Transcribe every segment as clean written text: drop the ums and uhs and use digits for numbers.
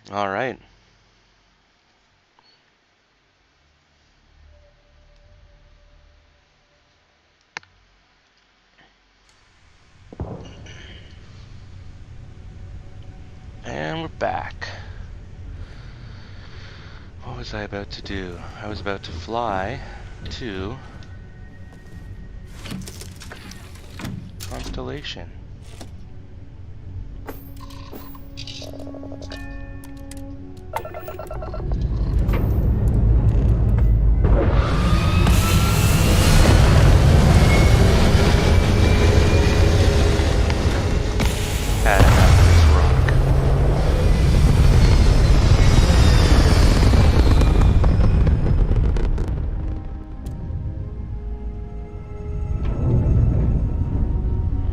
All right. And we're back. What was I about to do? I was about to fly to Constellation. Had enough of this rock.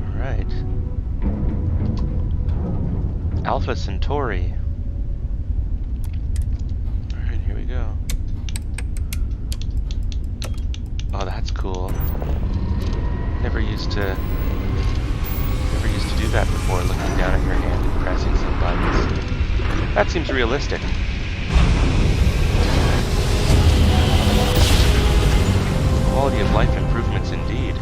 All right. Alpha Centauri. All right, here we go. Oh, that's cool. Never used to do that before, looking down at your hand and pressing some buttons. That seems realistic. Quality of life improvements indeed.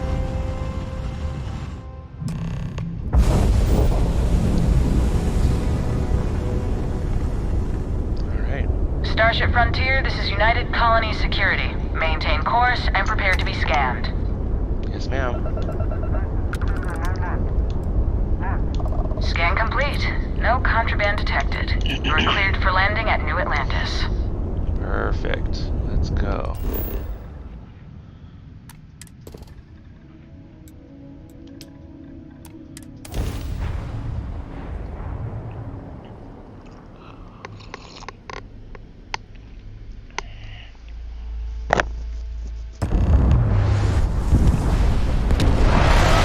Alright. Starship Frontier, this is United Colony Security. Maintain course and prepare to be scanned. Yes, ma'am. Scan complete. No contraband detected. You're cleared for landing at New Atlantis. Perfect. Let's go.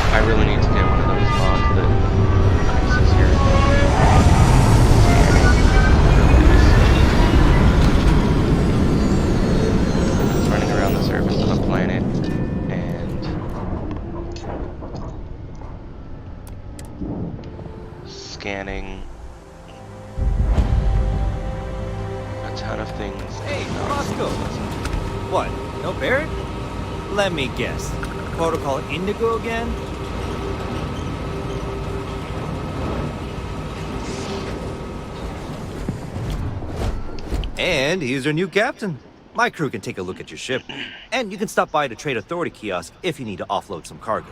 I really need to get one of those mods that increases your scanning. It's running around the surface of a planet and scanning a ton of things. Hey, Roscoe! What, no Barrett? Let me guess. Protocol Indigo again? And he's our new captain. My crew can take a look at your ship. And you can stop by the Trade Authority kiosk if you need to offload some cargo.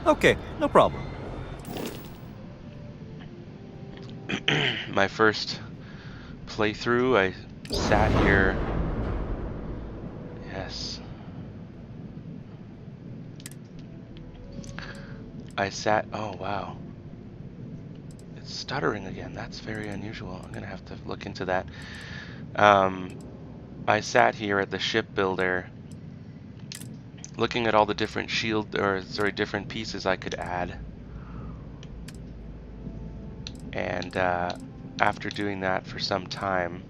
Okay, no problem. My first playthrough, I sat here. Yes. Oh wow. It's stuttering again. That's very unusual. I'm gonna have to look into that. I sat here at the shipbuilder looking at all the different different pieces I could add. And after doing that for some time,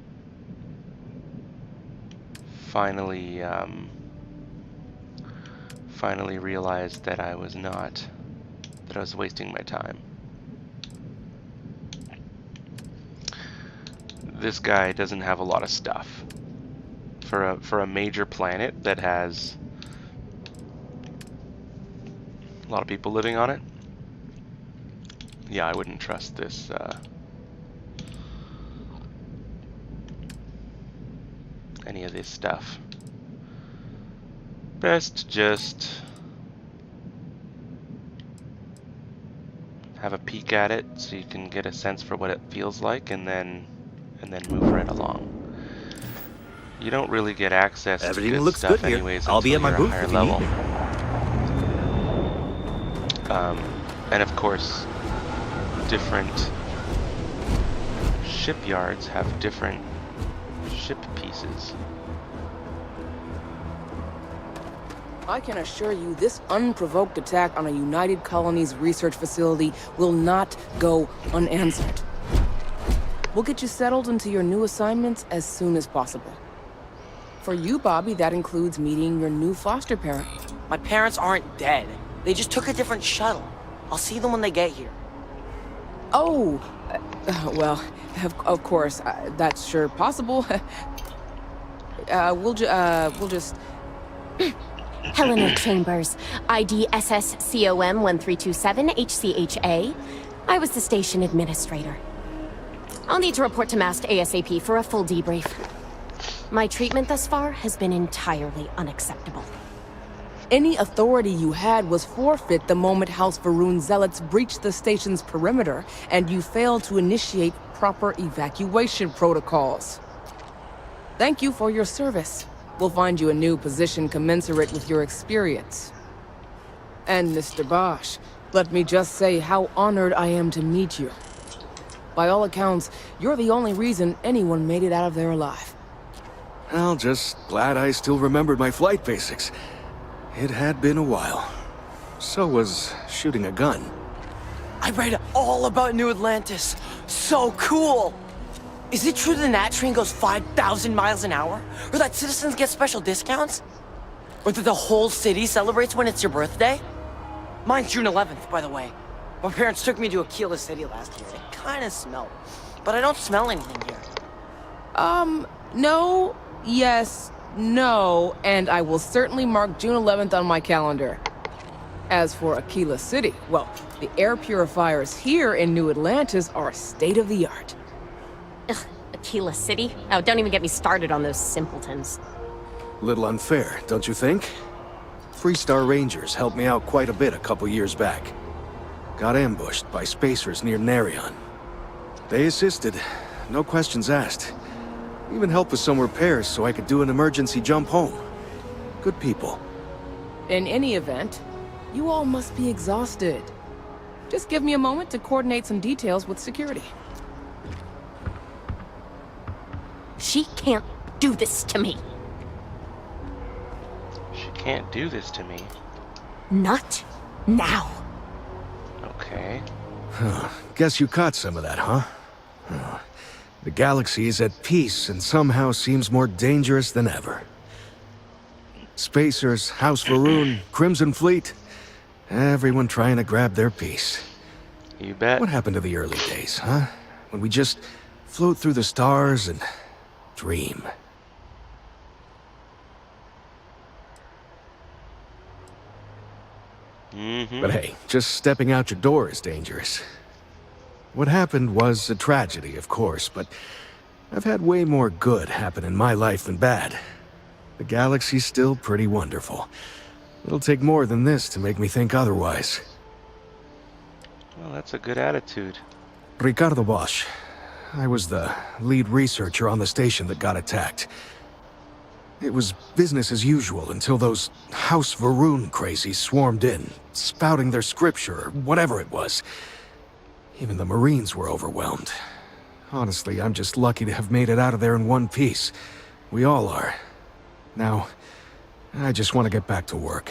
finally realized that I was wasting my time. This guy doesn't have a lot of stuff for a major planet that has a lot of people living on it. Yeah, I wouldn't trust this any of this stuff. Best just have a peek at it so you can get a sense for what it feels like, and then move right along. You don't really get access to Everything good looks stuff good here. anyways I'll be until at my you're a booth higher if you level. need me. And of course, different shipyards have different ship pieces. I can assure you this unprovoked attack on a United Colonies research facility will not go unanswered. We'll get you settled into your new assignments as soon as possible. For you, Bobby, that includes meeting your new foster parent. My parents aren't dead. They just took a different shuttle. I'll see them when they get here. Oh, well, of course, that's sure possible. We'll just... Helena Chambers, ID SSCOM 1327 HCHA. I was the station administrator. I'll need to report to MAST ASAP for a full debrief. My treatment thus far has been entirely unacceptable. Any authority you had was forfeit the moment House Varun zealots breached the station's perimeter, and you failed to initiate proper evacuation protocols. Thank you for your service. We'll find you a new position commensurate with your experience. And Mr. Bosch, let me just say how honored I am to meet you. By all accounts, you're the only reason anyone made it out of there alive. Well, just glad I still remembered my flight basics. It had been a while. So was shooting a gun. I read all about New Atlantis. So cool! Is it true the Nat train goes 5,000 miles an hour? Or that citizens get special discounts? Or that the whole city celebrates when it's your birthday? Mine's June 11th, by the way. My parents took me to Aquila City last year. It kinda smelled. But I don't smell anything here. No, yes, no, and I will certainly mark June 11th on my calendar. As for Aquila City, well, the air purifiers here in New Atlantis are state-of-the-art. Ugh, Aquila City? Oh, don't even get me started on those simpletons. Little unfair, don't you think? Three-star Rangers helped me out quite a bit a couple years back. Got ambushed by spacers near Narion. They assisted, no questions asked. Even helped with some repairs so I could do an emergency jump home. Good people. In any event, you all must be exhausted. Just give me a moment to coordinate some details with security. She can't do this to me. She can't do this to me. Not now. Okay. Guess you caught some of that, huh? The galaxy is at peace and somehow seems more dangerous than ever. Spacers, House Varun, Crimson Fleet, everyone trying to grab their piece. You bet. What happened to the early days, huh? When we just float through the stars and dream. But hey, just stepping out your door is dangerous. What happened was a tragedy, of course, but I've had way more good happen in my life than bad. The galaxy's still pretty wonderful. It'll take more than this to make me think otherwise. Well, that's a good attitude. Ricardo Bosch. I was the lead researcher on the station that got attacked. It was business as usual until those House Varun crazies swarmed in, spouting their scripture or whatever it was. Even the Marines were overwhelmed. Honestly, I'm just lucky to have made it out of there in one piece. We all are. Now, I just want to get back to work.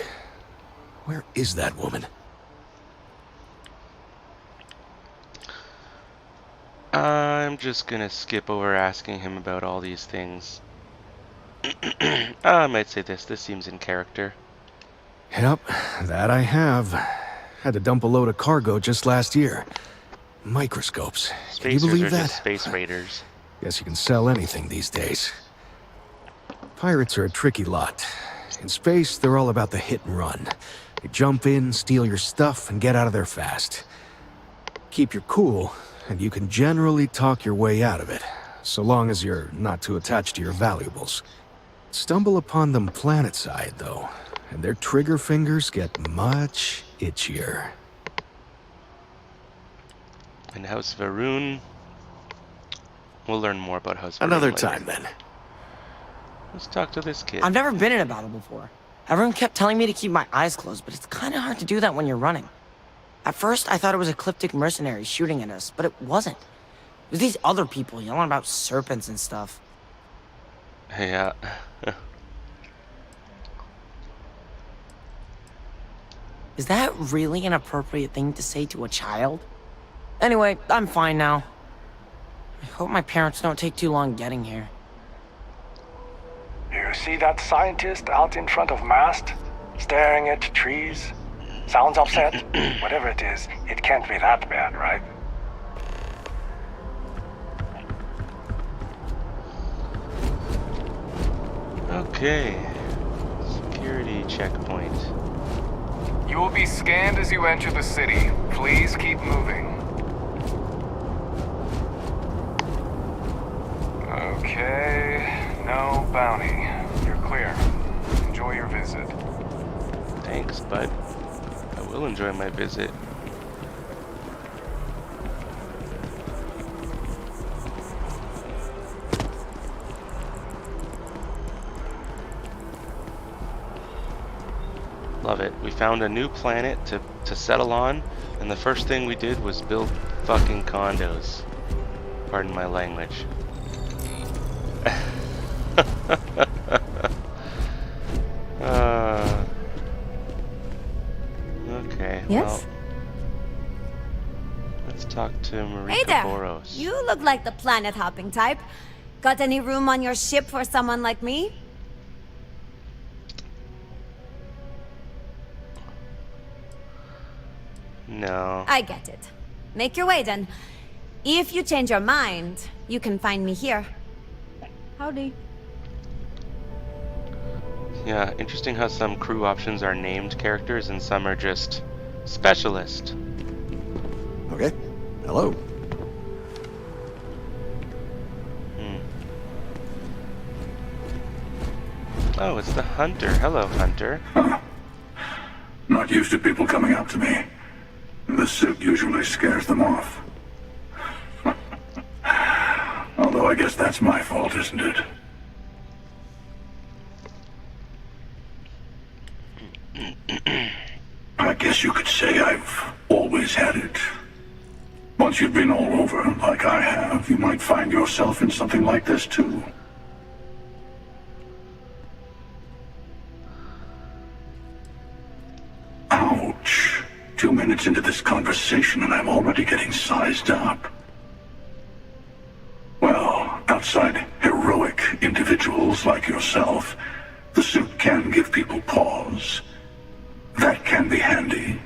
Where is that woman? I'm just gonna skip over asking him about all these things. I might say this seems in character. Yep, that I have. Had to dump a load of cargo just last year. Microscopes. Can you Spacers believe are that? just space raiders. Guess you can sell anything these days. Pirates are a tricky lot. In space, they're all about the hit and run. They jump in, steal your stuff, and get out of there fast. Keep your cool, and you can generally talk your way out of it, so long as you're not too attached to your valuables. Stumble upon them planetside, though, and their trigger fingers get much itchier. And House Varun. We'll learn more about House Varun Another later. time, then. Let's talk to this kid. I've never been in a battle before. Everyone kept telling me to keep my eyes closed, but it's kinda hard to do that when you're running. At first, I thought it was ecliptic mercenaries shooting at us, but it wasn't. It was these other people yelling about serpents and stuff. Yeah. Is that really an appropriate thing to say to a child? Anyway, I'm fine now. I hope my parents don't take too long getting here. You see that scientist out in front of mast? Staring at trees? Sounds upset? Whatever it is, it can't be that bad, right? Okay. Security checkpoint. You will be scanned as you enter the city. Please keep moving. Okay, no bounty. You're clear. Enjoy your visit. Thanks, bud. I will enjoy my visit. Love it. We found a new planet to settle on, and the first thing we did was build fucking condos. Pardon my language. Okay, Yes? well, let's talk to Marika Hey there! Boros. You look like the planet-hopping type. Got any room on your ship for someone like me? No. I get it. Make your way then. If you change your mind, you can find me here. Howdy. Yeah, interesting how some crew options are named characters and some are just specialist. Okay. Hello. Oh, it's the Hunter. Hello, Hunter. Not used to people coming up to me. The suit usually scares them off. Although I guess that's my fault, isn't it? I guess you could say I've always had it. Once you've been all over, like I have, you might find yourself in something like this too. Ouch. 2 minutes into this conversation and I'm already getting sized up. Well, outside heroic individuals like yourself, the suit can give people pause. That can be handy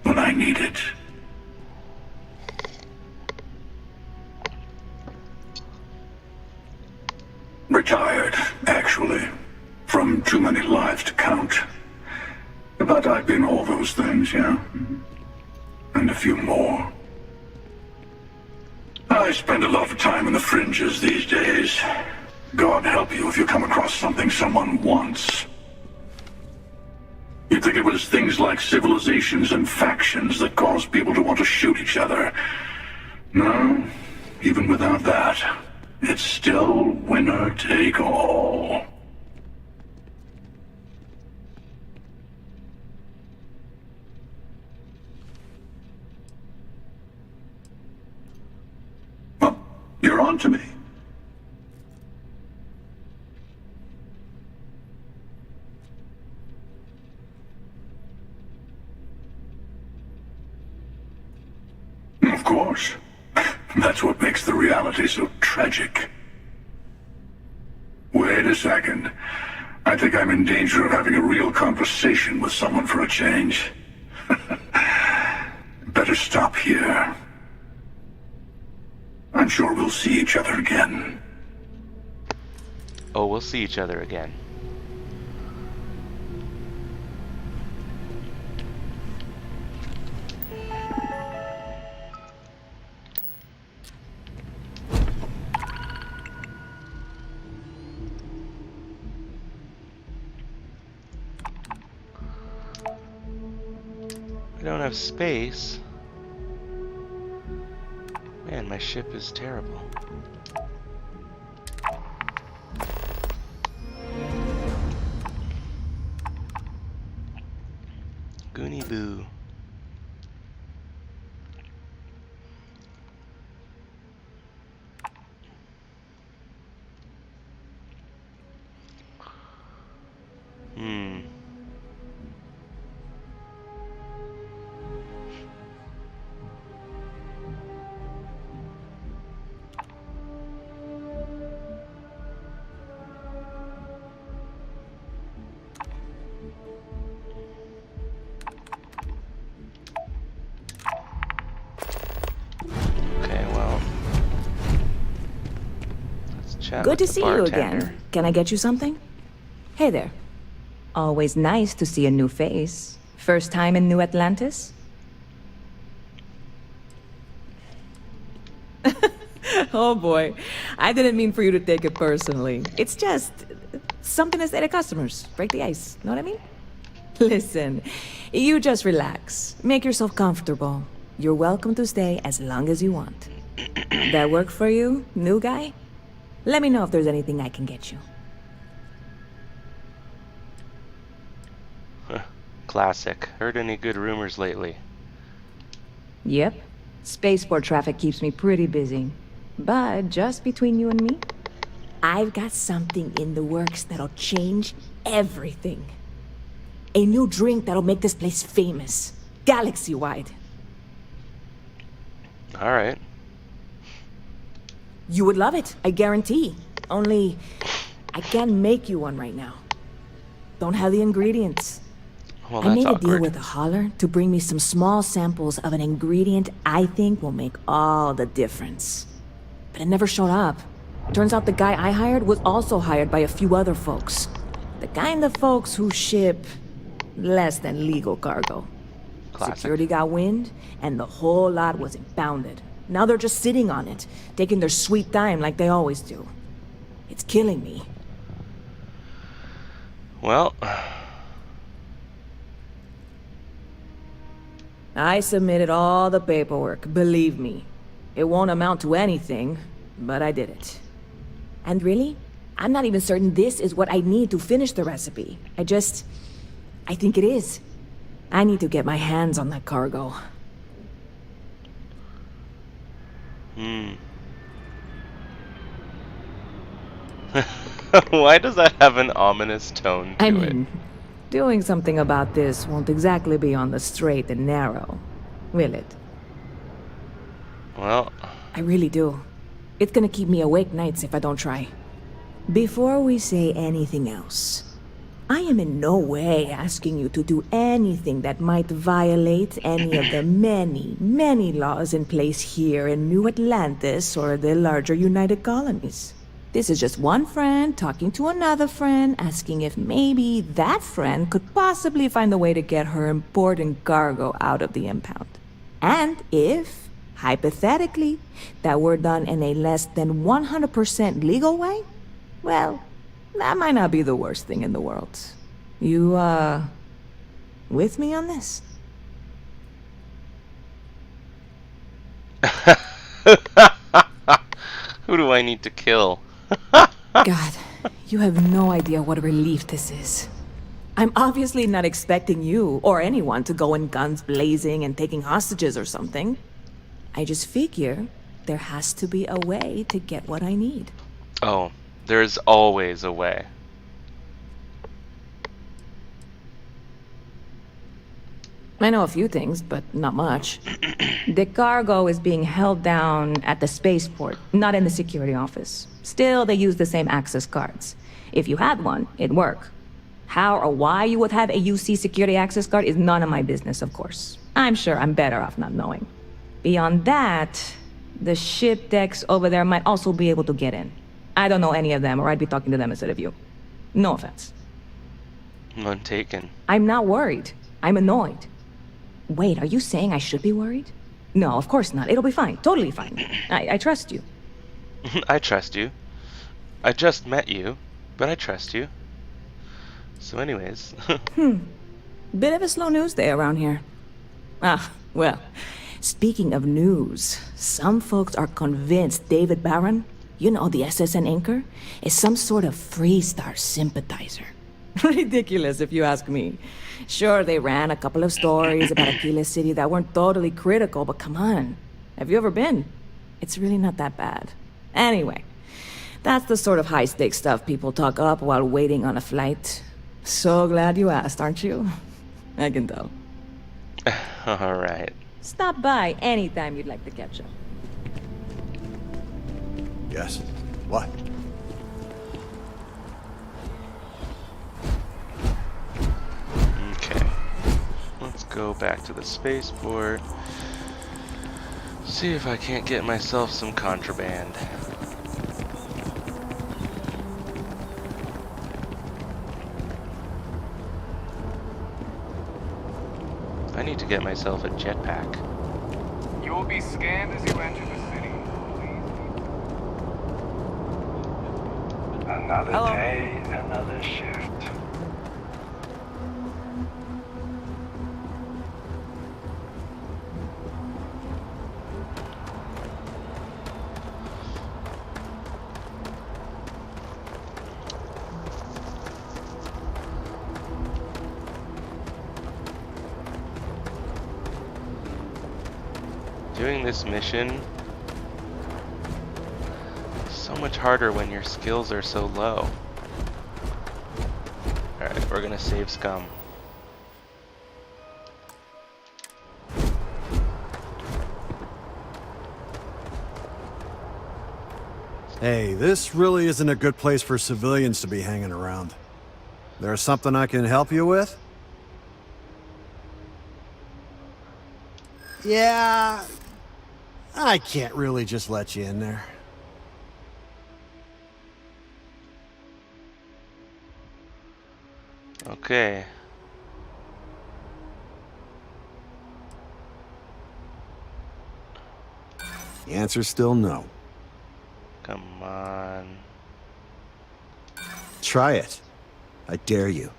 when I need it. Retired, actually, from too many lives to count. But I've been all those things, yeah? And a few more. I spend a lot of time in the fringes these days. God help you if you come across something someone wants. You'd think it was things like civilizations and factions that cause people to want to shoot each other. No, even without that, it's still winner take all. Well, you're on to me. Of course. That's what makes the reality so tragic. Wait a second. I think I'm in danger of having a real conversation with someone for a change. Better stop here. I'm sure we'll see each other again. Oh, we'll see each other again. I don't have space. Man, my ship is terrible. Goonie Boo. Chat Good with to the see you bartender. again. Can I get you something? Hey there. Always nice to see a new face. First time in New Atlantis? Oh boy. I didn't mean for you to take it personally. It's just something to say to customers. Break the ice. Know what I mean? Listen, you just relax. Make yourself comfortable. You're welcome to stay as long as you want. That work for you, new guy? Let me know if there's anything I can get you. Classic. Heard any good rumors lately? Yep. Spaceport traffic keeps me pretty busy. But just between you and me, I've got something in the works that'll change everything. A new drink that'll make this place famous. Galaxy-wide. Alright. You would love it, I guarantee. Only, I can't make you one right now. Don't have the ingredients. Well, I that's made a deal awkward. with a hauler to bring me some small samples of an ingredient I think will make all the difference. But it never showed up. Turns out the guy I hired was also hired by a few other folks. The kind of folks who ship less than legal cargo. Classic. Security got wind, and the whole lot was impounded. Now they're just sitting on it, taking their sweet time like they always do. It's killing me. Well, I submitted all the paperwork, believe me. It won't amount to anything, but I did it. And really, I'm not even certain this is what I need to finish the recipe. I think it is. I need to get my hands on that cargo. why does that have an ominous tone to I it? mean, doing something about this won't exactly be on the straight and narrow, will it? Well, I really do. It's gonna keep me awake nights if I don't try. Before we say anything else, I am in no way asking you to do anything that might violate any of the many, many laws in place here in New Atlantis or the larger United Colonies. This is just one friend talking to another friend, asking if maybe that friend could possibly find a way to get her important cargo out of the impound. And if, hypothetically, that were done in a less than 100% legal way, well, that might not be the worst thing in the world. You, with me on this? who do I need to kill? God, you have no idea what a relief this is. I'm obviously not expecting you or anyone to go in guns blazing and taking hostages or something. I just figure there has to be a way to get what I need. Oh, there's always a way. I know a few things, but not much. The cargo is being held down at the spaceport, not in the security office. Still, they use the same access cards. If you had one, it'd work. How or why you would have a UC security access card is none of my business, of course. I'm sure I'm better off not knowing. Beyond that, the ship decks over there might also be able to get in. I don't know any of them, or I'd be talking to them instead of you. No offense. None taken. I'm not worried. I'm annoyed. Wait, are you saying I should be worried? No, of course not. It'll be fine. Totally fine. I trust you. I trust you. I just met you, but I trust you. So anyways. Bit of a slow news day around here. Ah, well, speaking of news, some folks are convinced David Barron, you know, the SSN anchor, is some sort of Freestar sympathizer. Ridiculous, if you ask me. Sure, they ran a couple of stories about Aquila City that weren't totally critical, but come on. Have you ever been? It's really not that bad. Anyway, that's the sort of high-stakes stuff people talk up while waiting on a flight. So glad you asked, aren't you? I can tell. Alright. Stop by anytime you'd like to catch up. Yes. What? Okay. Let's go back to the spaceport. See if I can't get myself some contraband. I need to get myself a jetpack. You will be scanned as you enter the city. Another Hello. day, another shift. Doing this mission is so much harder when your skills are so low. Alright, we're gonna save scum. Hey, this really isn't a good place for civilians to be hanging around. There's something I can help you with? Yeah, I can't really just let you in there. Okay. The answer's still no. Come on. Try it. I dare you.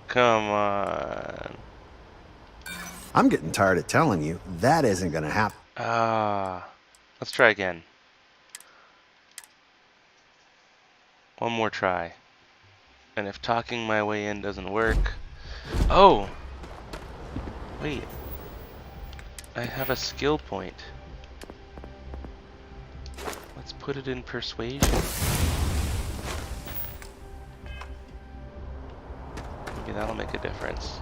Come on. I'm getting tired of telling you that isn't gonna happen. Let's try again. One more try. And if talking my way in doesn't work... Oh! Wait. I have a skill point. Let's put it in persuasion. Maybe that'll make a difference.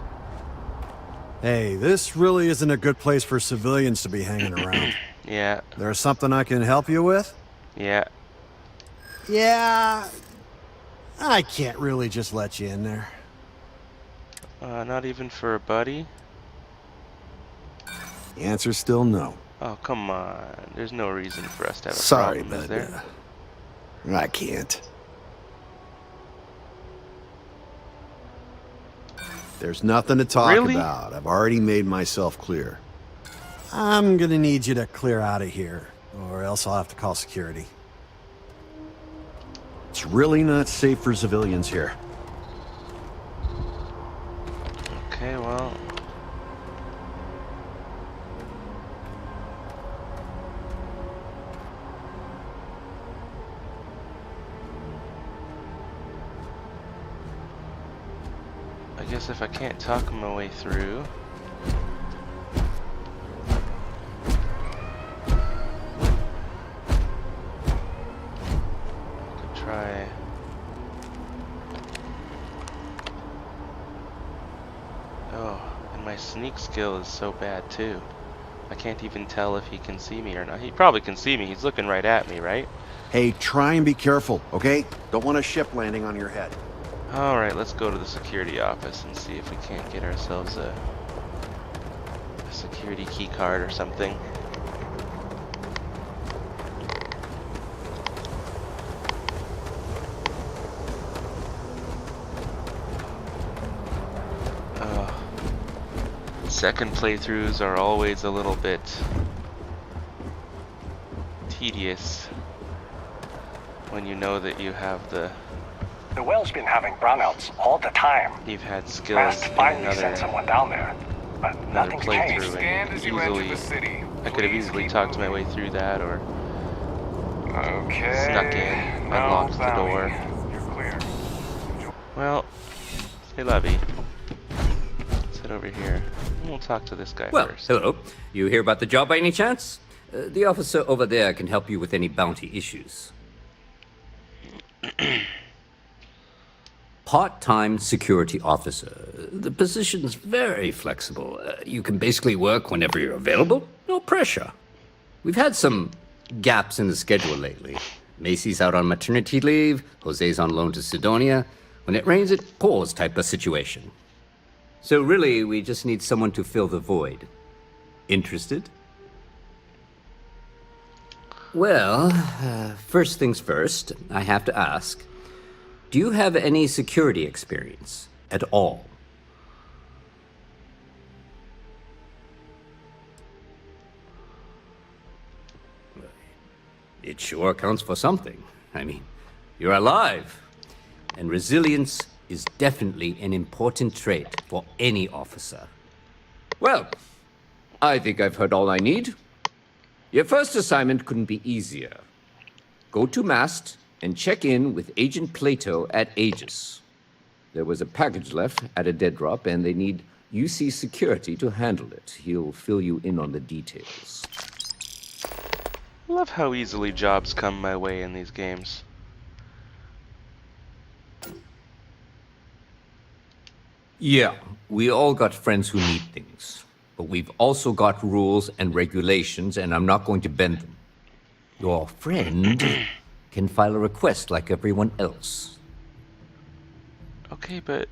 Hey, this really isn't a good place for civilians to be hanging around. Yeah. There's something I can help you with? Yeah. Yeah, I can't really just let you in there. Not even for a buddy? The answer's still no. Oh, come on. There's no reason for us to have a Sorry, problem, is but there? I can't. There's nothing to talk Really? about. I've already made myself clear. I'm gonna need you to clear out of here, or else I'll have to call security. It's really not safe for civilians here. Okay, well... I guess if I can't talk my way through... I could try... Oh, and my sneak skill is so bad too. I can't even tell if he can see me or not. He probably can see me. He's looking right at me, right? Hey, try and be careful, okay? Don't want a ship landing on your head. Alright, let's go to the security office and see if we can't get ourselves a security key card or something. Second playthroughs are always a little bit tedious when you know that you have The well's been having brownouts all the time. you've had skills Mast in finally sent someone down there, but another nothing's playthrough, changed. Scanned and as you you enter easily the city. I could have Please easily keep talked my moving. way through that or Okay. snuck in, No unlocked the bounty. door. You're clear. Well, hey Levy, let's head over here. And we'll talk to this guy Well, first. hello. You hear about the job by any chance? The officer over there can help you with any bounty issues. Part-time security officer. The position's very flexible. You can basically work whenever you're available. No pressure. We've had some gaps in the schedule lately. Macy's out on maternity leave. Jose's on loan to Sidonia. When it rains, it pours type of situation. So really, we just need someone to fill the void. Interested? Well, first things first, I have to ask. Do you have any security experience at all? It sure counts for something. I mean, you're alive. And resilience is definitely an important trait for any officer. Well, I think I've heard all I need. Your first assignment couldn't be easier. Go to Mast and check in with Agent Plato at Aegis. There was a package left at a dead drop, and they need UC security to handle it. He'll fill you in on the details. I love how easily jobs come my way in these games. Yeah, we all got friends who need things. But we've also got rules and regulations, and I'm not going to bend them. Your friend can file a request like everyone else. Okay, but...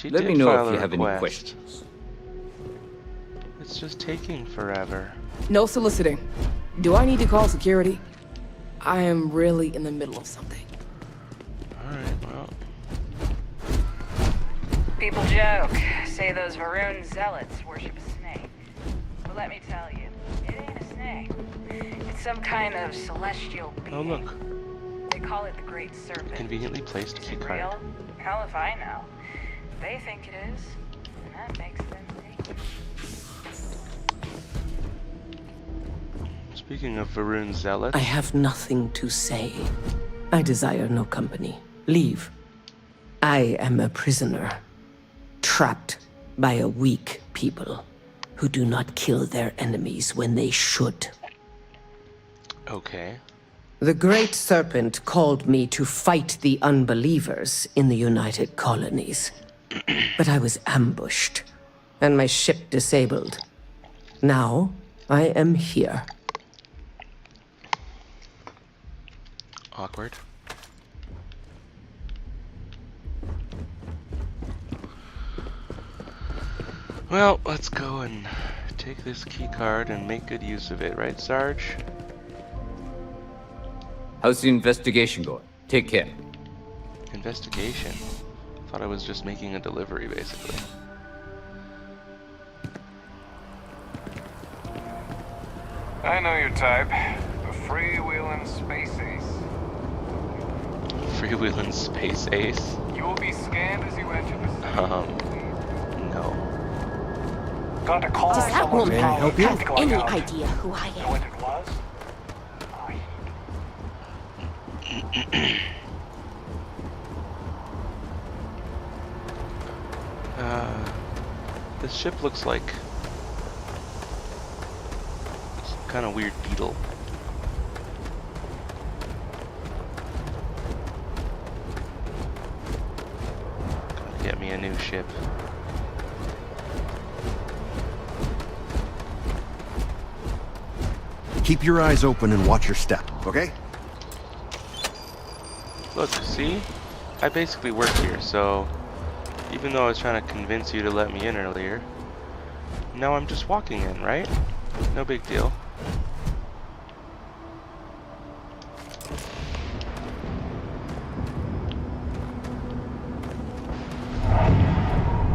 Let me know if you have any questions. It's just taking forever. No soliciting. Do I need to call security? I am really in the middle of something. Alright, well... People joke, say those Varun zealots worship a snake. But let me tell you, it ain't a snake. It's some kind of celestial being. Oh, look. They call it the Great Serpent. Conveniently placed Is it keycard. real? Hell if I know. They think it is, and that makes them think. Speaking of Varun zealots... I have nothing to say. I desire no company. Leave. I am a prisoner, trapped by a weak people who do not kill their enemies when they should. Okay. The Great Serpent called me to fight the unbelievers in the United Colonies. But I was ambushed, and my ship disabled. Now, I am here. Awkward. Well, let's go and take this key card and make good use of it, right, Sarge? How's the investigation going? Take care. Investigation? Thought I was just making a delivery, basically. I know your type. The freewheeling space ace. Freewheeling space ace? You'll be scanned as you enter the city. No. Got a call Does from that someone woman who have can't go any out. idea who I Know am? what it was? This ship looks like some kind of weird beetle. Gotta get me a new ship. Keep your eyes open and watch your step, okay? Look, see? I basically work here, so even though I was trying to convince you to let me in earlier, now I'm just walking in, right? No big deal.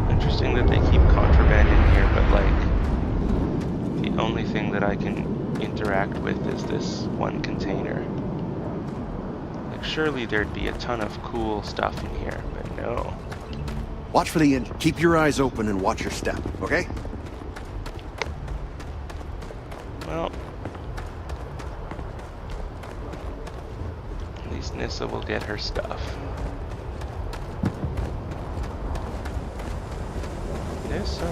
Interesting that they keep contraband in here, but like, the only thing that I can interact with is this one container. Like, surely there'd be a ton of cool stuff in here, but no. Watch for the engine. Keep your eyes open and watch your step, okay? Well, at least Nissa will get her stuff. Nissa.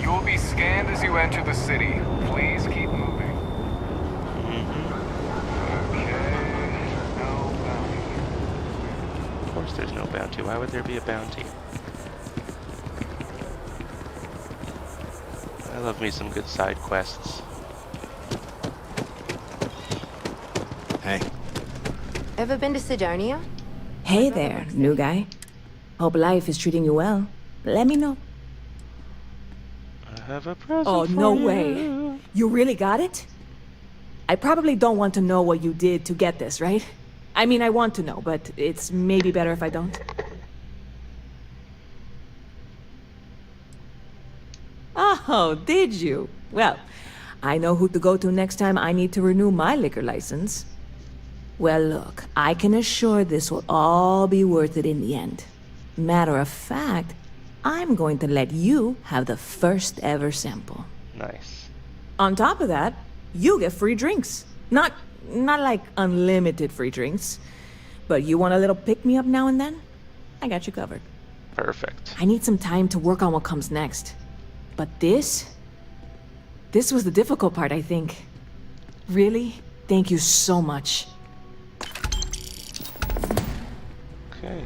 You'll be scanned as you enter the city. Please keep moving. Okay. No bounty. Of course there's no bounty. Why would there be a bounty? I love me some good side quests. Hey. Ever been to Sidonia? Hey there, new guy. Hope life is treating you well. Let me know. I have a present Oh, for no you. way. You really got it? I probably don't want to know what you did to get this, right? I mean, I want to know, but it's maybe better if I don't. Oh, did you? Well, I know who to go to next time I need to renew my liquor license. Well, look, I can assure this will all be worth it in the end. Matter of fact, I'm going to let you have the first ever sample. Nice. On top of that, you get free drinks. Not like unlimited free drinks, but you want a little pick-me-up now and then? I got you covered. Perfect. I need some time to work on what comes next. But this was the difficult part, I think. Really, thank you so much. Okay.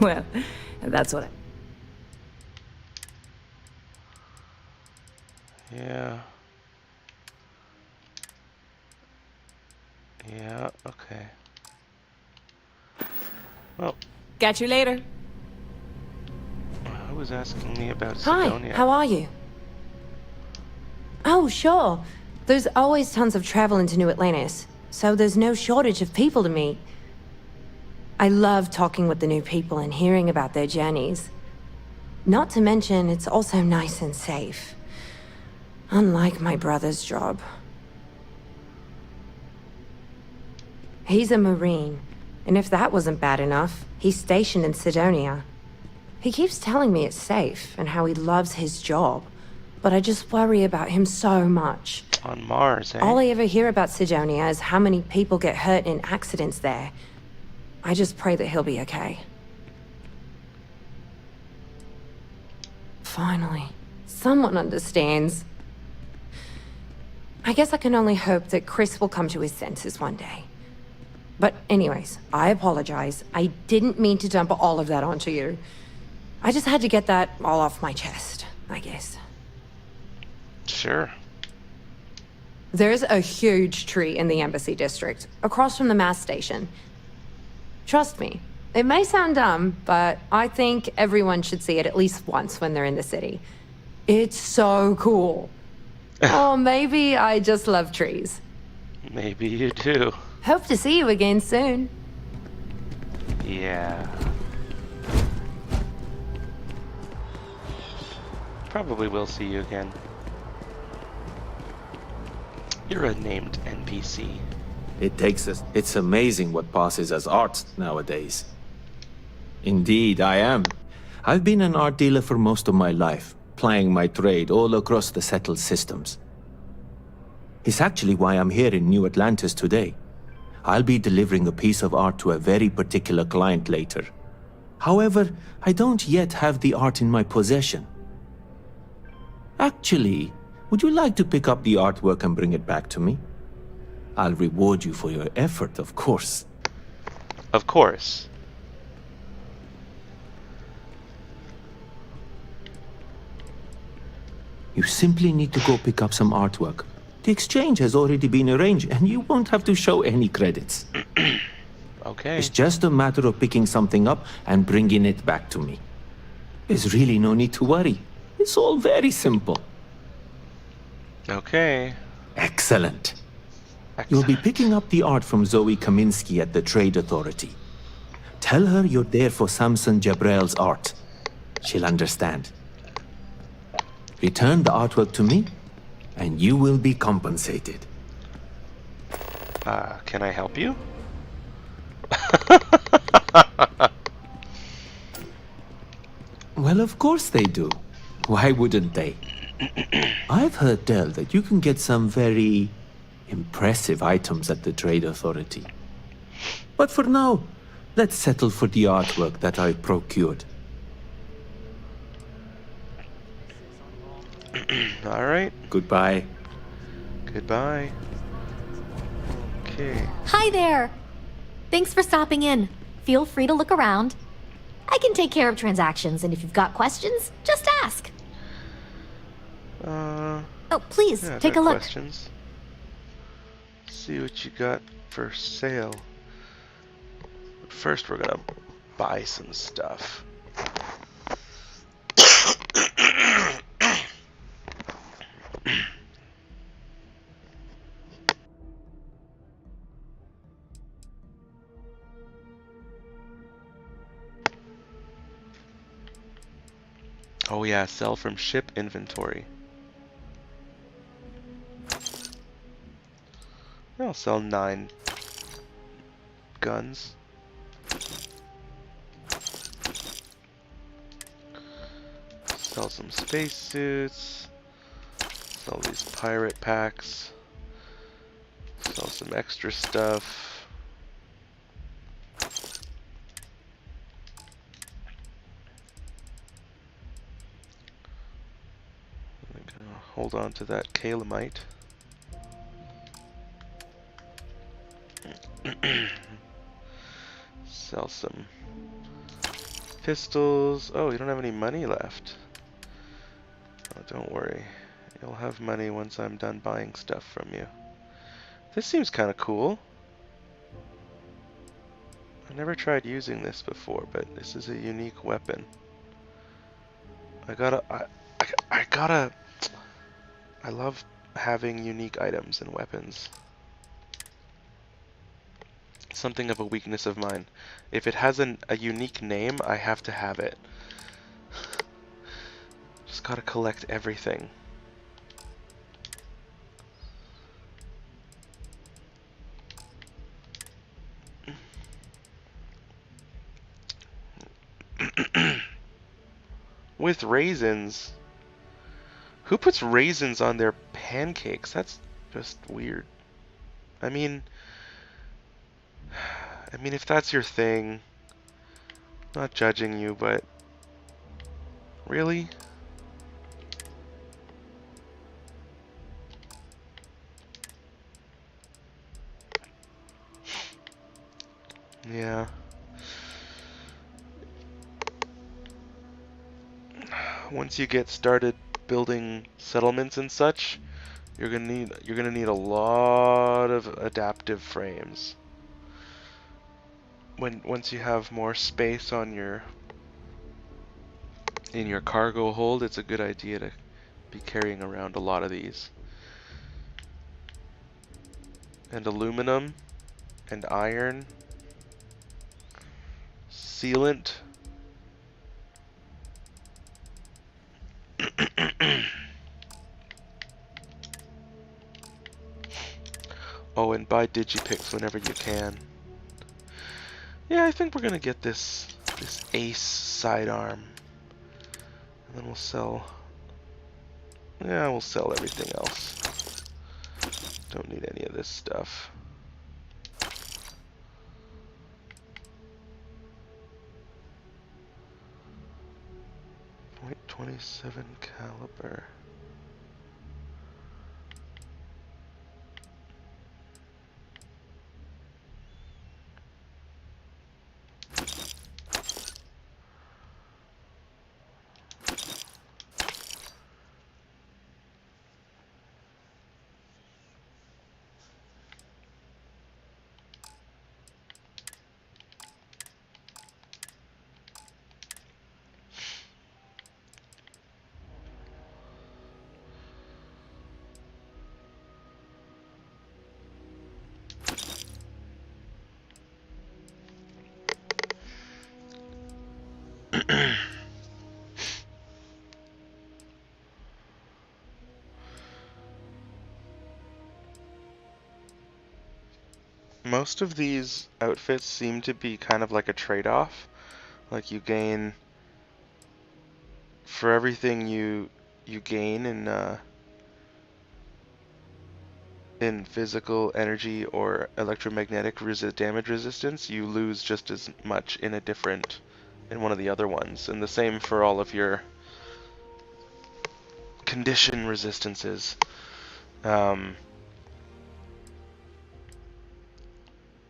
Well, that's what I... Yeah. Yeah, okay. Well, Catch you later. who was asking me about Hi, Sidonia? how are you? Oh, sure. There's always tons of travel into New Atlantis, so there's no shortage of people to meet. I love talking with the new people and hearing about their journeys. Not to mention, it's also nice and safe. Unlike my brother's job. He's a Marine, and if that wasn't bad enough, he's stationed in Sidonia. He keeps telling me it's safe and how he loves his job, but I just worry about him so much. On Mars, eh? All I ever hear about Sidonia is how many people get hurt in accidents there. I just pray that he'll be okay. Finally, someone understands. I guess I can only hope that Chris will come to his senses one day. But anyways, I apologize. I didn't mean to dump all of that onto you. I just had to get that all off my chest, I guess. Sure. There's a huge tree in the Embassy District, across from the mass station. Trust me, it may sound dumb, but I think everyone should see it at least once when they're in the city. It's so cool. Or maybe I just love trees. Maybe you do. Hope to see you again soon. Yeah. Probably will see you again. You're a named NPC. It takes us. It's amazing what passes as art nowadays. Indeed, I am. I've been an art dealer for most of my life, plying my trade all across the settled systems. It's actually why I'm here in New Atlantis today. I'll be delivering a piece of art to a very particular client later. However, I don't yet have the art in my possession. Actually, would you like to pick up the artwork and bring it back to me? I'll reward you for your effort, of course. Of course. You simply need to go pick up some artwork. The exchange has already been arranged, and you won't have to show any credits. Okay. It's just a matter of picking something up and bringing it back to me. There's really no need to worry. It's all very simple. Okay. Excellent. You'll be picking up the art from Zoe Kaminsky at the Trade Authority. Tell her you're there for Samson Jabrel's art. She'll understand. Return the artwork to me, and you will be compensated. Can I help you? Well, of course they do. Why wouldn't they? I've heard tell that you can get some very impressive items at the Trade Authority. But for now, let's settle for the artwork that I've procured. All right. Goodbye. Goodbye. Okay. Hi there! Thanks for stopping in. Feel free to look around. I can take care of transactions, and if you've got questions, just ask. Oh, please, Yeah, take got a look. Questions. See what you got for sale. First, we're gonna buy some stuff. Oh yeah, sell from ship inventory. I'll sell 9 guns. Sell some spacesuits. Sell these pirate packs. Sell some extra stuff. I'm gonna hold on to that calamite. Sell some pistols. Oh, you don't have any money left. Oh, don't worry. You'll have money once I'm done buying stuff from you. This seems kind of cool. I never tried using this before, but this is a unique weapon. I love having unique items and weapons. Something of a weakness of mine. If it has a unique name, I have to have it. Just gotta collect everything. With raisins? Who puts raisins on their pancakes? That's just weird. I mean, if that's your thing, not judging you, but really? Yeah. Once you get started building settlements and such, you're gonna need a lot of adaptive frames. Once you have more space on in your cargo hold, it's a good idea to be carrying around a lot of these. And aluminum and iron, sealant. Oh, and buy digipicks whenever you can. Yeah, I think we're gonna get this ace sidearm, and then we'll sell. Yeah, we'll sell everything else. Don't need any of this stuff. .27 caliber. Most of these outfits seem to be kind of like a trade-off. Like you gain for everything you gain in physical energy or electromagnetic damage resistance, you lose just as much in one of the other ones. And the same for all of your condition resistances.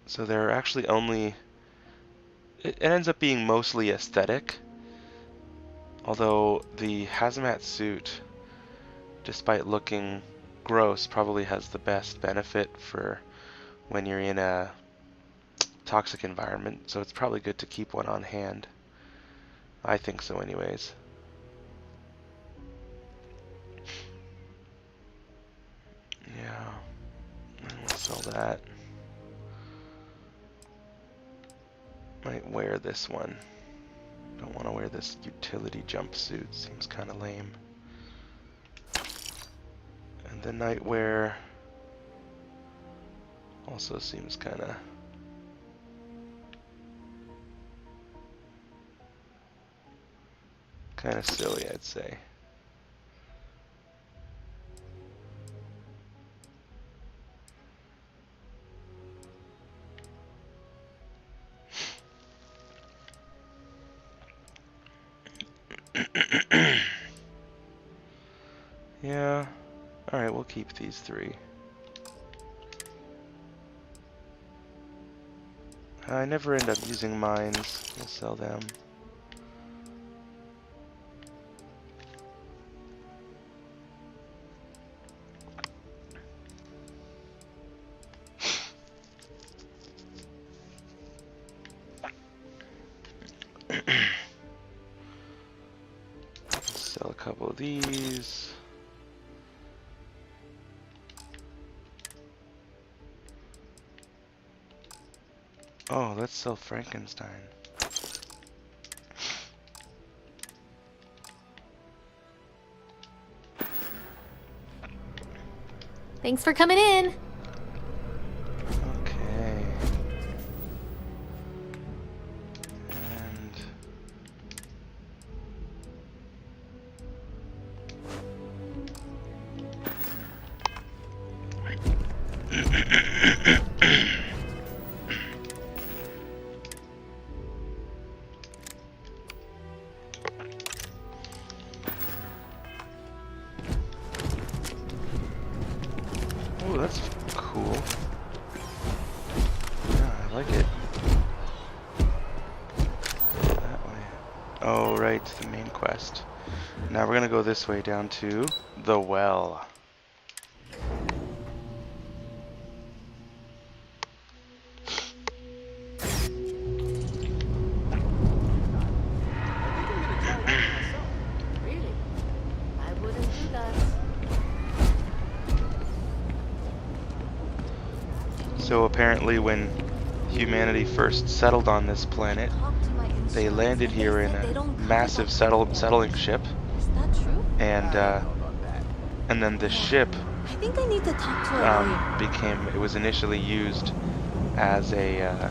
So they're actually only... It ends up being mostly aesthetic. Although the hazmat suit, despite looking gross, probably has the best benefit for when you're in a toxic environment, so it's probably good to keep one on hand. I think so anyways. Yeah, I'm gonna sell that. Might wear this one. Don't want to wear this utility jumpsuit, seems kind of lame. And the nightwear also seems kind of silly, I'd say. Yeah. Alright, we'll keep these three. I never end up using mines. We'll sell them. Sell a couple of these. Oh, let's sell Frankenstein. Thanks for coming in. Okay. And oh, that's cool. Yeah, I like it. That way. Oh, right, the main quest. Now we're gonna go this way down to the well. Really? I wouldn't do that. So apparently when humanity first settled on this planet, they landed here in a massive settling ship, and then the ship I think I need to talk to a lawyer. it was initially used as a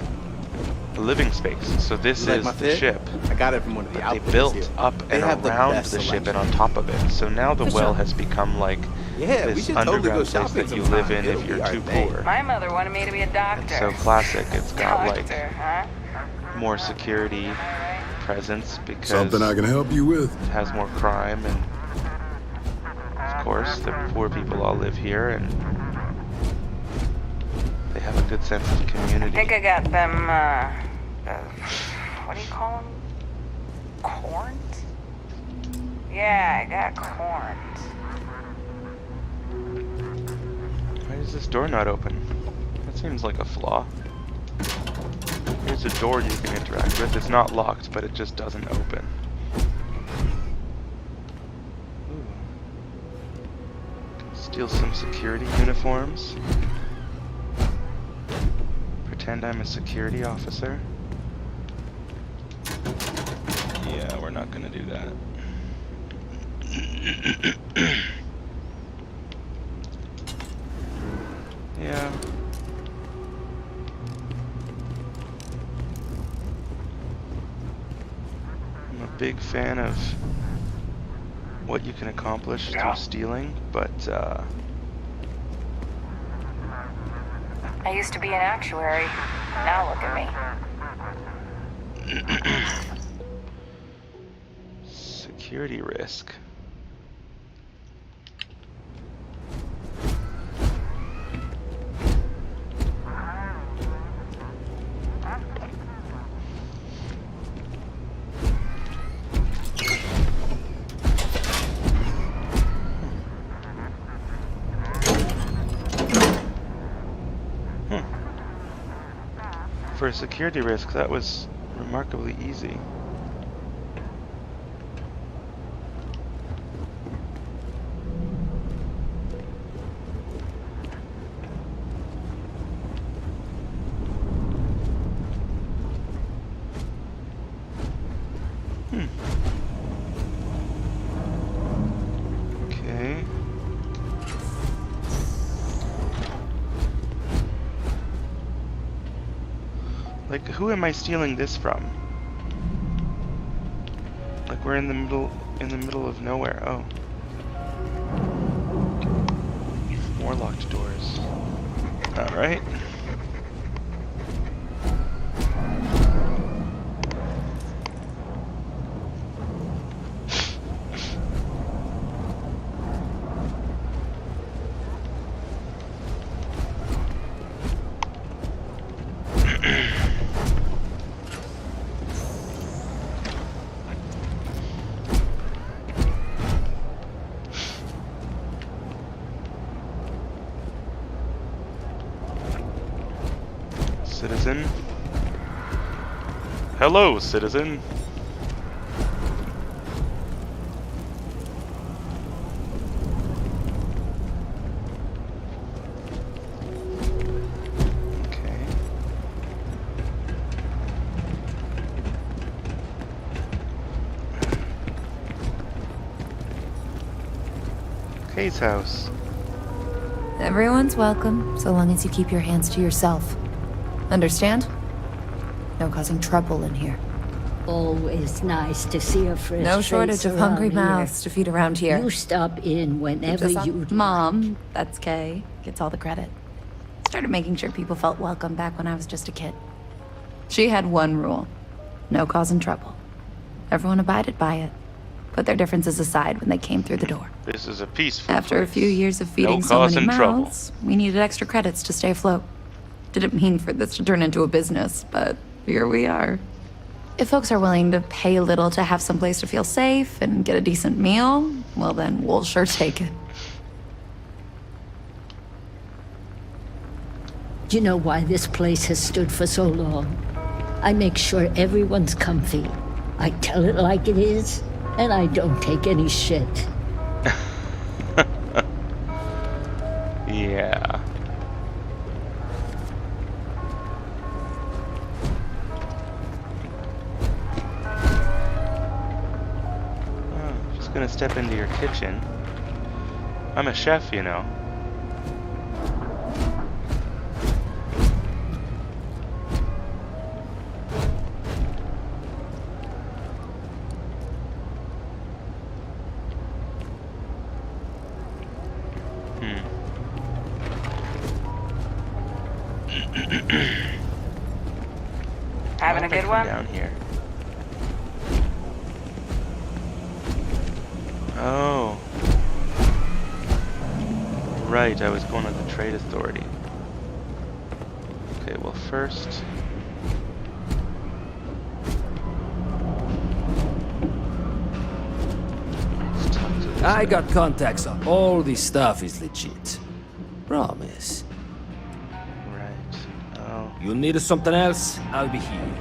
living space. So this You like is my the fit? ship. I got it from one of the But they outfitters built here. up They and have the around best the ship and selection. on top of it. So now the For well sure. has become like Yeah, we this should totally go underground place shopping that you sometime. live in It'll if be you're our too thing. poor. My mother wanted me to be a doctor. So classic. It's got like Doctor, huh? more security presence because Something I can help you with? it has more crime, and of course the poor people all live here and they have a good sense of I community. think I got them, what do you call them? Corns? Yeah, I got corns. Why is this door not open? That seems like a flaw. Here's a door you can interact with. It's not locked, but it just doesn't open. Ooh. Steal some security uniforms. Pretend I'm a security officer. Yeah, we're not gonna do that. Yeah. I'm a big fan of what you can accomplish through stealing, but I used to be an actuary. Now look at me. security risk. for a security risk, that was remarkably easy. Okay. Like, who am I stealing this from? Like, we're in the middle of nowhere. Oh. More locked doors. Alright. Citizen. Hello, citizen. Okay. Kay's house. Everyone's welcome, so long as you keep your hands to yourself. Understand? No causing trouble in here. Always nice to see a fresh No face shortage of hungry around here. mouths to feed around here. You stop in whenever you... Mom, that's Kay, gets all the credit. Started making sure people felt welcome back when I was just a kid. She had one rule. No causing trouble. Everyone abided by it. Put their differences aside when they came through the door. This is a peaceful After a few years of feeding No so many causing trouble. mouths, we needed extra credits to stay afloat. Didn't mean for this to turn into a business, but here we are. If folks are willing to pay a little to have someplace to feel safe and get a decent meal, well then we'll sure take it. Do you know why this place has stood for so long? I make sure everyone's comfy. I tell it like it is, and I don't take any shit. Yeah. Gonna step into your kitchen. I'm a chef, you know. Having a good one? Down here. Oh. Right, I was going to the Trade Authority. Okay, well first... I got contacts on all this stuff is legit. Promise. Right. Oh. You need something else? I'll be here.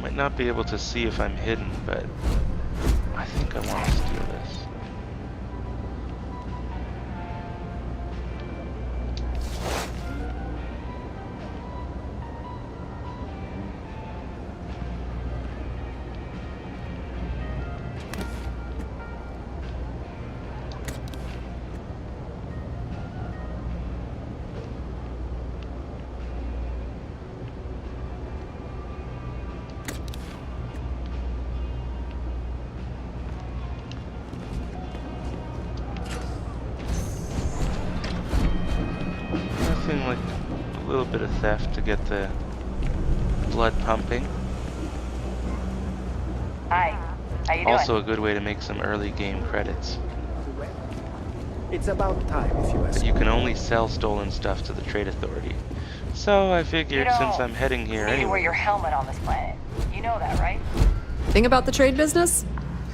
Might not be able to see if I'm hidden, but I think I want to steal this. Like a little bit of theft to get the blood pumping. Hi, how you doing? Also a good way to make some early game credits. It's about time, if you ask But you can only sell stolen stuff to the Trade Authority. So I figured since I'm heading here You need to wear anyway. your helmet on this planet. You know that, right? Thing about the trade business?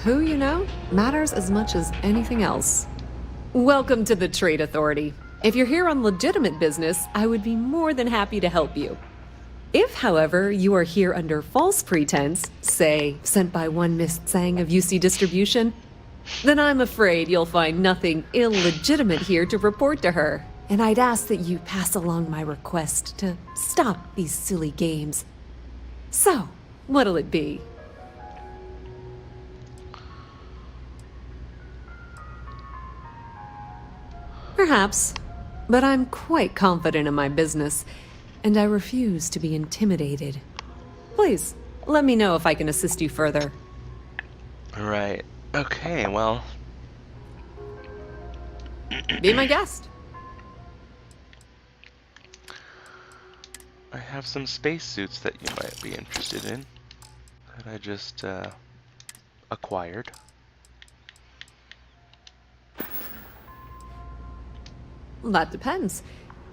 Who you know matters as much as anything else. Welcome to the Trade Authority. If you're here on legitimate business, I would be more than happy to help you. If, however, you are here under false pretense, say, sent by one Miss Tsang of UC Distribution, then I'm afraid you'll find nothing illegitimate here to report to her. And I'd ask that you pass along my request to stop these silly games. So, what'll it be? Perhaps, but I'm quite confident in my business, and I refuse to be intimidated. Please, let me know if I can assist you further. Right. Okay, well... Be my guest. I have some spacesuits that you might be interested in that I just acquired. Well, that depends.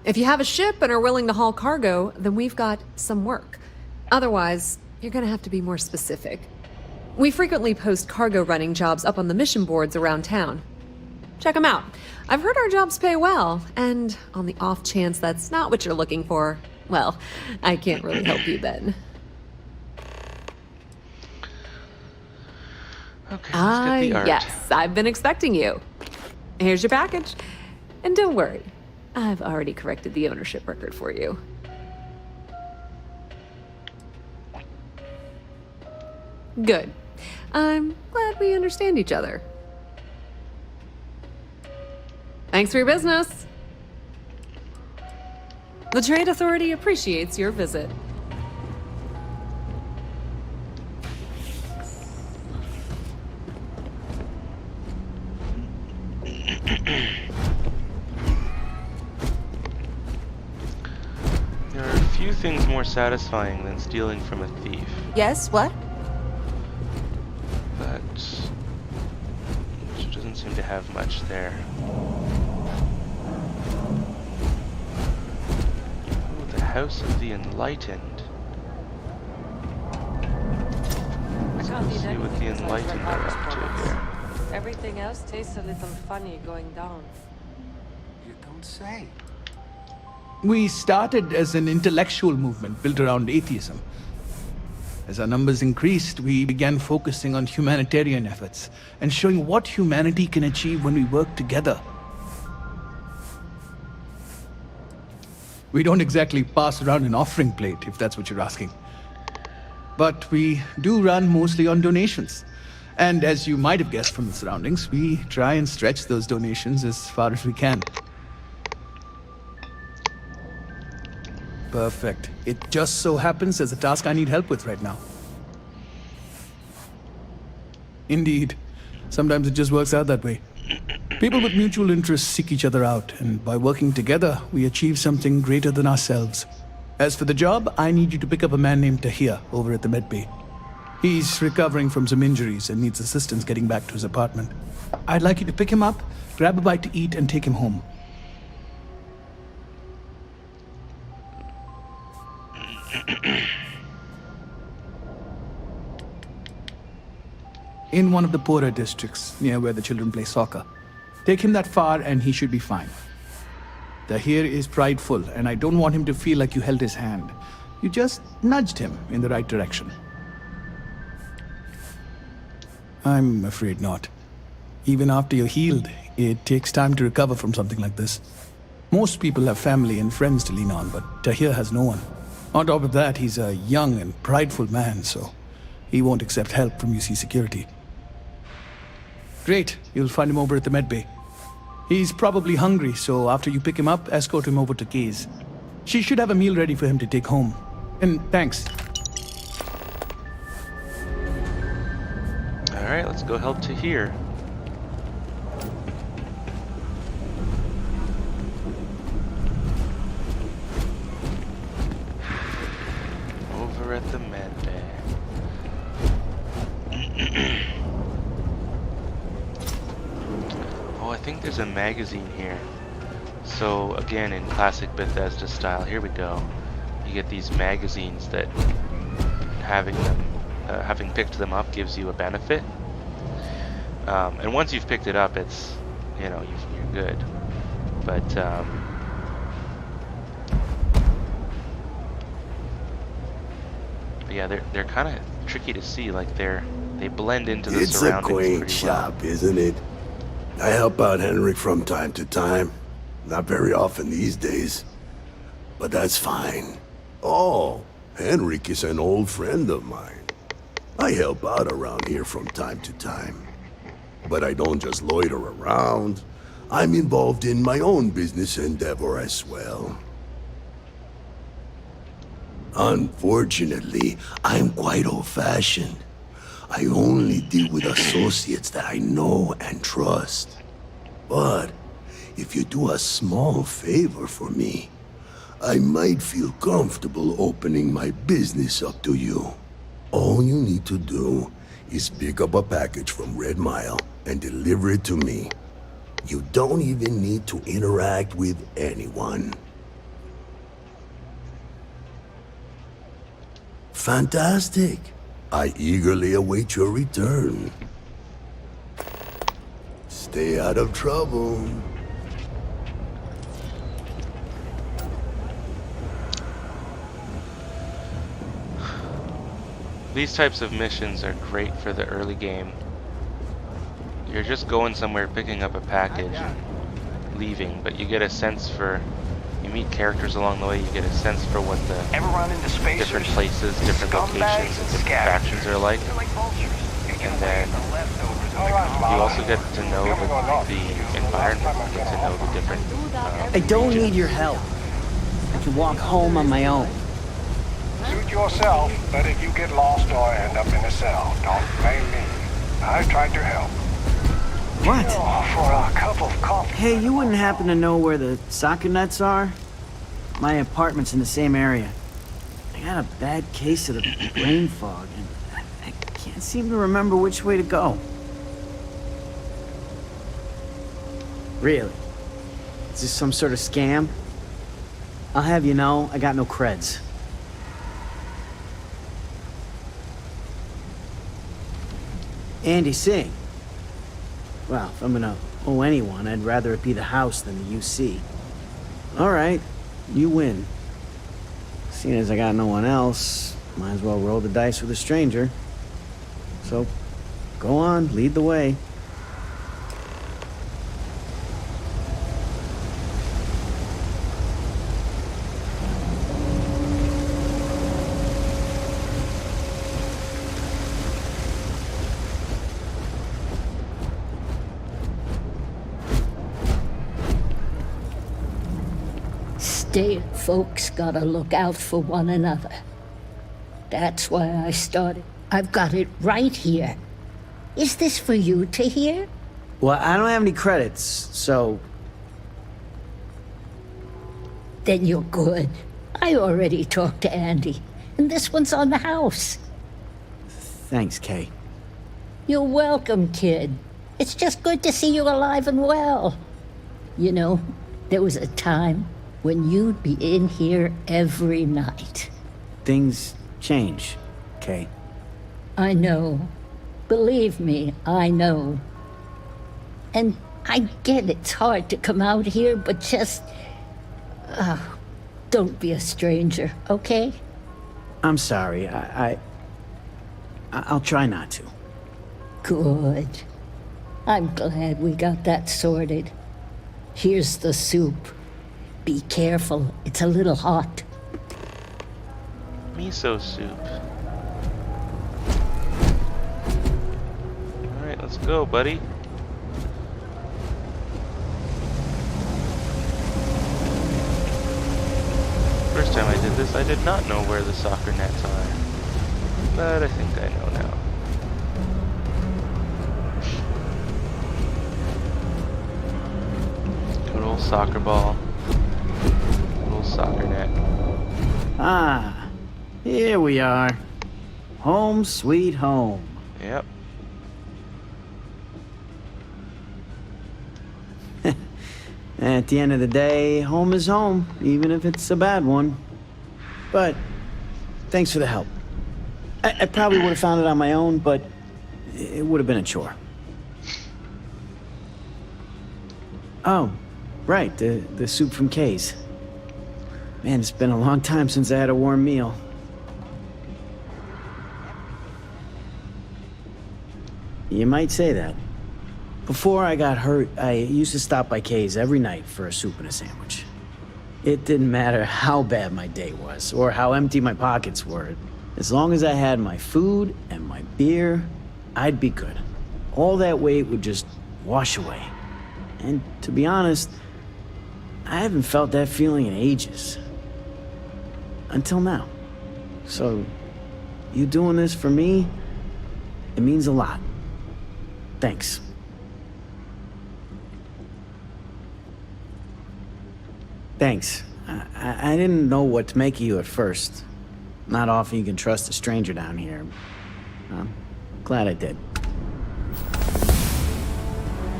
If you have a ship and are willing to haul cargo, then we've got some work. Otherwise, you're gonna have to be more specific. We frequently post cargo running jobs up on the mission boards around town. Check them out. I've heard our jobs pay well, and on the off chance that's not what you're looking for, well, I can't really help you then. Okay, let's get the art. Yes, I've been expecting you. Here's your package. And don't worry, I've already corrected the ownership record for you. Good. I'm glad we understand each other. Thanks for your business. The Trade Authority appreciates your visit. There are a few things more satisfying than stealing from a thief. Yes, what? But she doesn't seem to have much there. Oh, the House of the Enlightened. Let's go see what the Enlightened are up to here. Everything else tastes a little funny going down. You don't say. We started as an intellectual movement built around atheism. As our numbers increased, we began focusing on humanitarian efforts and showing what humanity can achieve when we work together. We don't exactly pass around an offering plate, if that's what you're asking. But we do run mostly on donations. And as you might have guessed from the surroundings, we try and stretch those donations as far as we can. Perfect. It just so happens there's a task I need help with right now. Indeed. Sometimes it just works out that way. People with mutual interests seek each other out, and by working together, we achieve something greater than ourselves. As for the job, I need you to pick up a man named Tahir over at the medbay. He's recovering from some injuries and needs assistance getting back to his apartment. I'd like you to pick him up, grab a bite to eat, and take him home. In one of the poorer districts, near where the children play soccer. Take him that far and he should be fine. Tahir is prideful, and I don't want him to feel like you held his hand. You just nudged him in the right direction. I'm afraid not. Even after you're healed, it takes time to recover from something like this. Most people have family and friends to lean on, but Tahir has no one. On top of that, he's a young and prideful man, so he won't accept help from UC security. Great, you'll find him over at the medbay. He's probably hungry, so after you pick him up, escort him over to Kay's. She should have a meal ready for him to take home. And thanks. Alright, let's go help Tahir. Over at the med bay. Oh, I think there's a magazine here. So again, in classic Bethesda style, here we go. You get these magazines that having picked them up gives you a benefit. And once you've picked it up, it's, you know, you're good. But yeah, they're kind of tricky to see. Like they blend into the It's a surroundings quaint pretty shop, isn't it? I help out Henrik from time to time. Not very often these days. But that's fine. Oh, Henrik is an old friend of mine. I help out around here from time to time. But I don't just loiter around. I'm involved in my own business endeavor as well. Unfortunately, I'm quite old-fashioned. I only deal with associates that I know and trust. But if you do a small favor for me, I might feel comfortable opening my business up to you. All you need to do is pick up a package from Red Mile and deliver it to me. You don't even need to interact with anyone. Fantastic. I eagerly await your return. Stay out of trouble. These types of missions are great for the early game. You're just going somewhere, picking up a package, and leaving, but you get a sense for... You meet characters along the way, you get a sense for what the different places, different locations, and different factions are like. And then you also get to know the environment, you get to know the different I don't need your help. I can walk home on my own. Suit yourself, but if you get lost or end up in a cell, don't blame me. I tried to help. What? For a cup of coffee. Hey, you wouldn't happen to know where the soccer nets are? My apartment's in the same area. I got a bad case of the brain fog, and I can't seem to remember which way to go. Really? Is this some sort of scam? I'll have you know, I got no creds. Andy, sing. Well, if I'm gonna owe anyone, I'd rather it be the house than the UC. All right, you win. Seeing as I got no one else, might as well roll the dice with a stranger. So, go on, lead the way. Folks gotta look out for one another. That's why I started. I've got it right here. Is this for you to hear? Well, I don't have any credits, so... Then you're good. I already talked to Andy, and this one's on the house. Thanks, Kay. You're welcome, kid. It's just good to see you alive and well. You know, there was a time when you'd be in here every night. Things change, Kay. I know. Believe me, I know. And I get it's hard to come out here, but just... don't be a stranger, okay? I'm sorry. I'll try not to. Good. I'm glad we got that sorted. Here's the soup. Be careful, it's a little hot. Miso soup. Alright, let's go, buddy. First time I did this, I did not know where the soccer nets are. But I think I know now. Good old soccer ball. Soccer net. Ah, here we are. Home sweet home. Yep. At the end of the day, home is home, even if it's a bad one. But thanks for the help. I probably would have found it on my own, but it would have been a chore. Oh, Right, the soup from Kay's. Man, it's been a long time since I had a warm meal. You might say that. Before I got hurt, I used to stop by Kay's every night for a soup and a sandwich. It didn't matter how bad my day was, or how empty my pockets were. As long as I had my food and my beer, I'd be good. All that weight would just wash away. And to be honest, I haven't felt that feeling in ages. Until now. So, you doing this for me, it means a lot. Thanks. Thanks. I didn't know what to make of you at first. Not often you can trust a stranger down here. I'm glad I did.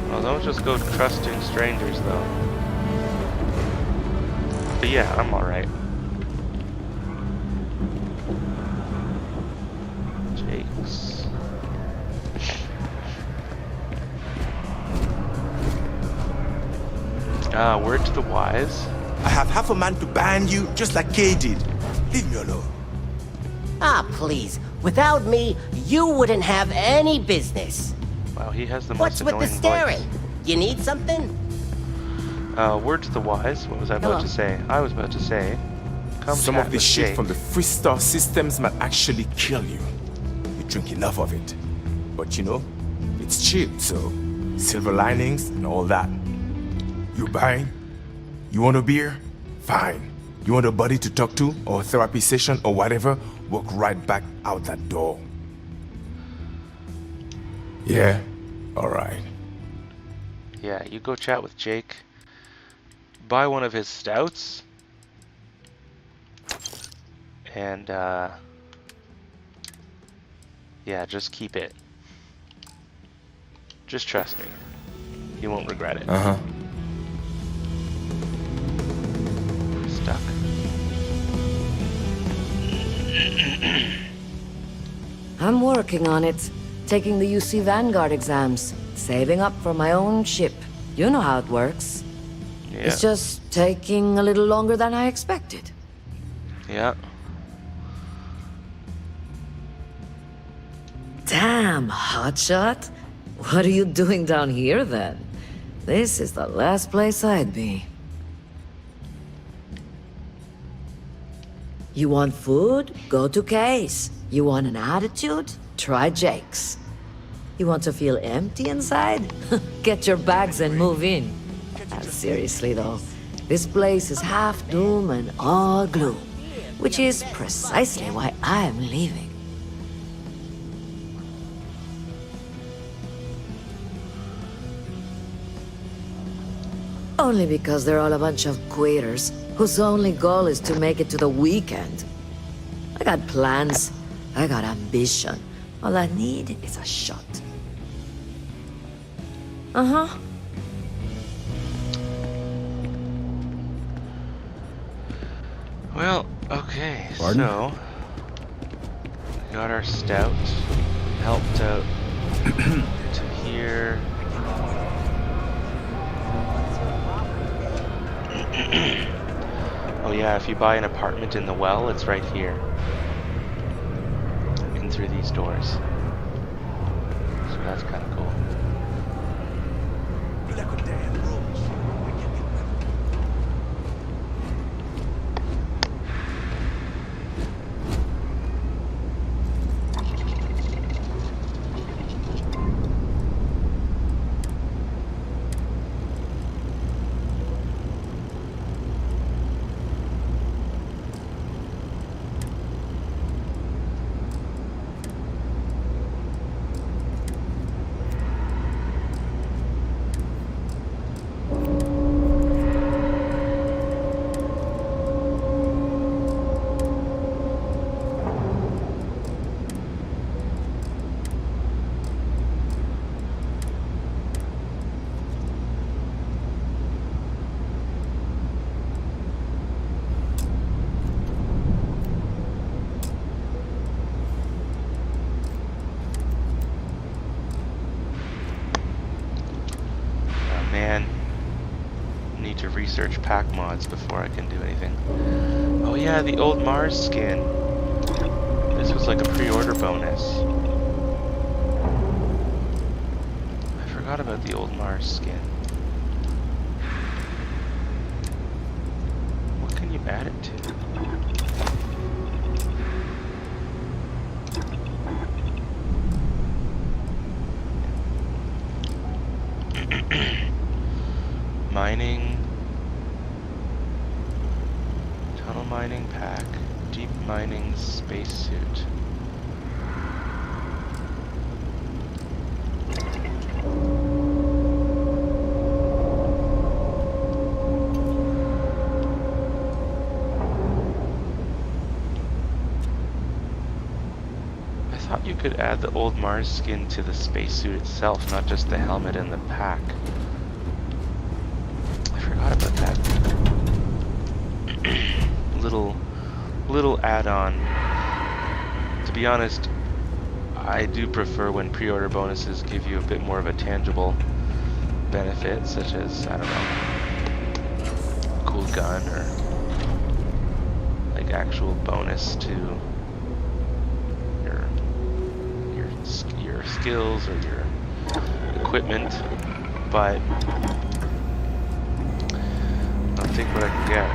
Well, don't just go trusting strangers, though. But yeah, I'm alright. Jake's. Word to the wise. I have half a man to ban you, just like Kay did. Leave me alone. Ah, please. Without me, you wouldn't have any business. Wow, he has the most What's with annoying the staring? voice. You need something? Word to the wise. What was I about to say? I was about to say, come Some chat of the with shit Jake. from the Freestar systems might actually kill you. You drink enough of it. But you know, it's cheap, so silver linings and all that. You buying? You want a beer? Fine. You want a buddy to talk to, or a therapy session, or whatever? Walk right back out that door. Yeah? Alright. Yeah, you go chat with Jake. Buy one of his stouts. And, yeah, just keep it. Just trust me. You won't regret it. Uh-huh. Stuck. I'm working on it. Taking the UC Vanguard exams. Saving up for my own ship. You know how it works. Yeah. It's just taking a little longer than I expected. Yeah. Damn, hotshot. What are you doing down here then? This is the last place I'd be. You want food? Go to Kay's. You want an attitude? Try Jake's. You want to feel empty inside? Get your bags and move in. Seriously though, this place is half doom and all gloom, which is precisely why I'm leaving. Only because they're all a bunch of quitters whose only goal is to make it to the weekend. I got plans. I got ambition. All I need is a shot. Uh-huh. Well, okay, Pardon? so we got our stout, helped out to here. Oh yeah, if you buy an apartment in the well, it's right here. In through these doors. So that's kind of cool. need to research pack mods before I can do anything. Oh yeah, the old Mars skin. This was like a pre-order bonus. I forgot about the old Mars skin. What can you add it to? Mining, tunnel mining pack, deep mining spacesuit. I thought you could add the old Mars skin to the spacesuit itself, not just the helmet and the pack. I forgot about that. little add-on. To be honest, I do prefer when pre-order bonuses give you a bit more of a tangible benefit, such as, I don't know, cool gun or like actual bonus to your skills or your equipment, but I'll take what I can get.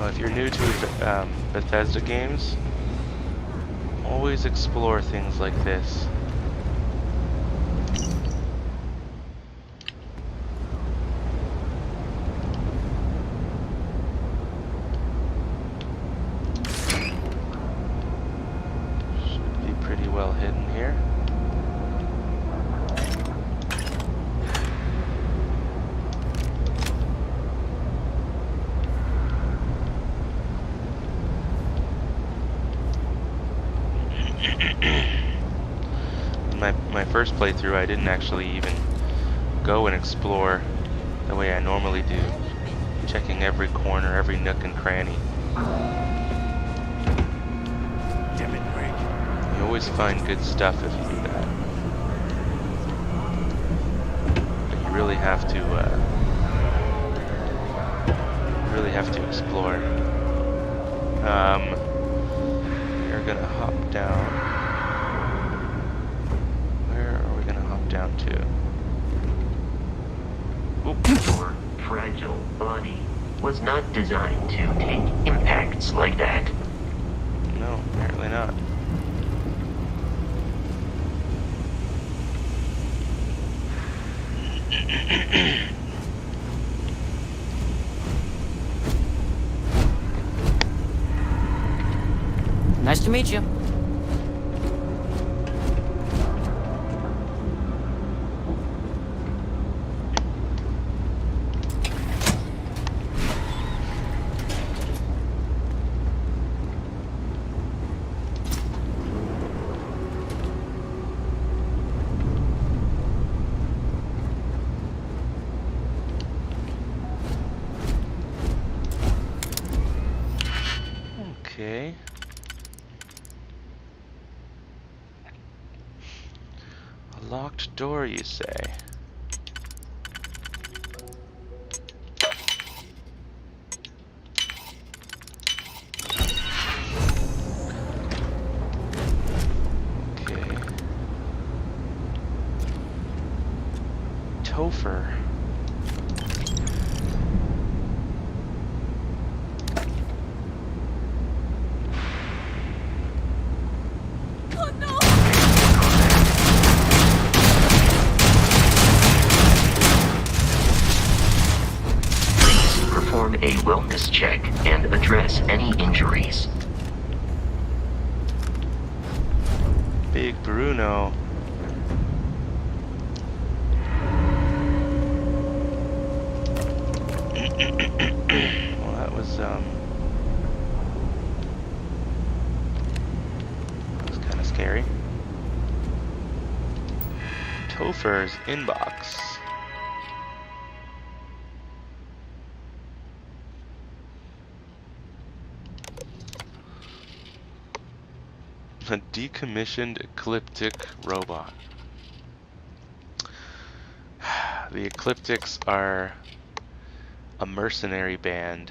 If you're new to Bethesda games, always explore things like this. Should be pretty well hidden here. My first playthrough, I didn't actually even go and explore the way I normally do, checking every corner, every nook and cranny. Damn it, Greg. You always find good stuff if you do that. But you really have to explore. You're gonna hop down. Down to. Your fragile body was not designed to take impacts like that. No, apparently not. Nice to meet you. Okay. A locked door, you say? Okay. Topher. address any injuries. Big Bruno. Well, that was kind of scary. Topher's inbox. A decommissioned ecliptic robot. The Ecliptics are a mercenary band.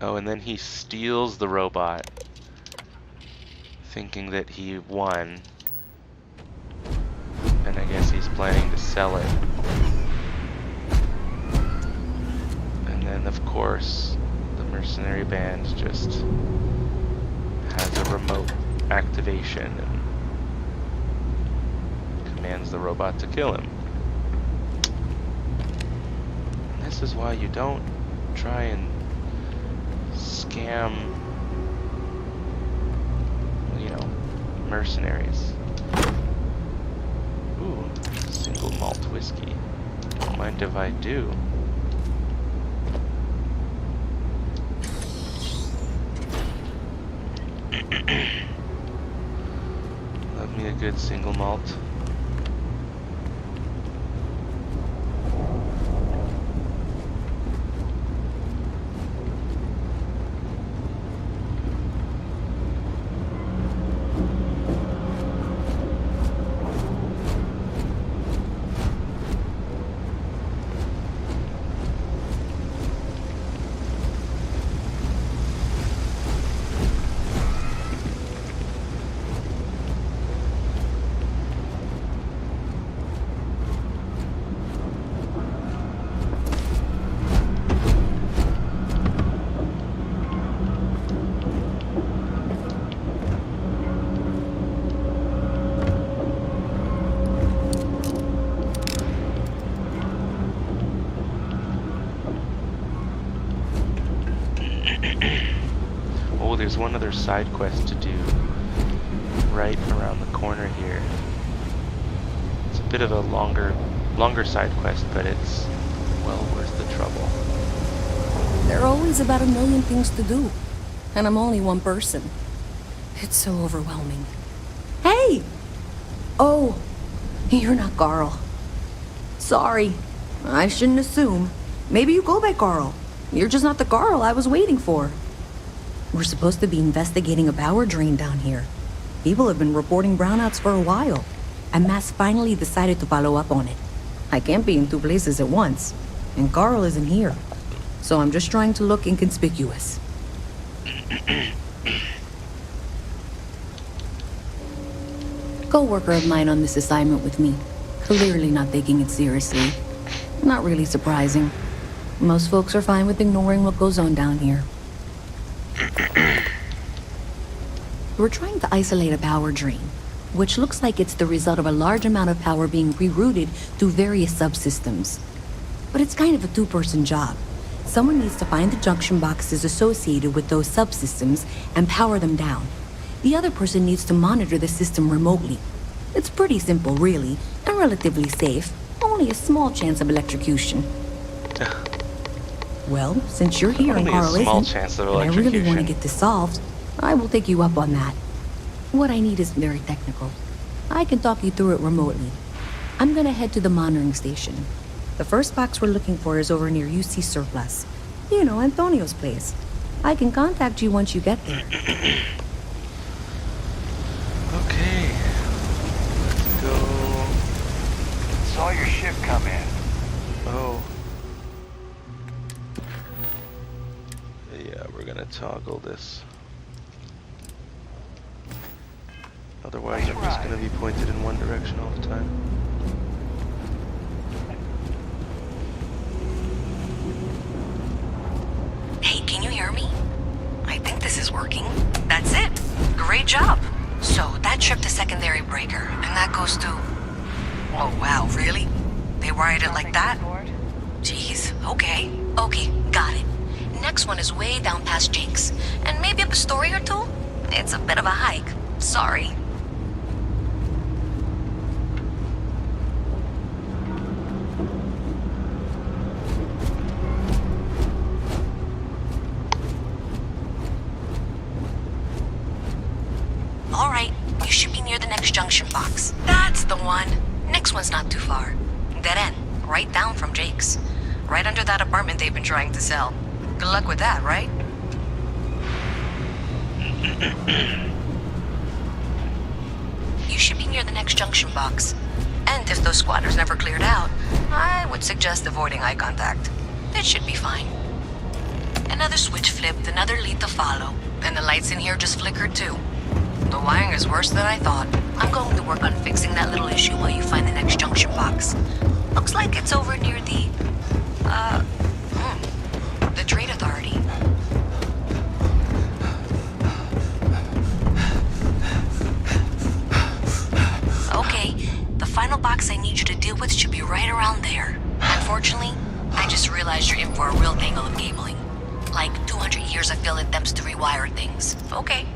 Oh, and then he steals the robot, thinking that he won. And I guess he's planning to sell it. And then, of course, the mercenary band just has a remote activation and commands the robot to kill him. And this is why you don't try and scam, you know, mercenaries. Ooh, single malt whiskey. Don't mind if I do. Love me a good single malt. Oh, there's one other side quest to do right around the corner here. It's a bit of a longer side quest, but it's well worth the trouble. There are always about a million things to do, and I'm only one person. It's so overwhelming. Hey! Oh, you're not Carl. Sorry, I shouldn't assume. Maybe you go by Carl. You're just not the Carl I was waiting for. We're supposed to be investigating a power drain down here. People have been reporting brownouts for a while, and Mass finally decided to follow up on it. I can't be in two places at once, and Carl isn't here. So I'm just trying to look inconspicuous. Co-worker of mine on this assignment with me, clearly not taking it seriously. Not really surprising. Most folks are fine with ignoring what goes on down here. We're trying to isolate a power drain, which looks like it's the result of a large amount of power being rerouted through various subsystems. But it's kind of a two-person job. Someone needs to find the junction boxes associated with those subsystems and power them down. The other person needs to monitor the system remotely. It's pretty simple, really, and relatively safe. Only a small chance of electrocution. Well, since you're here and Carl isn't, and I really want to get this solved, I will take you up on that. What I need isn't very technical. I can talk you through it remotely. I'm gonna head to the monitoring station. The first box we're looking for is over near UC Surplus. You know, Antonio's place. I can contact you once you get there. Okay. Let's go. Saw your ship come in. Oh. Yeah, we're gonna toggle this. Otherwise, I'm just gonna be pointed in one direction all the time. Hey, can you hear me? I think this is working. That's it. Great job. So that tripped the secondary breaker, and that goes to... Oh, wow, really? They wired it like that? Jeez, okay. Okay, got it. next one is way down past Jake's. And maybe up a story or two? It's a bit of a hike. Sorry. Alright, you should be near the next junction box. That's the one. Next one's not too far. Dead end, right down from Jake's. Right under that apartment they've been trying to sell. Good luck with that, right? You should be near the next junction box. And if those squatters never cleared out, I would suggest avoiding eye contact. It should be fine. Another switch flipped, another lead to follow. And the lights in here just flickered too. The wiring is worse than I thought. I'm going to work on fixing that little issue while you find the next junction box. Looks like it's over near the Trade Authority. Okay, the final box I need you to deal with should be right around there. Unfortunately, I just realized you're in for a real tangle of cabling. Like 200 years of field attempts to rewire things. Okay,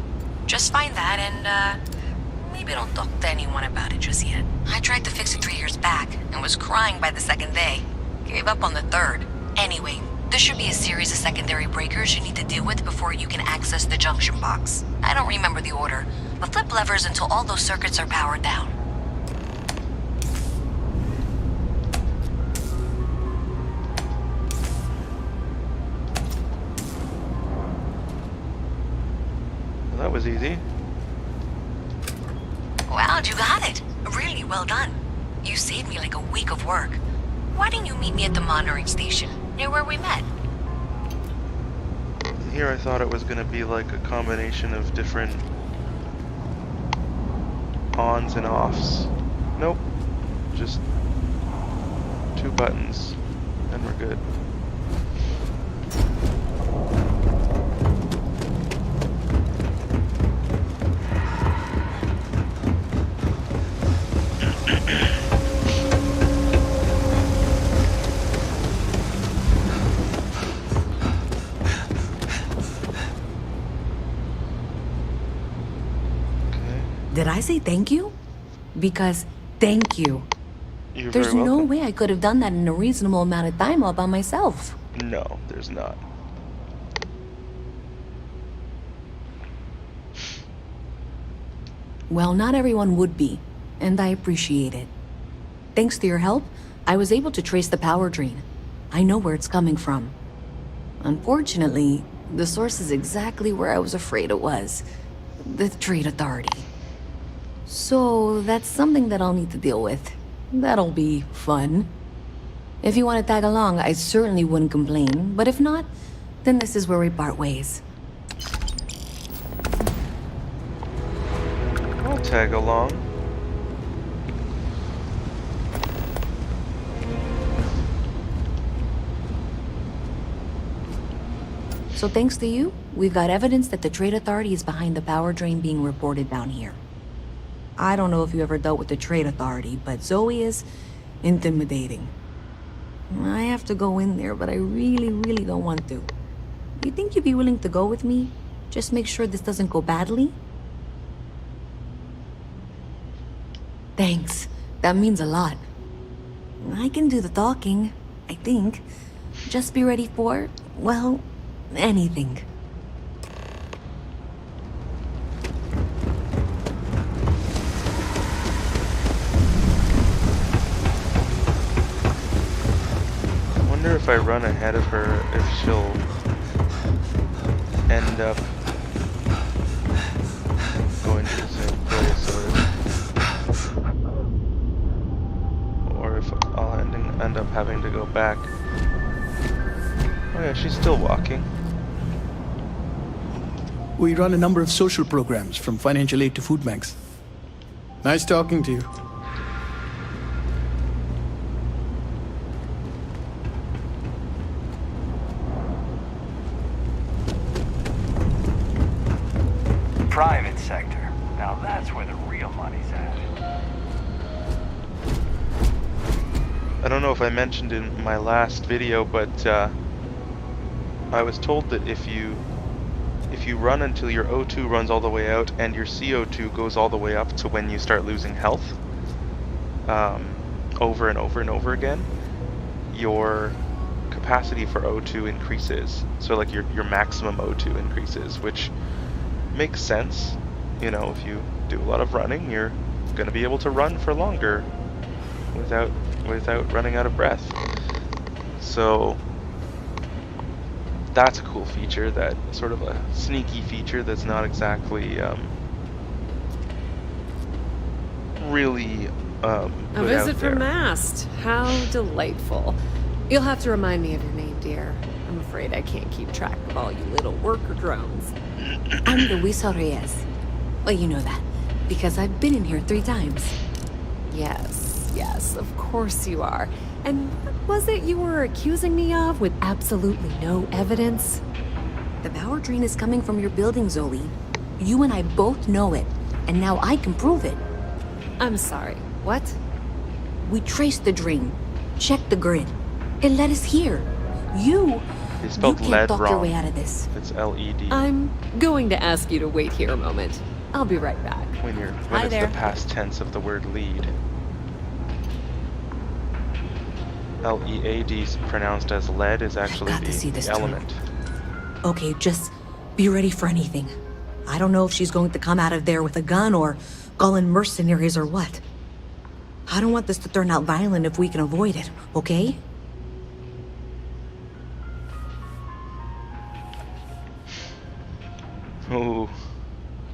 just find that and, maybe don't talk to anyone about it just yet. I tried to fix it 3 years back and was crying by the second day. Gave up on the third. Anyway, there should be a series of secondary breakers you need to deal with before you can access the junction box. I don't remember the order, but flip levers until all those circuits are powered down. Well, that was easy. Wow, you got it. Really well done. You saved me like a week of work. Why didn't you meet me at the monitoring station, near where we met? Here I thought it was going to be like a combination of different ons and offs. Nope. Just 2 buttons and we're good. Did I say thank you? Because thank you. You're There's very no welcome. way I could have done that in a reasonable amount of time all by myself. No, there's not. Well, not everyone would be, and I appreciate it. Thanks to your help, I was able to trace the power drain. I know where it's coming from. Unfortunately, the source is exactly where I was afraid it was. The Trade Authority. So, that's something that I'll need to deal with. That'll be fun. If you want to tag along, I certainly wouldn't complain, but if not, then this is where we part ways. I'll tag along. So thanks to you, we've got evidence that the Trade Authority is behind the power drain being reported down here. I don't know if you ever dealt with the Trade Authority, but Zoe is intimidating. I have to go in there, but I really don't want to. You think you'd be willing to go with me? Just make sure this doesn't go badly? Thanks. That means a lot. I can do the talking, I think. Just be ready for, well, anything. I wonder if I run ahead of her, if she'll end up going to the same place, or if I'll end up having to go back. Oh yeah, she's still walking. We run a number of social programs, from financial aid to food banks. Nice talking to you. Private sector. Now that's where the real money's at. I don't know if I mentioned in my last video, but I was told that if you run until your O2 runs all the way out and your CO2 goes all the way up to when you start losing health, over and over and over again, your capacity for O2 increases. So like your maximum O2 increases, which makes sense. You know, if you do a lot of running, you're going to be able to run for longer without running out of breath. So that's a cool feature, that sort of a sneaky feature that's not exactly really A put visit out from there. Mast. How delightful. You'll have to remind me of your name, dear. I'm afraid I can't keep track of all you little worker drones. I'm Luisa Reyes. Well, you know that, because I've been in here 3 times. Yes, of course you are. And what was it you were accusing me of with absolutely no evidence? The power drain is coming from your building, Zoe. You and I both know it, and now I can prove it. I'm sorry, what? We traced the drain, checked the grid. It led us here. You spelled can't lead talk your wrong. way out of this. It's LED. I'm going to ask you to wait here a moment. I'll be right back. When Hi it's there. the past tense of the word lead. LEAD pronounced as lead is actually the element. Okay, just be ready for anything. I don't know if she's going to come out of there with a gun or call in mercenaries or what. I don't want this to turn out violent if we can avoid it, okay? Ooh,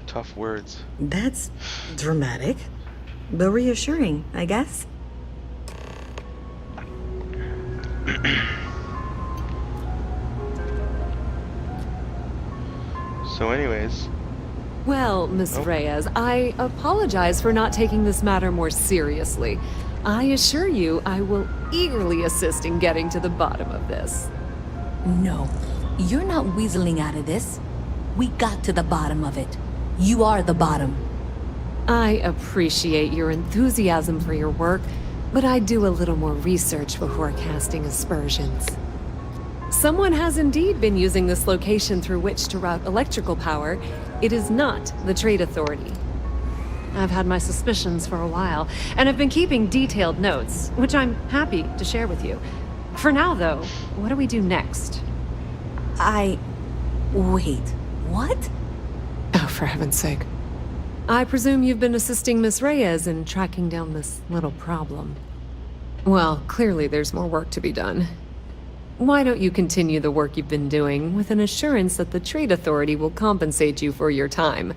tough words. That's dramatic, but reassuring, I guess. So anyways... Well, Miss Reyes, I apologize for not taking this matter more seriously. I assure you I will eagerly assist in getting to the bottom of this. No, you're not weaseling out of this. We got to the bottom of it. You are the bottom. I appreciate your enthusiasm for your work, but I'd do a little more research before casting aspersions. Someone has indeed been using this location through which to route electrical power. It is not the Trade Authority. I've had my suspicions for a while, and have been keeping detailed notes, which I'm happy to share with you. For now, though, what do we do next? Wait, what? Oh, for heaven's sake. I presume you've been assisting Miss Reyes in tracking down this little problem. Well, clearly there's more work to be done. Why don't you continue the work you've been doing with an assurance that the Trade Authority will compensate you for your time?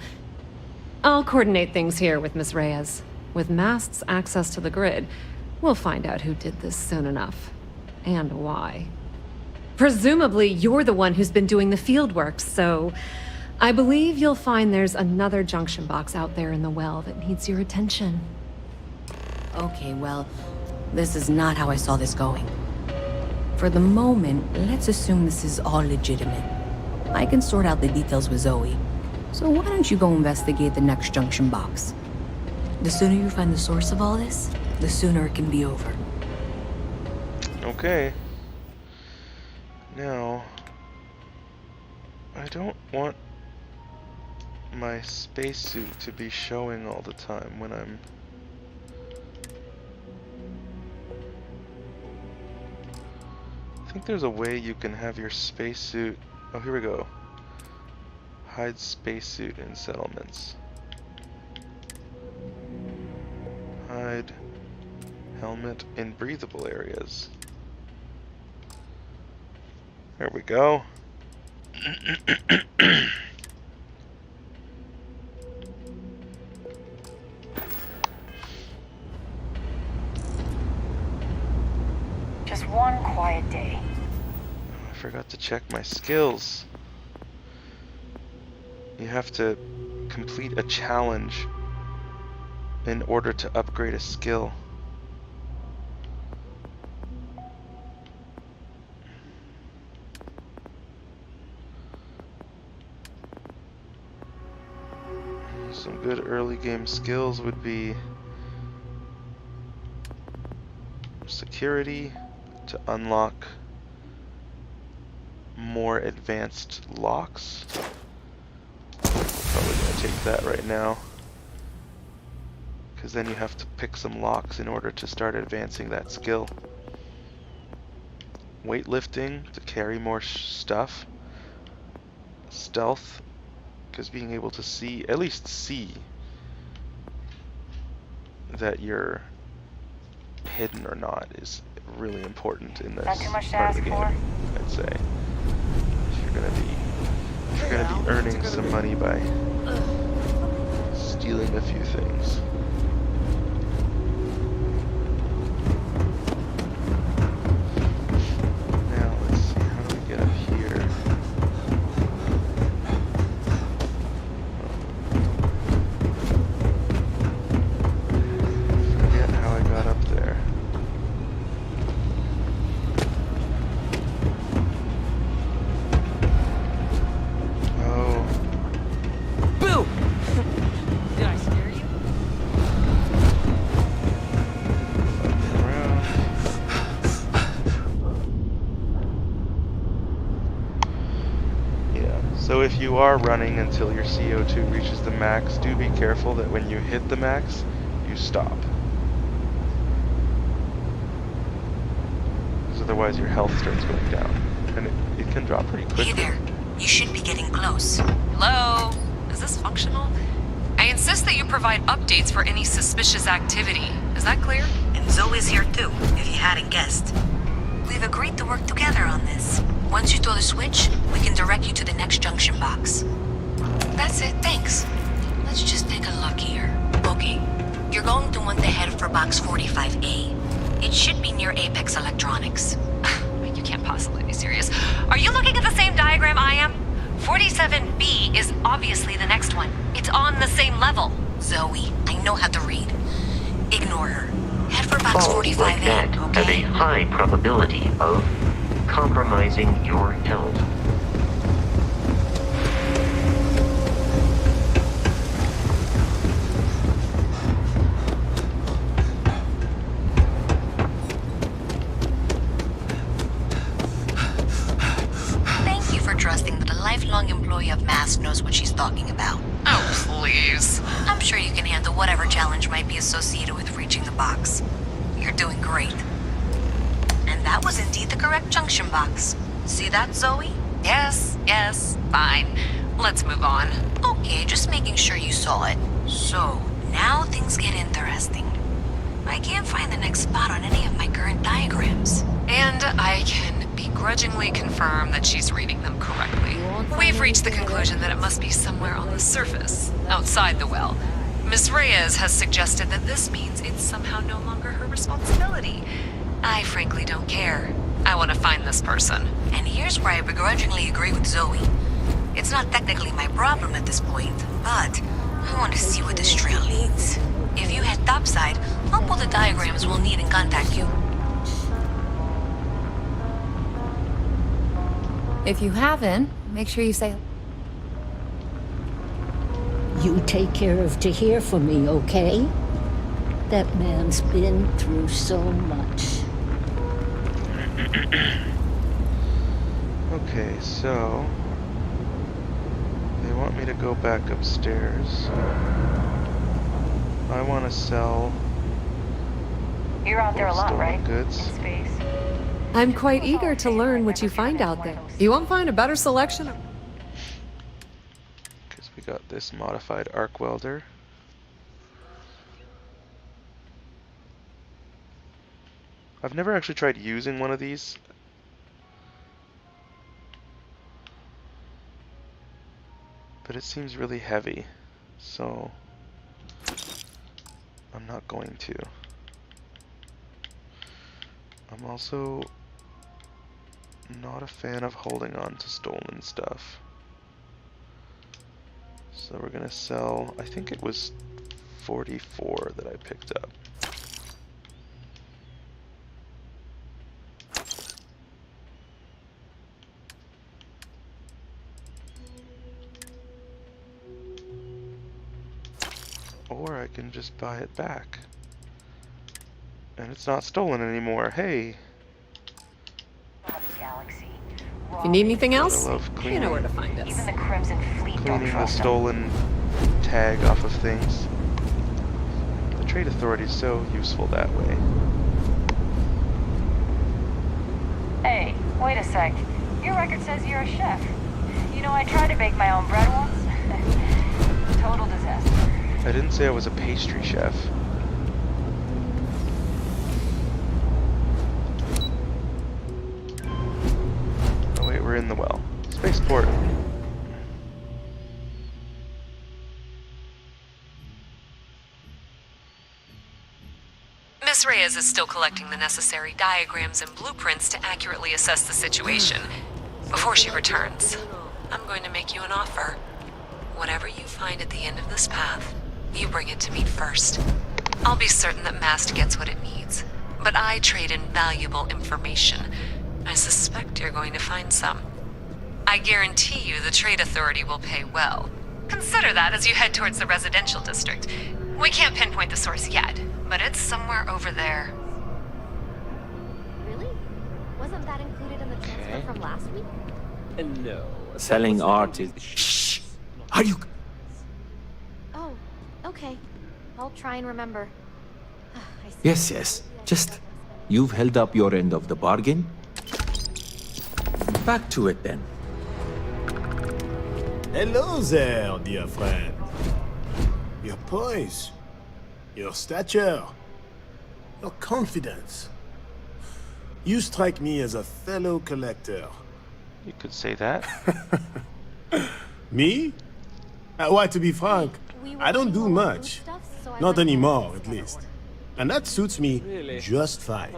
I'll coordinate things here with Miss Reyes. With Mast's access to the grid, we'll find out who did this soon enough. And why. Presumably, you're the one who's been doing the field work, so... I believe you'll find there's another junction box out there in the well that needs your attention. Okay, well, this is not how I saw this going. For the moment, let's assume this is all legitimate. I can sort out the details with Zoe. So why don't you go investigate the next junction box? The sooner you find the source of all this, the sooner it can be over. Okay. Now, I don't want my spacesuit to be showing all the time when I'm... I think there's a way you can have your spacesuit... Oh, here we go. Hide spacesuit in settlements. Hide helmet in breathable areas. There we go. Just one quiet day. I forgot to check my skills. You have to complete a challenge in order to upgrade a skill. Some good early game skills would be security to unlock more are advanced locks. Probably gonna take that right now, because then you have to pick some locks in order to start advancing that skill. Weightlifting to carry more stuff. Stealth, because being able to see, at least see, that you're hidden or not is really important in this Not too much to part of the ask game, for. I'd say. If you're gonna be earning some money by stealing a few things. Now let's see, how do we get up here? Forget how I got up there. Oh. Boo! Did I scare you? Yeah, so if you are running until your CO2 reaches the max, do be careful that when you hit the max, you stop. Because otherwise your health starts going down. And it can drop pretty quickly. Hey there. You should be getting close. Hello? Is this functional? I insist that you provide updates for any suspicious activity. Is that clear? And Zoe's here too, if you hadn't guessed. We've agreed to work together on this. Once you throw the switch, we can direct you to the next junction box. That's it, thanks. Let's just take a look here. Okay, you're going to want to head for box 45A. It should be near Apex Electronics. You can't possibly be serious. Are you looking at the same diagram I am? 47B is obviously the next one. It's on the same level. Zoe, I know how to read. Ignore her. Head for box Falls 45A, like that have a high probability of compromising your health. Thank you for trusting that a lifelong employee of MAST knows what she's talking about. Oh, please. I'm sure you can handle whatever challenge might be associated with reaching the box. You're doing great. And that was indeed the correct junction box. See that, Zoe? Yes, fine. Let's move on. Okay, just making sure you saw it. So, now things get interesting. I can't find the next spot on any of my current diagrams. And I can begrudgingly confirm that she's reading them correctly. We've reached the conclusion that it must be somewhere on the surface, outside the well. Ms. Reyes has suggested that this means it's somehow no longer her responsibility. I frankly don't care. I want to find this person. And here's where I begrudgingly agree with Zoe. It's not technically my problem at this point, but I want to see where this trail leads. If you head topside, I'll pull the diagrams we'll need and contact you. If you haven't, make sure you say... You take care of Tahir for me, okay? That man's been through so much. Okay, so they want me to go back upstairs. I want to sell. You're out there a lot, stolen right? goods. In space. I'm quite eager to learn what you find out there. You won't find a better selection of... Because we got this modified arc welder. I've never actually tried using one of these. But it seems really heavy, so I'm not going to. I'm also not a fan of holding on to stolen stuff. So we're gonna sell, I think it was 44 that I picked up. Or I can just buy it back. And it's not stolen anymore. Hey! Galaxy. If you need anything Gotta else, love you cleaning. know where to find us. Even the Crimson Fleet don't Cleaning the trust them. stolen tag off of things. The trade authority is so useful that way. Hey, wait a sec. Your record says you're a chef. You know, I tried to bake my own bread once. Total disaster. I didn't say I was a pastry chef. Oh wait, we're in the well. Spaceport. Miss Reyes is still collecting the necessary diagrams and blueprints to accurately assess the situation. Before she returns, I'm going to make you an offer. Whatever you find at the end of this path, you bring it to me first. I'll be certain that Mast gets what it needs, but I trade in valuable information. I suspect you're going to find some. I guarantee you the Trade Authority will pay well. Consider that as you head towards the residential district. We can't pinpoint the source yet, but it's somewhere over there. Really? Wasn't that included in the transfer from last week? No. Selling art is... Shh! Are you... Oh, okay. I'll try and remember. Yes, yes. Just... You've held up your end of the bargain? Back to it then. Hello there, dear friend. Your poise, your stature, your confidence. You strike me as a fellow collector. You could say that. Me? Why, to be frank, I don't do much. Not anymore, at least. And that suits me just fine.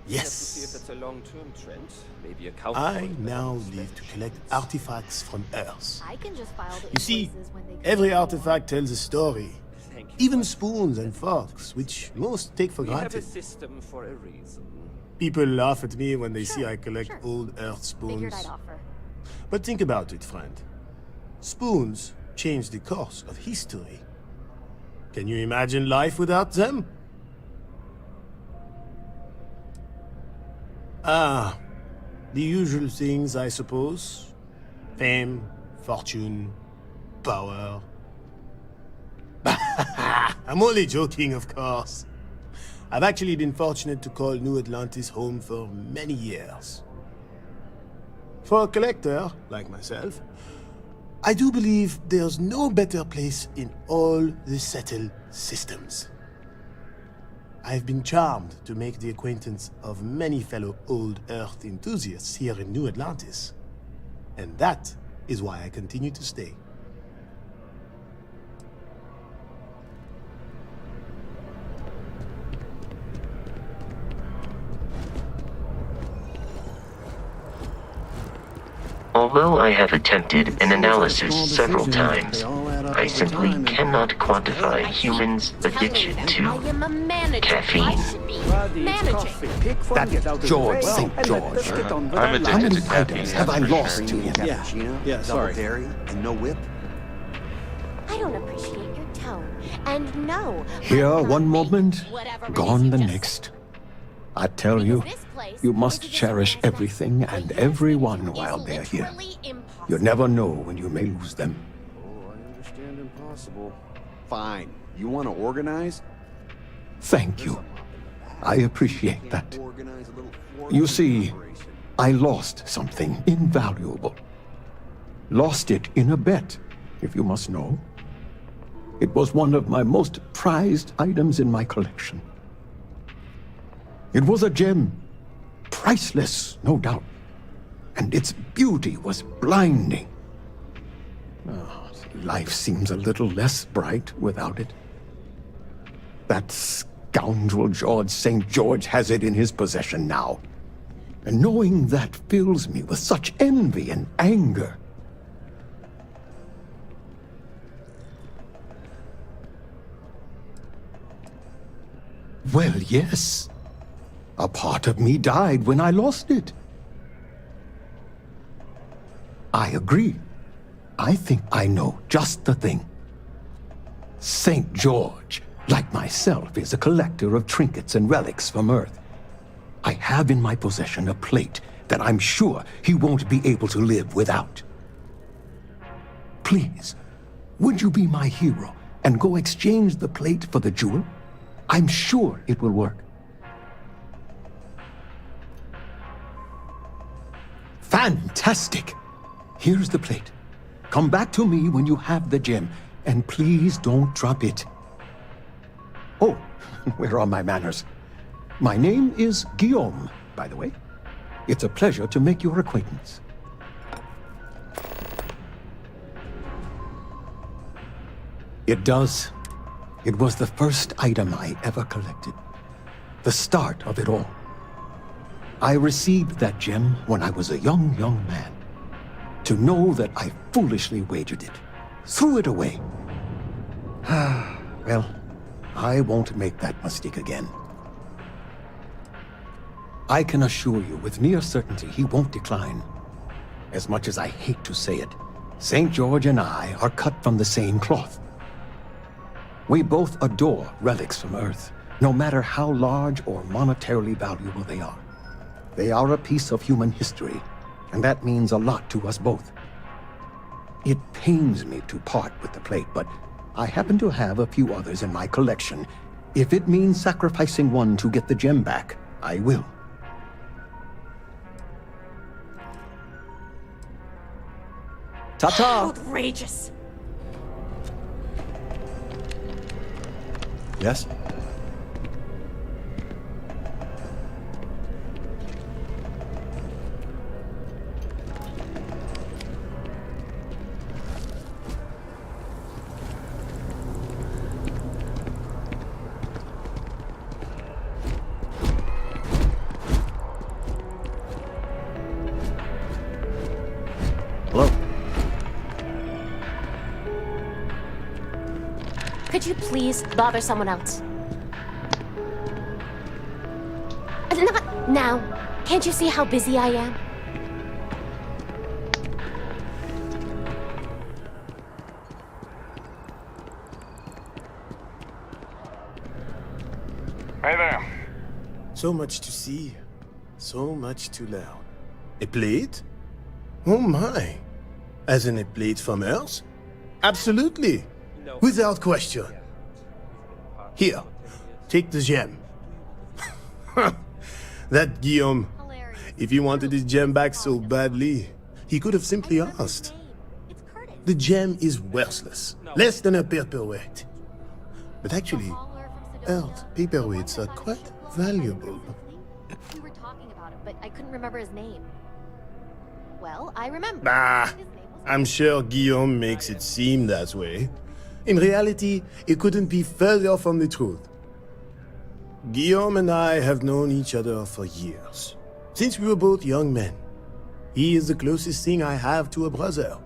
Yes. I now live to collect artifacts from Earth. I can just file the You see, invoices when they every artifact tells a story. Even spoons and forks, which most take for We have a granted. system for a reason. People laugh at me when they see I collect old Earth spoons. Figured I'd offer. But think about it, friend. Spoons change the course of history. Can you imagine life without them? Ah, the usual things, I suppose. Fame, fortune, power. I'm only joking, of course. I've actually been fortunate to call New Atlantis home for many years. For a collector, like myself, I do believe there's no better place in all the settled systems. I've been charmed to make the acquaintance of many fellow old Earth enthusiasts here in New Atlantis. And that is why I continue to stay. Although I have attempted an analysis several times, I simply cannot quantify humans' addiction I to am a manager. caffeine. I should be managing. That George St. George. I'm How addicted many to caffeine. items have I lost to him? Yeah, sorry. Dairy and no whip. I don't appreciate your tone. And no. Here one moment, Whatever gone the just next. I tell you, you must cherish everything and everyone while they're here. You never know when you may lose them. Oh, I understand impossible. Fine. You want to organize? Thank you. I appreciate that. You see, I lost something invaluable. Lost it in a bet, if you must know. It was one of my most prized items in my collection. It was a gem, priceless, no doubt, and its beauty was blinding. Oh, life seems a little less bright without it. That scoundrel George St. George has it in his possession now, and knowing that fills me with such envy and anger. Well, yes. A part of me died when I lost it. I agree. I think I know just the thing. St. George, like myself, is a collector of trinkets and relics from Earth. I have in my possession a plate that I'm sure he won't be able to live without. Please, would you be my hero and go exchange the plate for the jewel? I'm sure it will work. Fantastic! Here's the plate. Come back to me when you have the gem, and please don't drop it. Oh, where are my manners? My name is Guillaume, by the way. It's a pleasure to make your acquaintance. It does. It was the first item I ever collected. The start of it all. I received that gem when I was a young man. To know that I foolishly wagered it, threw it away. Well, I won't make that mistake again. I can assure you with near certainty he won't decline. As much as I hate to say it, St. George and I are cut from the same cloth. We both adore relics from Earth, no matter how large or monetarily valuable they are. They are a piece of human history, and that means a lot to us both. It pains me to part with the plate, but I happen to have a few others in my collection. If it means sacrificing one to get the gem back, I will. Ta-ta! Outrageous. Yes? Hello? Could you please bother someone else? Not now. Can't you see how busy I am? Hey there. So much to see, so much to learn. A plate? Oh my. As in a plate from Earth? Absolutely. Without question. Here, take the gem. That Guillaume. If he wanted his gem back so badly, he could have simply asked. The gem is worthless, less than a paperweight. But actually, Earth paperweights are quite valuable. We were talking about it, but I couldn't remember his name. Well, I remember. Bah, I'm sure Guillaume makes it seem that way. In reality, it couldn't be further from the truth. Guillaume and I have known each other for years, since we were both young men. He is the closest thing I have to a brother.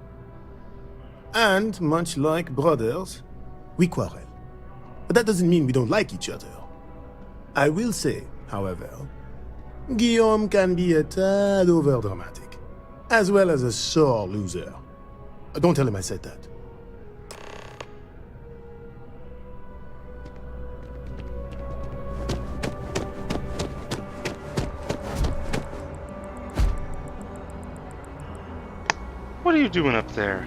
And much like brothers, we quarrel. But that doesn't mean we don't like each other. I will say, however, Guillaume can be a tad overdramatic, as well as a sore loser. Don't tell him I said that. What are you doing up there?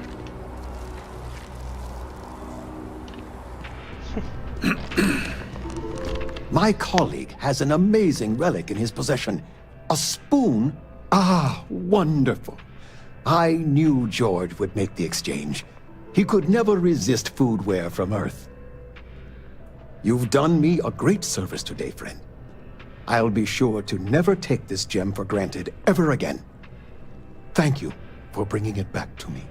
My colleague has an amazing relic in his possession. A spoon? Ah, wonderful. I knew George would make the exchange. He could never resist foodware from Earth. You've done me a great service today, friend. I'll be sure to never take this gem for granted ever again. Thank you for bringing it back to me.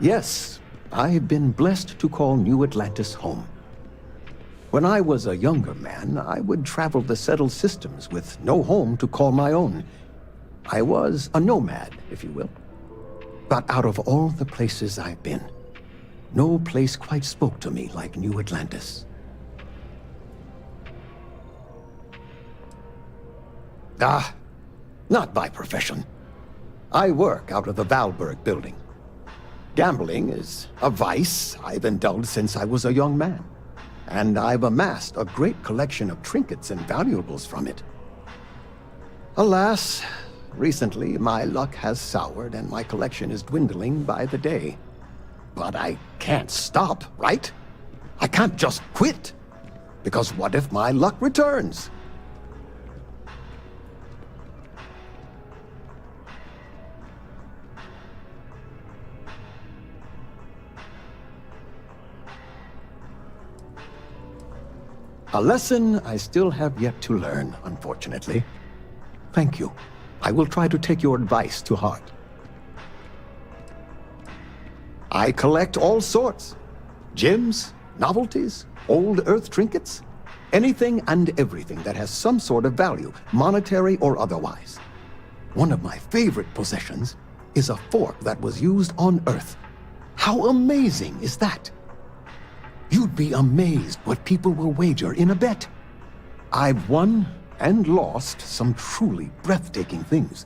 Yes, I've been blessed to call New Atlantis home. When I was a younger man, I would travel the settled systems with no home to call my own. I was a nomad, if you will. But out of all the places I've been, no place quite spoke to me like New Atlantis. Ah, not by profession. I work out of the Valberg building. Gambling is a vice I've indulged since I was a young man, and I've amassed a great collection of trinkets and valuables from it. Alas, recently my luck has soured and my collection is dwindling by the day. But I can't stop, right? I can't just quit. Because what if my luck returns? A lesson I still have yet to learn, unfortunately. Thank you. I will try to take your advice to heart. I collect all sorts. Gems, novelties, old Earth trinkets. Anything and everything that has some sort of value, monetary or otherwise. One of my favorite possessions is a fork that was used on Earth. How amazing is that? You'd be amazed what people will wager in a bet. I've won and lost some truly breathtaking things.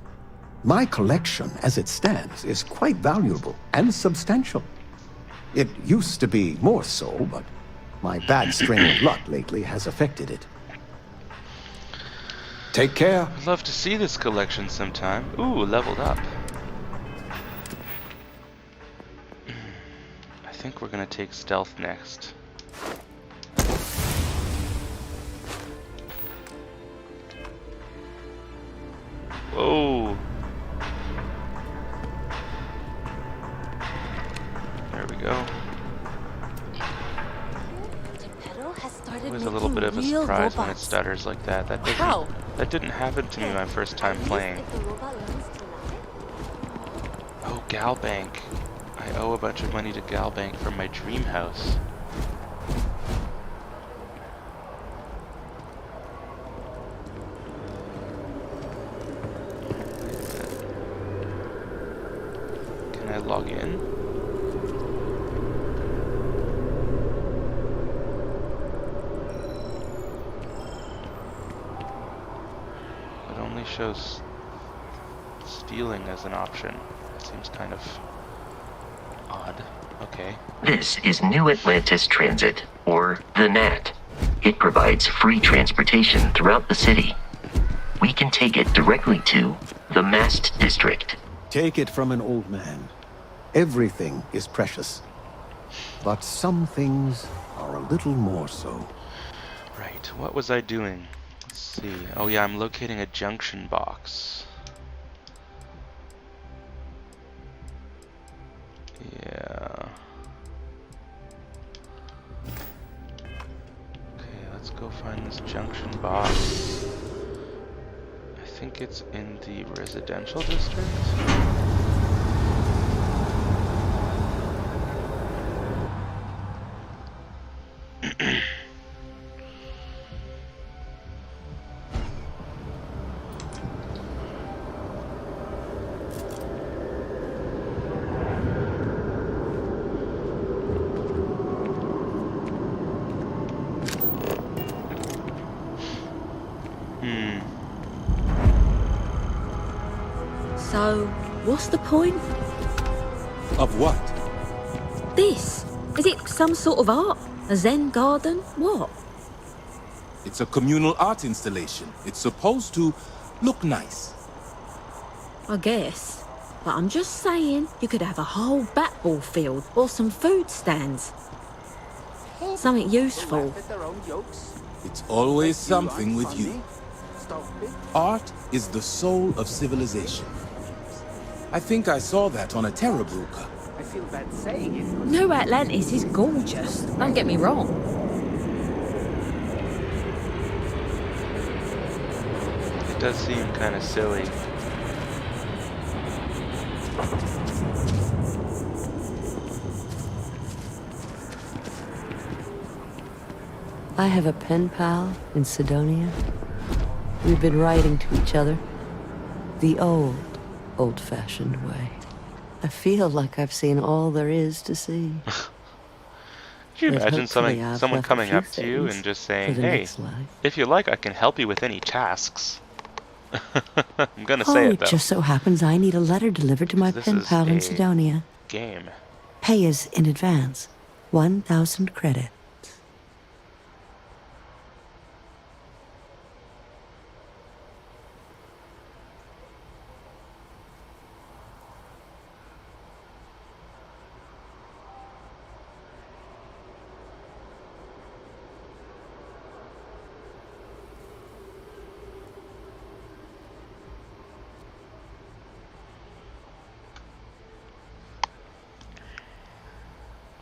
My collection, as it stands, is quite valuable and substantial. It used to be more so, but my bad strain of luck lately has affected it. Take care. I'd love to see this collection sometime. Ooh, leveled up. I think we're gonna take stealth next. Whoa. There we go. It was a little bit of a surprise when it stutters like that. That didn't happen to me my first time playing. Oh, Galbank. I owe a bunch of money to Galbank from my dream house. Can I log in? It only shows stealing as an option. It seems kind of odd. Okay. This is New Atlantis Transit, or the NAT. It provides free transportation throughout the city. We can take it directly to the Mast District. Take it from an old man. Everything is precious. But some things are a little more so. Right, what was I doing? Let's see. Oh yeah, I'm locating a junction box. Yeah. Okay, let's go find this junction box. I think it's in the residential district. So, what's the point? Of what? This? Is it some sort of art? A Zen garden? What? It's a communal art installation. It's supposed to look nice. I guess. But I'm just saying, you could have a whole bat-ball field or some food stands. Something useful. It's always something with you. Art is the soul of civilization. I think I saw that on a Terrabruka. I feel bad saying it. New Atlantis is gorgeous, don't get me wrong. It does seem kind of silly. I have a pen pal in Sidonia. We've been writing to each other. The old-fashioned way. I feel like I've seen all there is to see. Could you imagine someone coming up to you and just saying, hey, if you like, I can help you with any tasks. I'm gonna say Oh, it it though. just so happens I need a letter delivered to my This pen is pal in a Sidonia. game. Pay is in advance. 1,000 credit.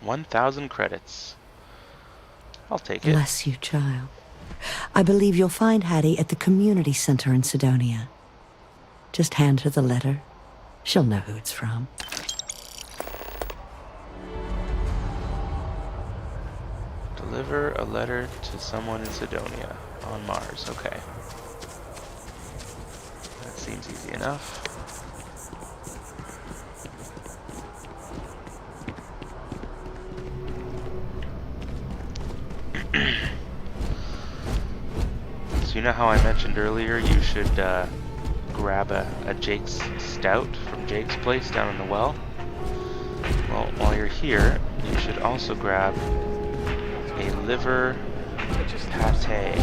$1,000 credits. I'll take it. Bless you, child. I believe you'll find Hattie at the community center in Sidonia. Just hand her the letter. She'll know who it's from. Deliver a letter to someone in Sidonia on Mars. Okay. That seems easy enough. So you know how I mentioned earlier you should grab a Jake's Stout from Jake's place down in the well? Well, while you're here, you should also grab a liver pate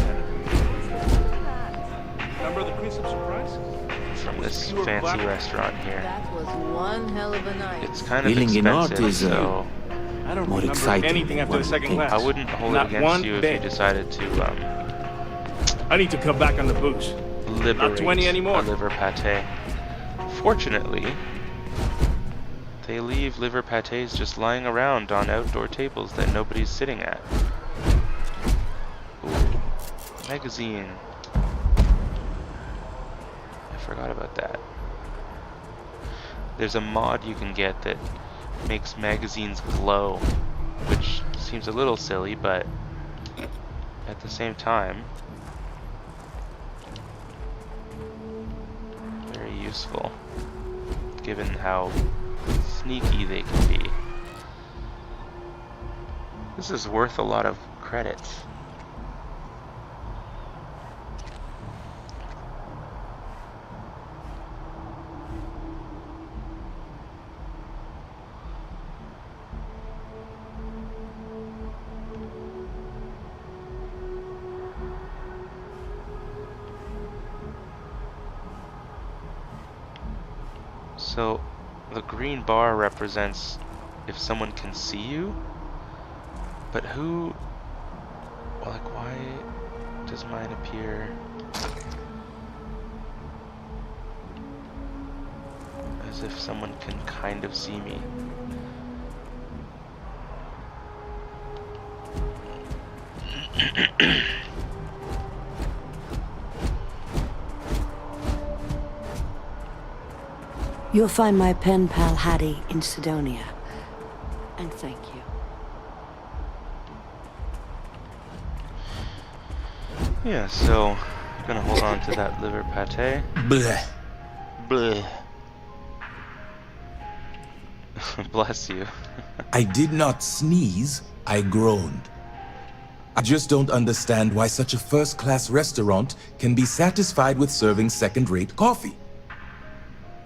Remember the Queen of Surprise? from this fancy restaurant here. That was one hell of a night. It's kind of Dealing in art expensive, is so I don't more remember exciting anything than after the one second thinks. class. I wouldn't hold Not it against one you if bit. you decided to I need to cut back on the booze. liberate Not 20 anymore. a liver pate. Fortunately, they leave liver pates just lying around on outdoor tables that nobody's sitting at. Ooh, magazine. I forgot about that. There's a mod you can get that makes magazines glow, which seems a little silly, but at the same time, very useful, given how sneaky they can be. This is worth a lot of credits. So the green bar represents if someone can see you, but who, well, like, why does mine appear as if someone can kind of see me? You'll find my pen pal Hattie in Sidonia. And thank you. Yeah, so I'm gonna hold on to that liver pate. Bleh. Bleh. Bless you. I did not sneeze, I groaned. I just don't understand why such a first-class restaurant can be satisfied with serving second-rate coffee.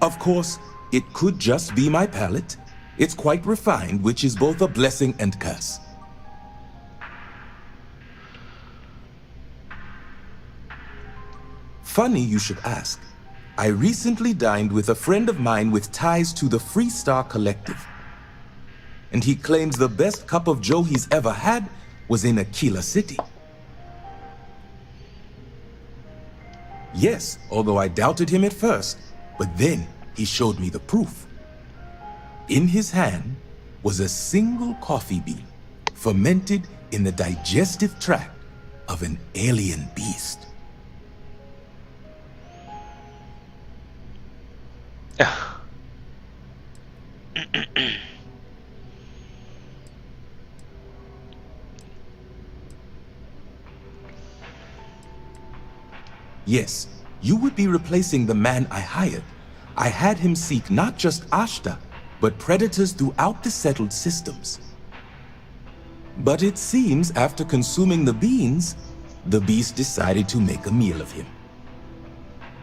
Of course, it could just be my palate. It's quite refined, which is both a blessing and curse. Funny you should ask. I recently dined with a friend of mine with ties to the Freestar Collective. And he claims the best cup of joe he's ever had was in Aquila City. Yes, although I doubted him at first, but then he showed me the proof. In his hand was a single coffee bean, fermented in the digestive tract of an alien beast. Yes, you would be replacing the man I hired. I had him seek not just Ashta, but predators throughout the settled systems. But it seems after consuming the beans, the beast decided to make a meal of him.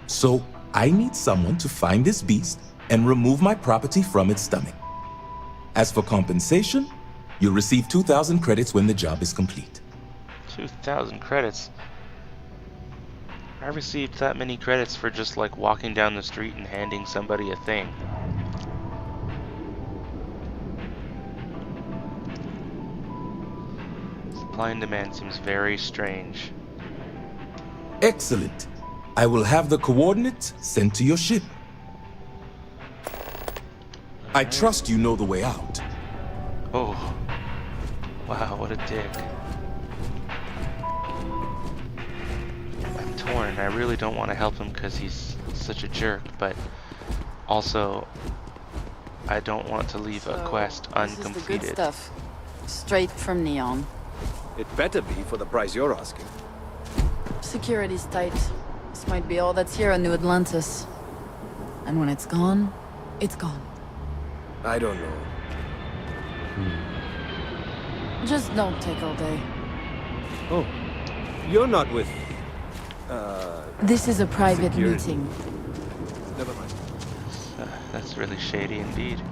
So I need someone to find this beast and remove my property from its stomach. As for compensation, you'll receive 2,000 credits when the job is complete. 2,000 credits? I received that many credits for just like walking down the street and handing somebody a thing. Supply and demand seems very strange. Excellent. I will have the coordinates sent to your ship. I trust you know the way out. Oh. Wow, what a dick. I'm torn. I really don't want to help him because he's such a jerk, but also I don't want to leave a quest uncompleted. This is the good stuff. Straight from Neon. It better be for the price you're asking. Security's tight. This might be all that's here on New Atlantis. And when it's gone, it's gone. I don't know. Just don't take all day. Oh, you're not with... This is a private security. meeting. Never mind. That's really shady indeed.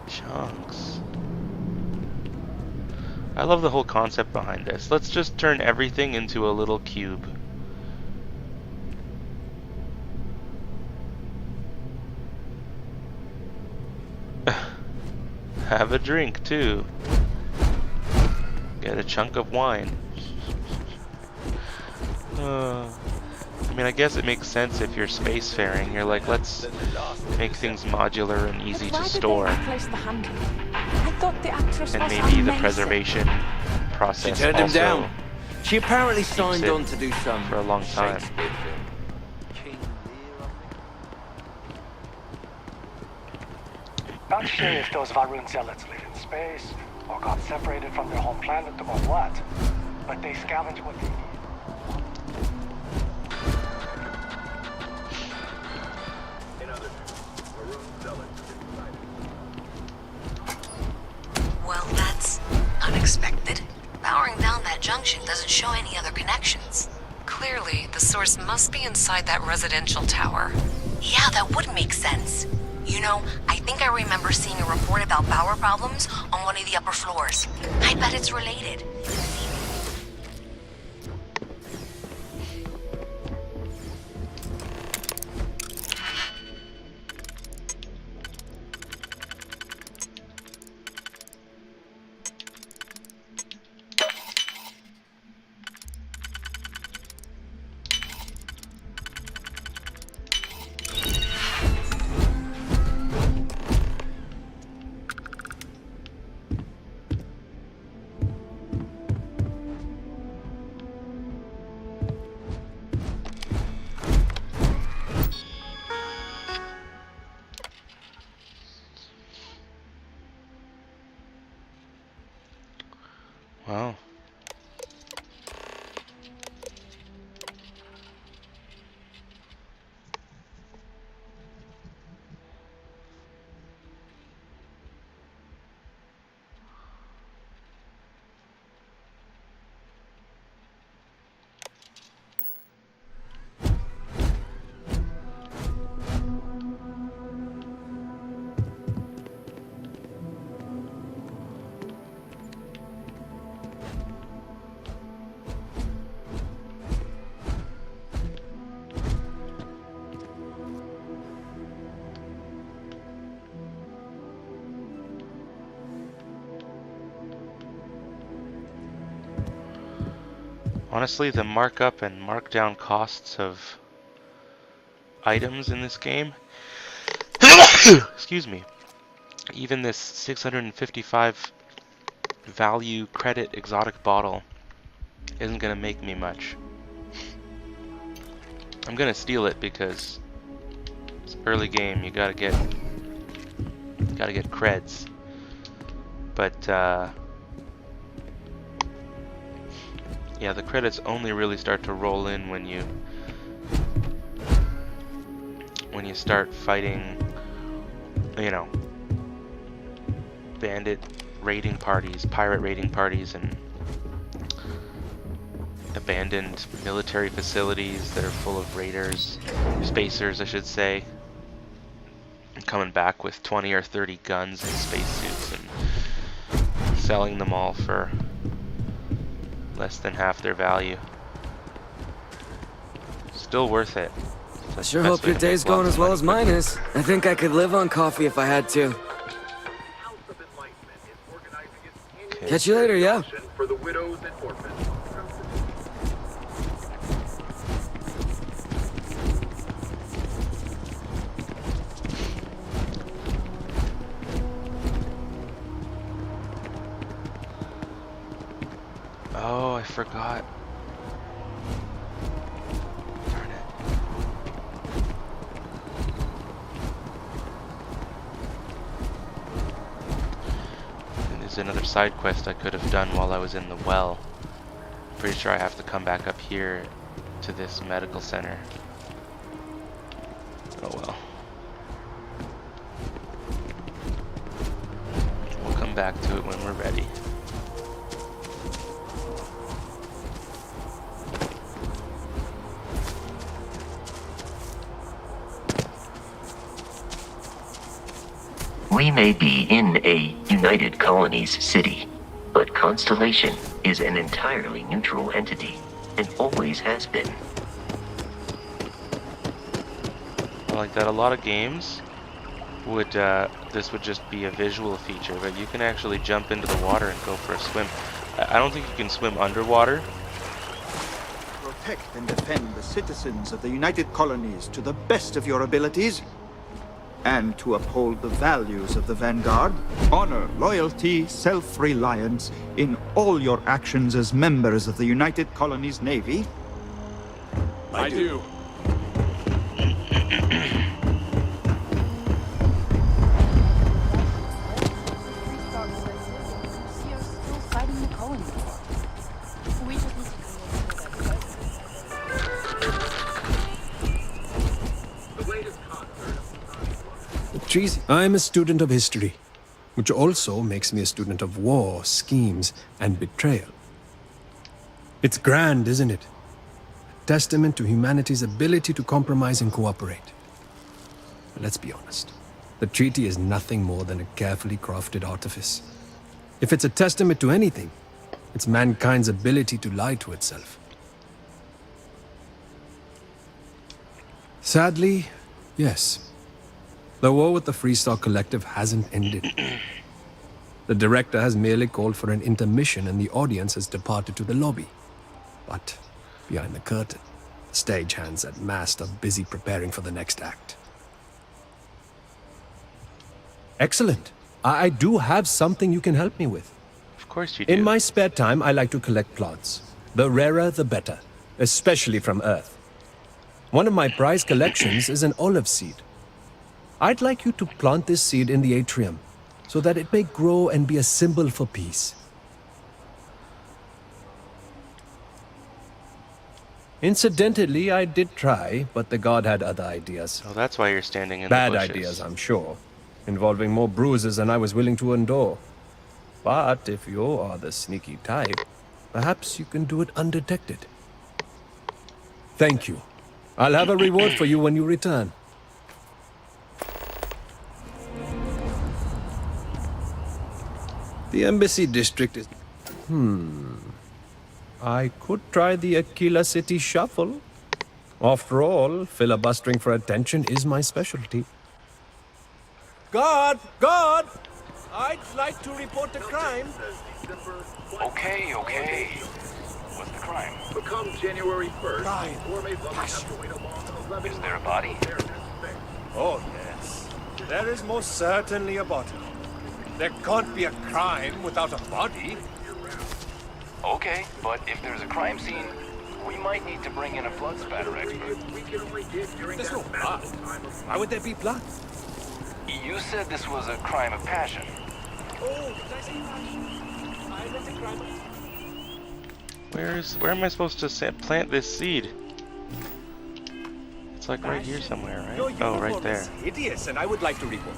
Chunks. I love the whole concept behind this. Let's just turn everything into a little cube. Have a drink too. Get a chunk of wine. I mean, I guess it makes sense if you're spacefaring. You're like, let's make things modular and easy to store. And maybe the preservation process She turned him also down. She apparently keeps signed it on to do some for a long time. Not sure if those Varun zealots live in space, or got separated from their home planet, or what. But they scavenge what they need. Well, that's unexpected. Powering down that junction doesn't show any other connections. Clearly, the source must be inside that residential tower. Yeah, that would make sense. You know, I think I remember seeing a report about power problems on one of the upper floors. I bet it's related. Wow. Honestly, the markup and markdown costs of items in this game, excuse me, even this 655 value credit exotic bottle isn't gonna make me much. I'm gonna steal it because it's early game. You gotta get creds, but yeah, the credits only really start to roll in when you start fighting, you know, bandit raiding parties, pirate raiding parties, and abandoned military facilities that are full of raiders, spacers I should say, coming back with 20 or 30 guns and spacesuits and selling them all for less than half their value. Still worth it. I sure hope your day's going as well as mine is. I think I could live on coffee if I had to. Okay. Catch you later, yeah? For the widows and orphans. Oh, I forgot. Darn it. And there's another side quest I could have done while I was in the well. Pretty sure I have to come back up here to this medical center. Oh well. We'll come back to it when we're ready. We may be in a United Colonies city, but Constellation is an entirely neutral entity, and always has been. I like that. A lot of games would, this would just be a visual feature, but you can actually jump into the water and go for a swim. I don't think you can swim underwater. Protect and defend the citizens of the United Colonies to the best of your abilities, and to uphold the values of the Vanguard, honor, loyalty, self-reliance in all your actions as members of the United Colonies Navy. I do. I'm a student of history, which also makes me a student of war, schemes, and betrayal. It's grand, isn't it? A testament to humanity's ability to compromise and cooperate. But let's be honest. The treaty is nothing more than a carefully crafted artifice. If it's a testament to anything, it's mankind's ability to lie to itself. Sadly, yes. The war with the Freestar Collective hasn't ended. The director has merely called for an intermission and the audience has departed to the lobby. But behind the curtain, the stagehands at Mast are busy preparing for the next act. Excellent. I do have something you can help me with. Of course you do. In my spare time, I like to collect plants. The rarer, the better, especially from Earth. One of my prized collections is an olive seed. I'd like you to plant this seed in the atrium, so that it may grow and be a symbol for peace. Incidentally, I did try, but the god had other ideas. Oh, that's why you're standing in Bad the bushes. ideas, I'm sure, involving more bruises than I was willing to endure. But if you are the sneaky type, perhaps you can do it undetected. Thank you. I'll have a reward for you when you return. The embassy district is... I could try the Aquila City Shuffle. After all, filibustering for attention is my specialty. God! God! I'd like to report a crime. Okay. What's the crime? Become January 1st. Crime. Or may have to wait a long 11 Is there a body? Oh, yes. There is most certainly a body. There can't be a crime without a body. Okay, but if there's a crime scene, we might need to bring in a blood spatter expert. There's no blood. Why would there be blood? You said this was a crime of passion. Oh, did I say passion? I meant a crime of... Where am I supposed to plant this seed? It's like right here somewhere, right? Oh, right there. Hideous, and I would like to report.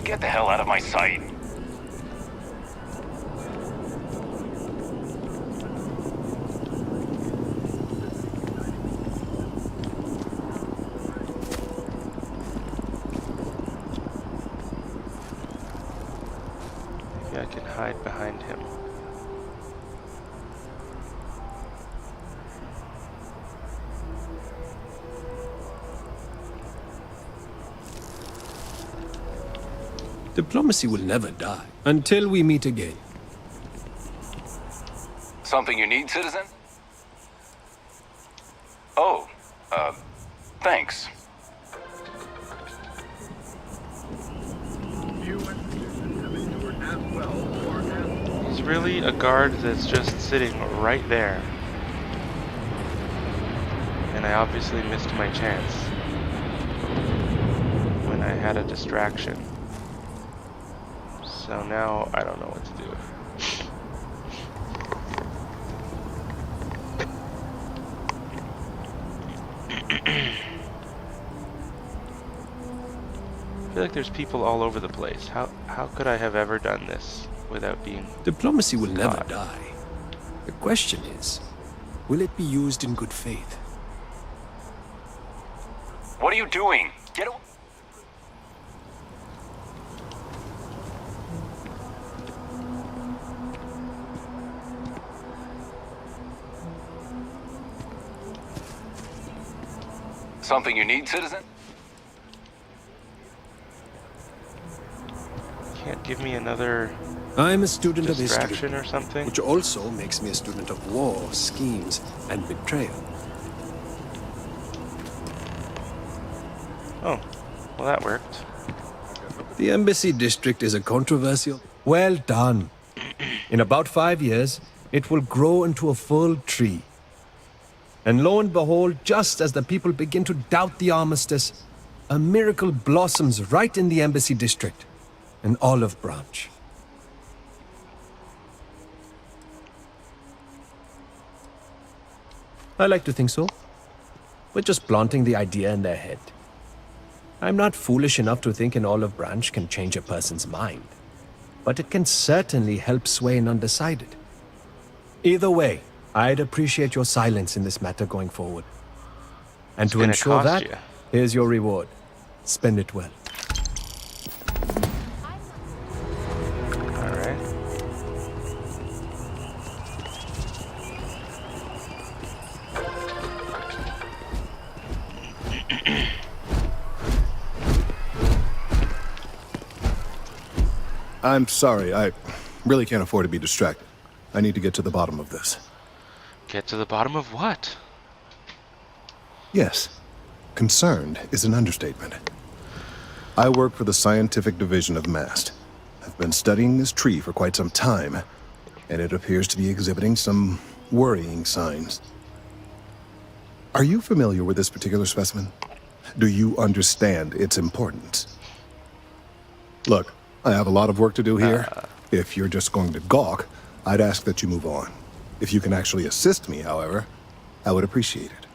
Get the hell out of my sight. I can hide behind him. Diplomacy will never die until we meet again. Something you need, citizen? Oh, thanks. He's really a guard that's just sitting right there. And I obviously missed my chance when I had a distraction. So now I don't know what to do. I feel like there's people all over the place. How could I have ever done this without being Diplomacy will never caught? die. The question is, will it be used in good faith? What are you doing? Get away! Something you need, citizen? Can't give me another I'm a student of history, distraction or something? which also makes me a student of war, schemes, and betrayal. Oh, well that worked. The embassy district is a controversial... Well done. In about 5 years, it will grow into a full tree. And lo and behold, just as the people begin to doubt the armistice, a miracle blossoms right in the embassy district. An olive branch. I like to think so. We're just planting the idea in their head. I'm not foolish enough to think an olive branch can change a person's mind, but it can certainly help sway an undecided. Either way, I'd appreciate your silence in this matter going forward. And It's to gonna ensure cost that, you. here's your reward. Spend it well. Alright. I'm sorry, I really can't afford to be distracted. I need to get to the bottom of this. Get to the bottom of what? Yes, concerned is an understatement. I work for the scientific division of MAST. I've been studying this tree for quite some time, and it appears to be exhibiting some worrying signs. Are you familiar with this particular specimen? Do you understand its importance? Look, I have a lot of work to do here. If you're just going to gawk, I'd ask that you move on. If you can actually assist me, however, I would appreciate it.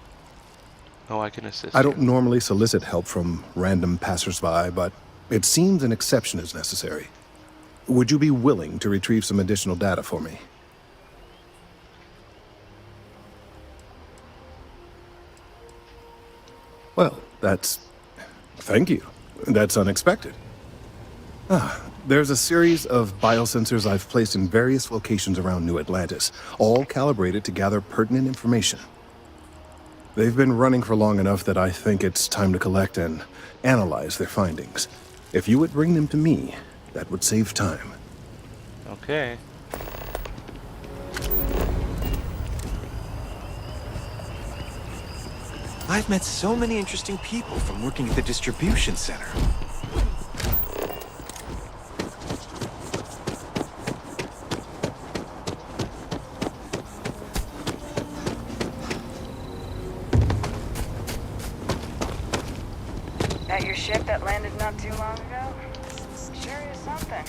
Oh, I can assist I don't you. normally solicit help from random passersby, but it seems an exception is necessary. Would you be willing to retrieve some additional data for me? Well, thank you. That's unexpected. There's a series of biosensors I've placed in various locations around New Atlantis, all calibrated to gather pertinent information. They've been running for long enough that I think it's time to collect and analyze their findings. If you would bring them to me, that would save time. Okay. I've met so many interesting people from working at the distribution center. That your ship that landed not too long ago? Sure is something.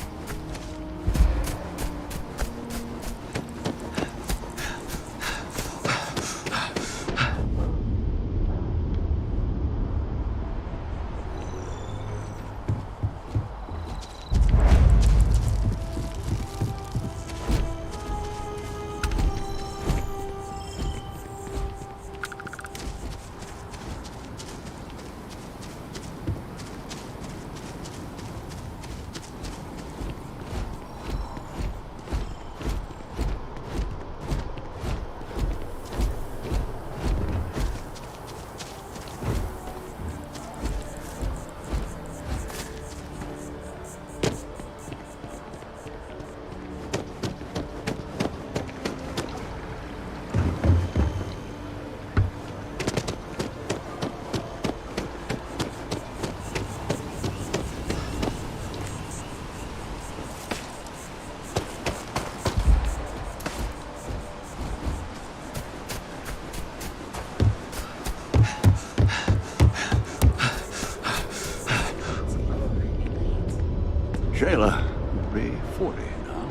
Shayla will be 40 now.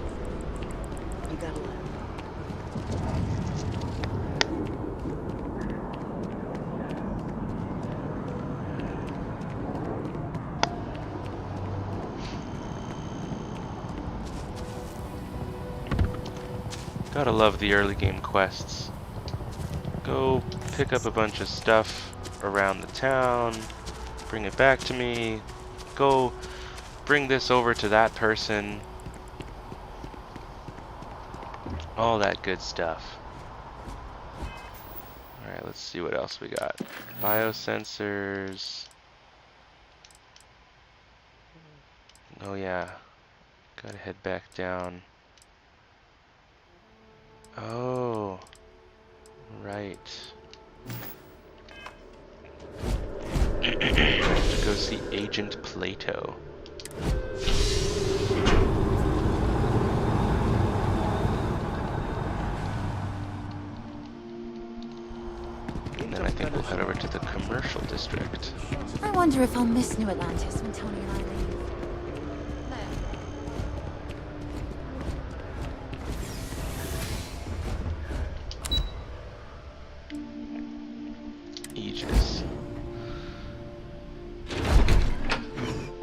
You gotta laugh. Gotta love the early game quests. Go pick up a bunch of stuff around the town, bring it back to me, go bring this over to that person, all that good stuff. Alright, let's see what else we got. Biosensors. Oh yeah, gotta head back down. Oh, right. To go see Agent Plato. And then I think we'll head over to the commercial district. I wonder if I'll miss New Atlantis when Tony and I leave. Aegis.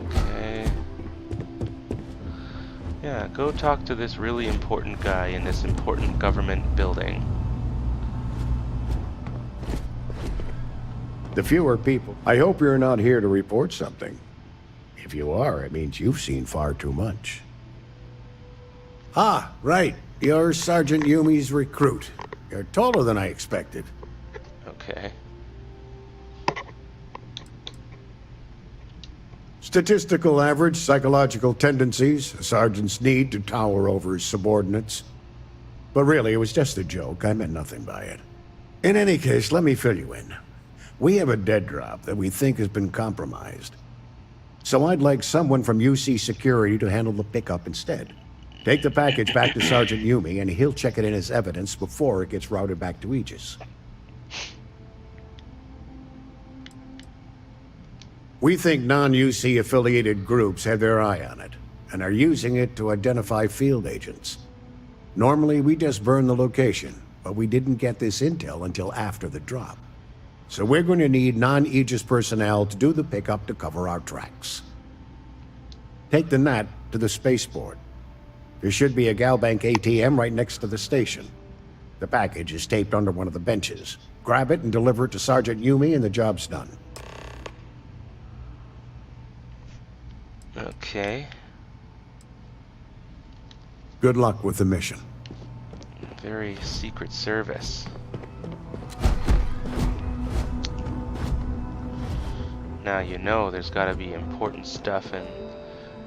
Okay. Yeah, go talk to this really important guy in this important government building. The fewer people. I hope you're not here to report something. If you are, it means you've seen far too much. Ah, right. You're Sergeant Yumi's recruit. You're taller than I expected. Okay. Statistical average, psychological tendencies, a sergeant's need to tower over his subordinates. But really, it was just a joke. I meant nothing by it. In any case, let me fill you in. We have a dead drop that we think has been compromised. So I'd like someone from UC Security to handle the pickup instead. Take the package back to Sergeant Yumi, and he'll check it in as evidence before it gets routed back to Aegis. We think non-UC affiliated groups have their eye on it, and are using it to identify field agents. Normally, we just burn the location, but we didn't get this intel until after the drop. So we're going to need non-Aegis personnel to do the pickup to cover our tracks. Take the NAT to the spaceport. There should be a Galbank ATM right next to the station. The package is taped under one of the benches. Grab it and deliver it to Sergeant Yumi and the job's done. Okay. Good luck with the mission. Very secret service. Now you know there's gotta be important stuff in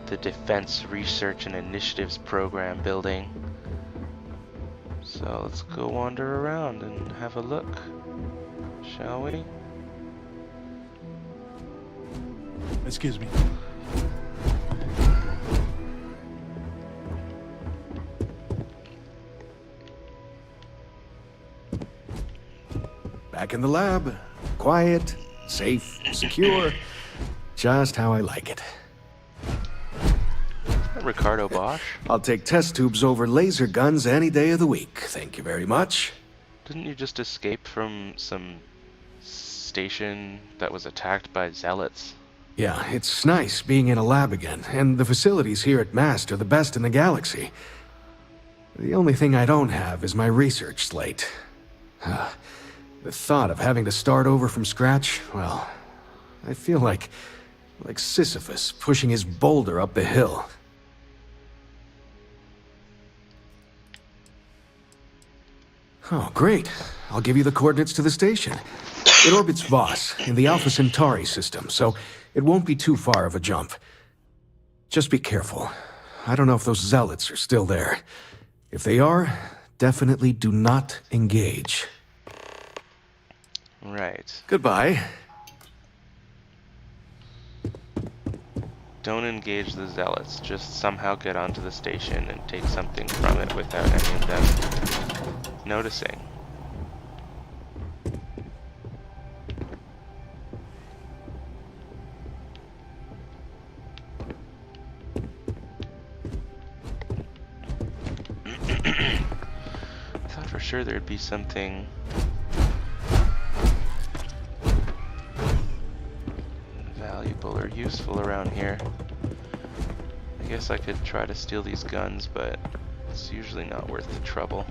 the Defense Research and Initiatives Program building. So let's go wander around and have a look, shall we? Excuse me. Back in the lab. Quiet, safe, secure. Just how I like it. Ricardo Bosch? I'll take test tubes over laser guns any day of the week. Thank you very much. Didn't you just escape from some station that was attacked by zealots? Yeah, it's nice being in a lab again, and the facilities here at MAST are the best in the galaxy. The only thing I don't have is my research slate. The thought of having to start over from scratch, well, I feel like Sisyphus pushing his boulder up the hill. Oh, great. I'll give you the coordinates to the station. It orbits Voss in the Alpha Centauri system, so it won't be too far of a jump. Just be careful. I don't know if those zealots are still there. If they are, definitely do not engage. Right. Goodbye. Don't engage the zealots. Just somehow get onto the station and take something from it without any of them noticing. sure there'd be something valuable or useful around here. I guess I could try to steal these guns, but it's usually not worth the trouble.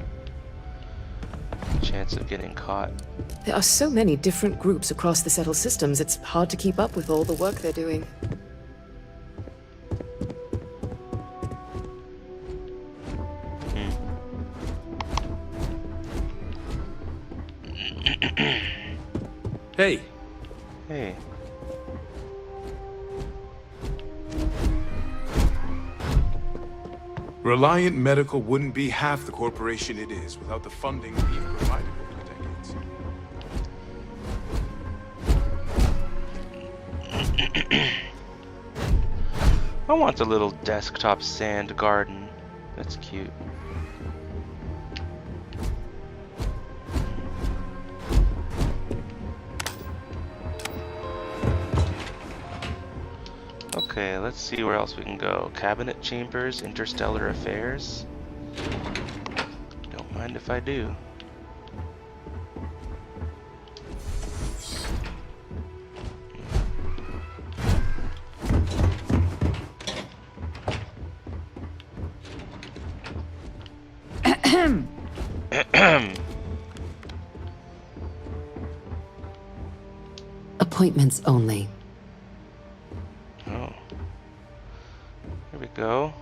Chance of getting caught. There are so many different groups across the settled systems, it's hard to keep up with all the work they're doing. Hey. Hey. Reliant Medical wouldn't be half the corporation it is without the funding we've provided over decades. I want a little desktop sand garden. That's cute. Okay, let's see where else we can go. Cabinet chambers, interstellar affairs. Don't mind if I do. Appointments only. Oh. Here we go.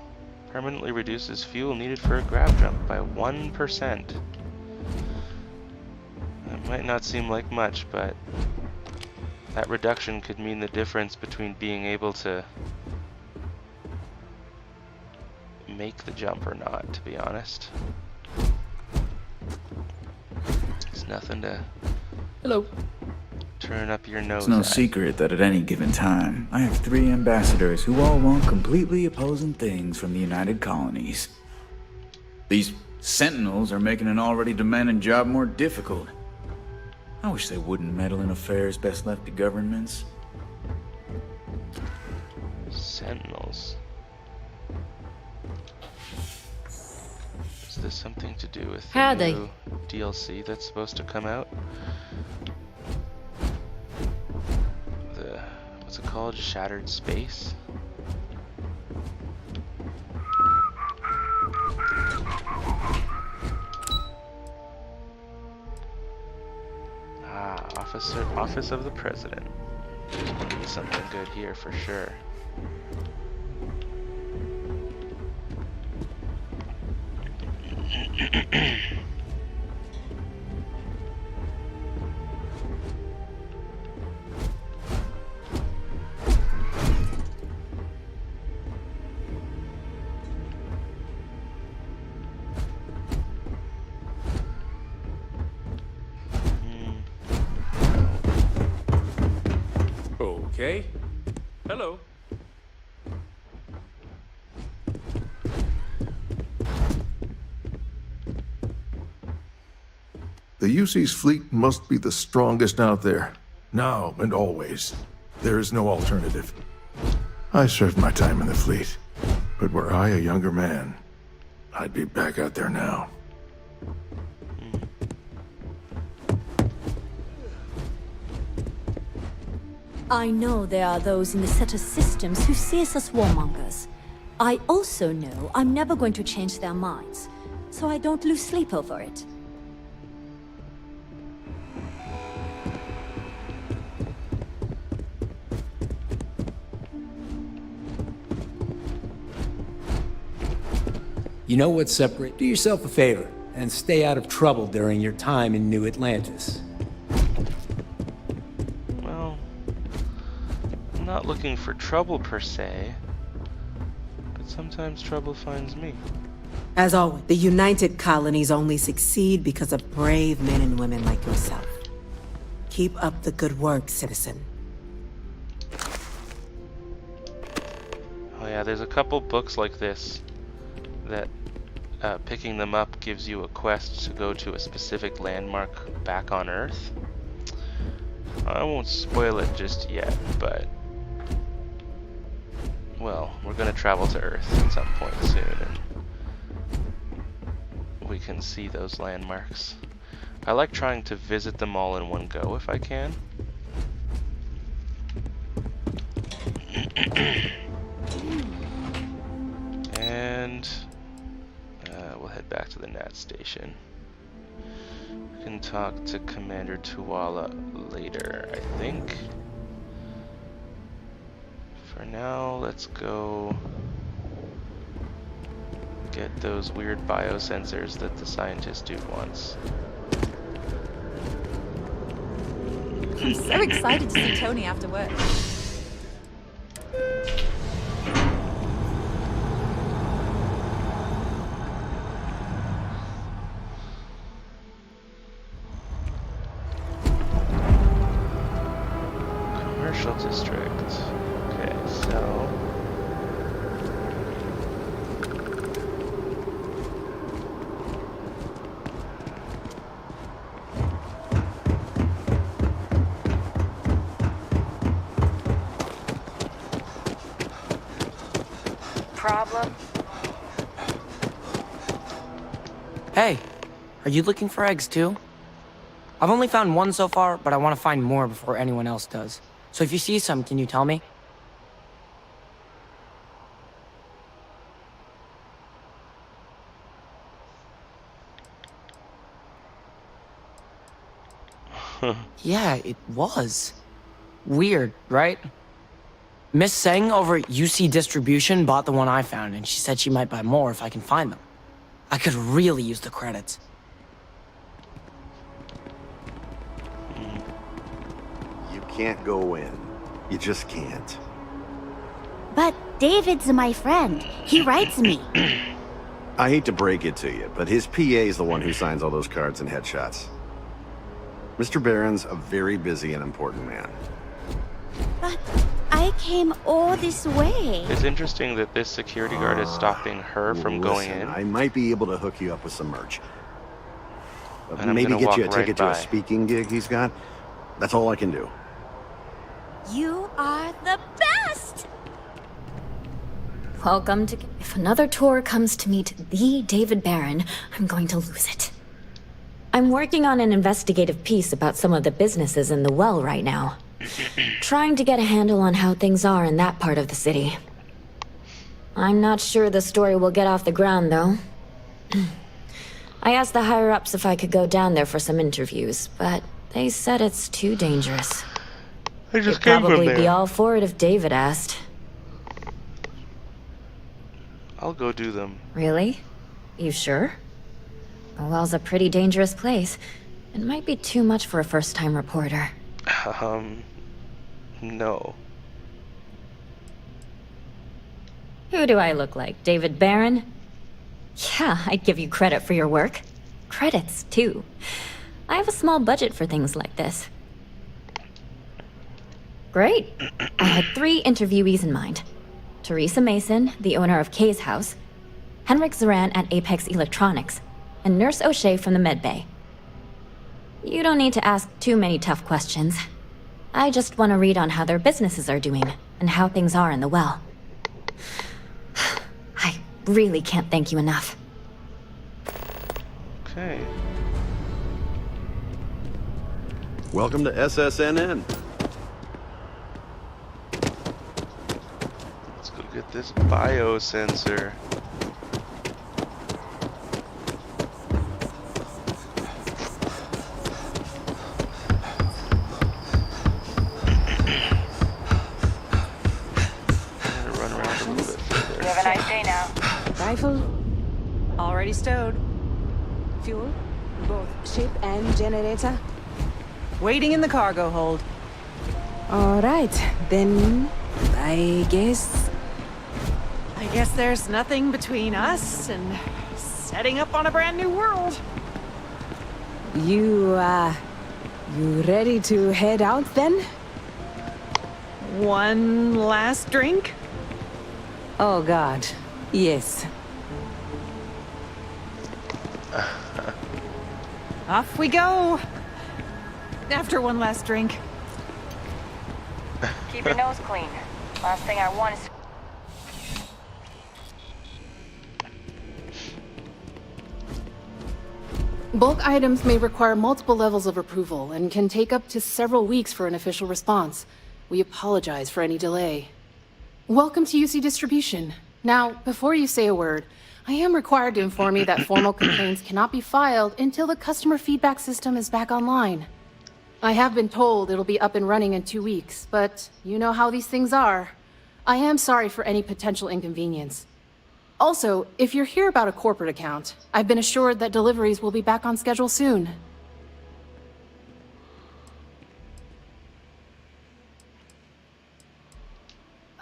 Permanently reduces fuel needed for a grab jump by 1%. That might not seem like much, but that reduction could mean the difference between being able to make the jump or not, to be honest. It's nothing to turn up your nose It's no at. secret that at any given time, I have 3 ambassadors who all want completely opposing things from the United Colonies. These Sentinels are making an already demanding job more difficult. I wish they wouldn't meddle in affairs best left to governments. Sentinels. Is this something to do with the Howdy. new DLC that's supposed to come out? The, what's it called? Shattered Space? Ah, Office of the President. There's gonna be something good here for sure. Okay. Hello. The UC's fleet must be the strongest out there, now and always. There is no alternative. I served my time in the fleet, but were I a younger man, I'd be back out there now. I know there are those in the settled systems who see us as warmongers. I also know I'm never going to change their minds, so I don't lose sleep over it. You know what's separate? Do yourself a favor and stay out of trouble during your time in New Atlantis. Well, I'm not looking for trouble per se, but sometimes trouble finds me. As always, the United Colonies only succeed because of brave men and women like yourself. Keep up the good work, citizen. Oh yeah, there's a couple books like this that picking them up gives you a quest to go to a specific landmark back on Earth. I won't spoil it just yet, but well, we're gonna travel to Earth at some point soon, and we can see those landmarks. I like trying to visit them all in one go if I can. And we'll head back to the NAT station. We can talk to Commander Tuwala later, I think. For now, let's go get those weird biosensors that the scientist dude wants. I'm so excited to see Tony after work. Commercial district. Okay, so Problem? Hey, are you looking for eggs too? I've only found one so far, but I want to find more before anyone else does. So if you see some, can you tell me? Yeah, it was. Weird, right? Miss Seng over at UC Distribution bought the one I found, and she said she might buy more if I can find them. I could really use the credits. You can't go in. You just can't. But David's my friend. He writes me. I hate to break it to you, but his PA is the one who signs all those cards and headshots. Mr. Barron's a very busy and important man. But I came all this way. it's interesting that this security guard is stopping her from going Listen, in. I might be able to hook you up with some merch. And I'm Maybe gonna get walk you a ticket right to by. a speaking gig he's got. That's all I can do. You are the best! Welcome to... If another tour comes to meet the David Barron, I'm going to lose it. I'm working on an investigative piece about some of the businesses in the well right now. Trying to get a handle on how things are in that part of the city. I'm not sure the story will get off the ground, though. I asked the higher-ups if I could go down there for some interviews, but they said it's too dangerous. I just They'd came from probably be there. all for it if David asked. I'll go do them. Really? You sure? The well's a pretty dangerous place. It might be too much for a first-time reporter. No. Who do I look like? David Barron? Yeah, I'd give you credit for your work. Credits, too. I have a small budget for things like this. Great. I had 3 interviewees in mind. Teresa Mason, the owner of Kay's House, Henrik Zoran at Apex Electronics, and Nurse O'Shea from the Med Bay. You don't need to ask too many tough questions. I just want to read on how their businesses are doing, and how things are in the well. I really can't thank you enough. Okay. Welcome to SSNN. Let's go get this biosensor. You have a nice day now. Rifle already stowed. Fuel, both ship and generator. Waiting in the cargo hold. All right, then I guess there's nothing between us and setting up on a brand new world. You ready to head out then? One last drink? Oh God, yes. Off we go. After one last drink. Keep your nose clean. Last thing I want is... Bulk items may require multiple levels of approval and can take up to several weeks for an official response. We apologize for any delay. Welcome to UC Distribution. Now, before you say a word, I am required to inform you that formal complaints cannot be filed until the customer feedback system is back online. I have been told it'll be up and running in 2 weeks, but you know how these things are. I am sorry for any potential inconvenience. Also, if you're here about a corporate account, I've been assured that deliveries will be back on schedule soon.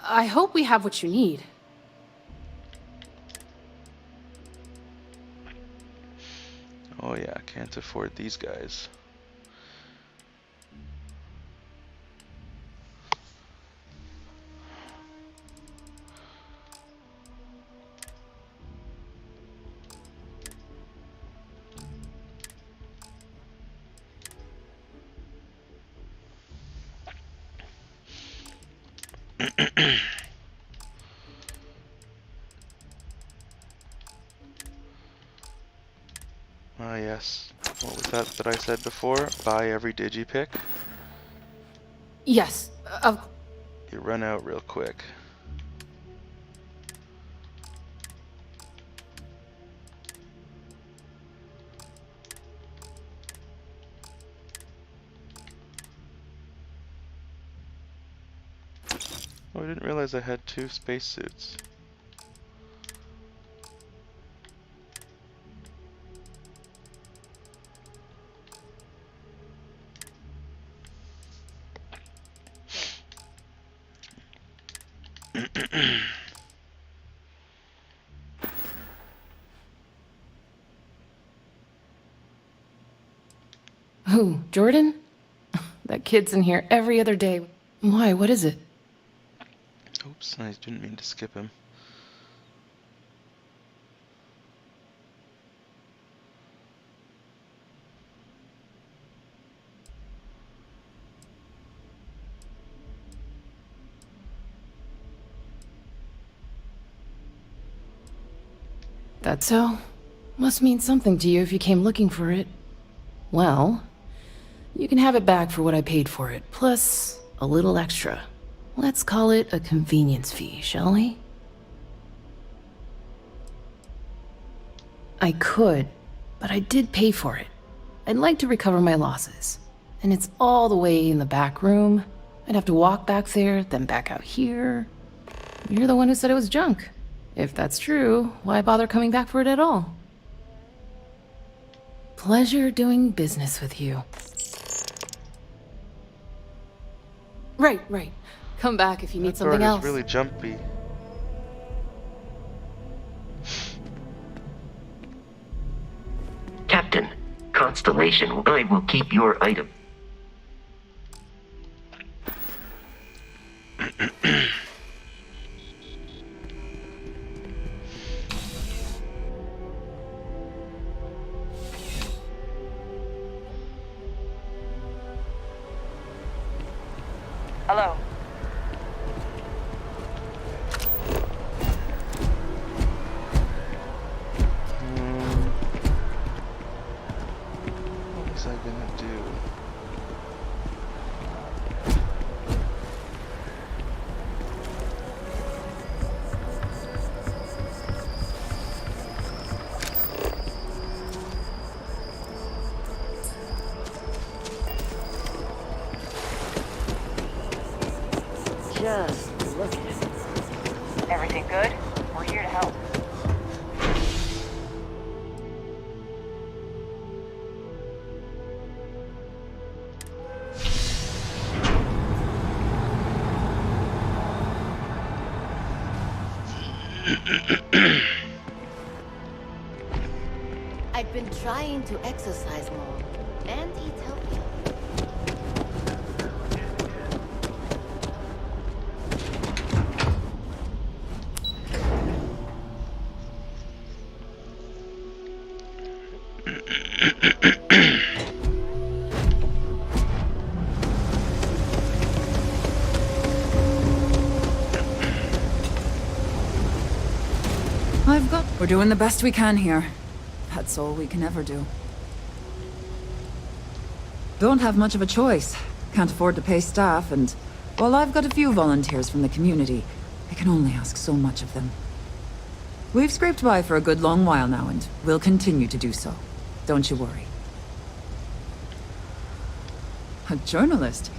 I hope we have what you need. Oh yeah, can't afford these guys. Ah yes. What was that I said before? Buy every digipick? Yes, You run out real quick. Oh, I didn't realize I had 2 spacesuits. Who, Jordan? That kid's in here every other day. Why, what is it? Oops, I didn't mean to skip him. That so? Must mean something to you if you came looking for it. Well, you can have it back for what I paid for it, plus a little extra. Let's call it a convenience fee, shall we? I could, but I did pay for it. I'd like to recover my losses. And it's all the way in the back room. I'd have to walk back there, then back out here. You're the one who said it was junk. If that's true, why bother coming back for it at all? Pleasure doing business with you. Right. Come back if you need something else. It's really jumpy. Captain, Constellation, I will keep your item. Hello. What was I gonna do? Just look at it. Everything good? We're here to help. I've been trying to exercise more and eat healthier. We're doing the best we can here. That's all we can ever do. Don't have much of a choice. Can't afford to pay staff, and while I've got a few volunteers from the community, I can only ask so much of them. We've scraped by for a good long while now, and we'll continue to do so. Don't you worry. A journalist?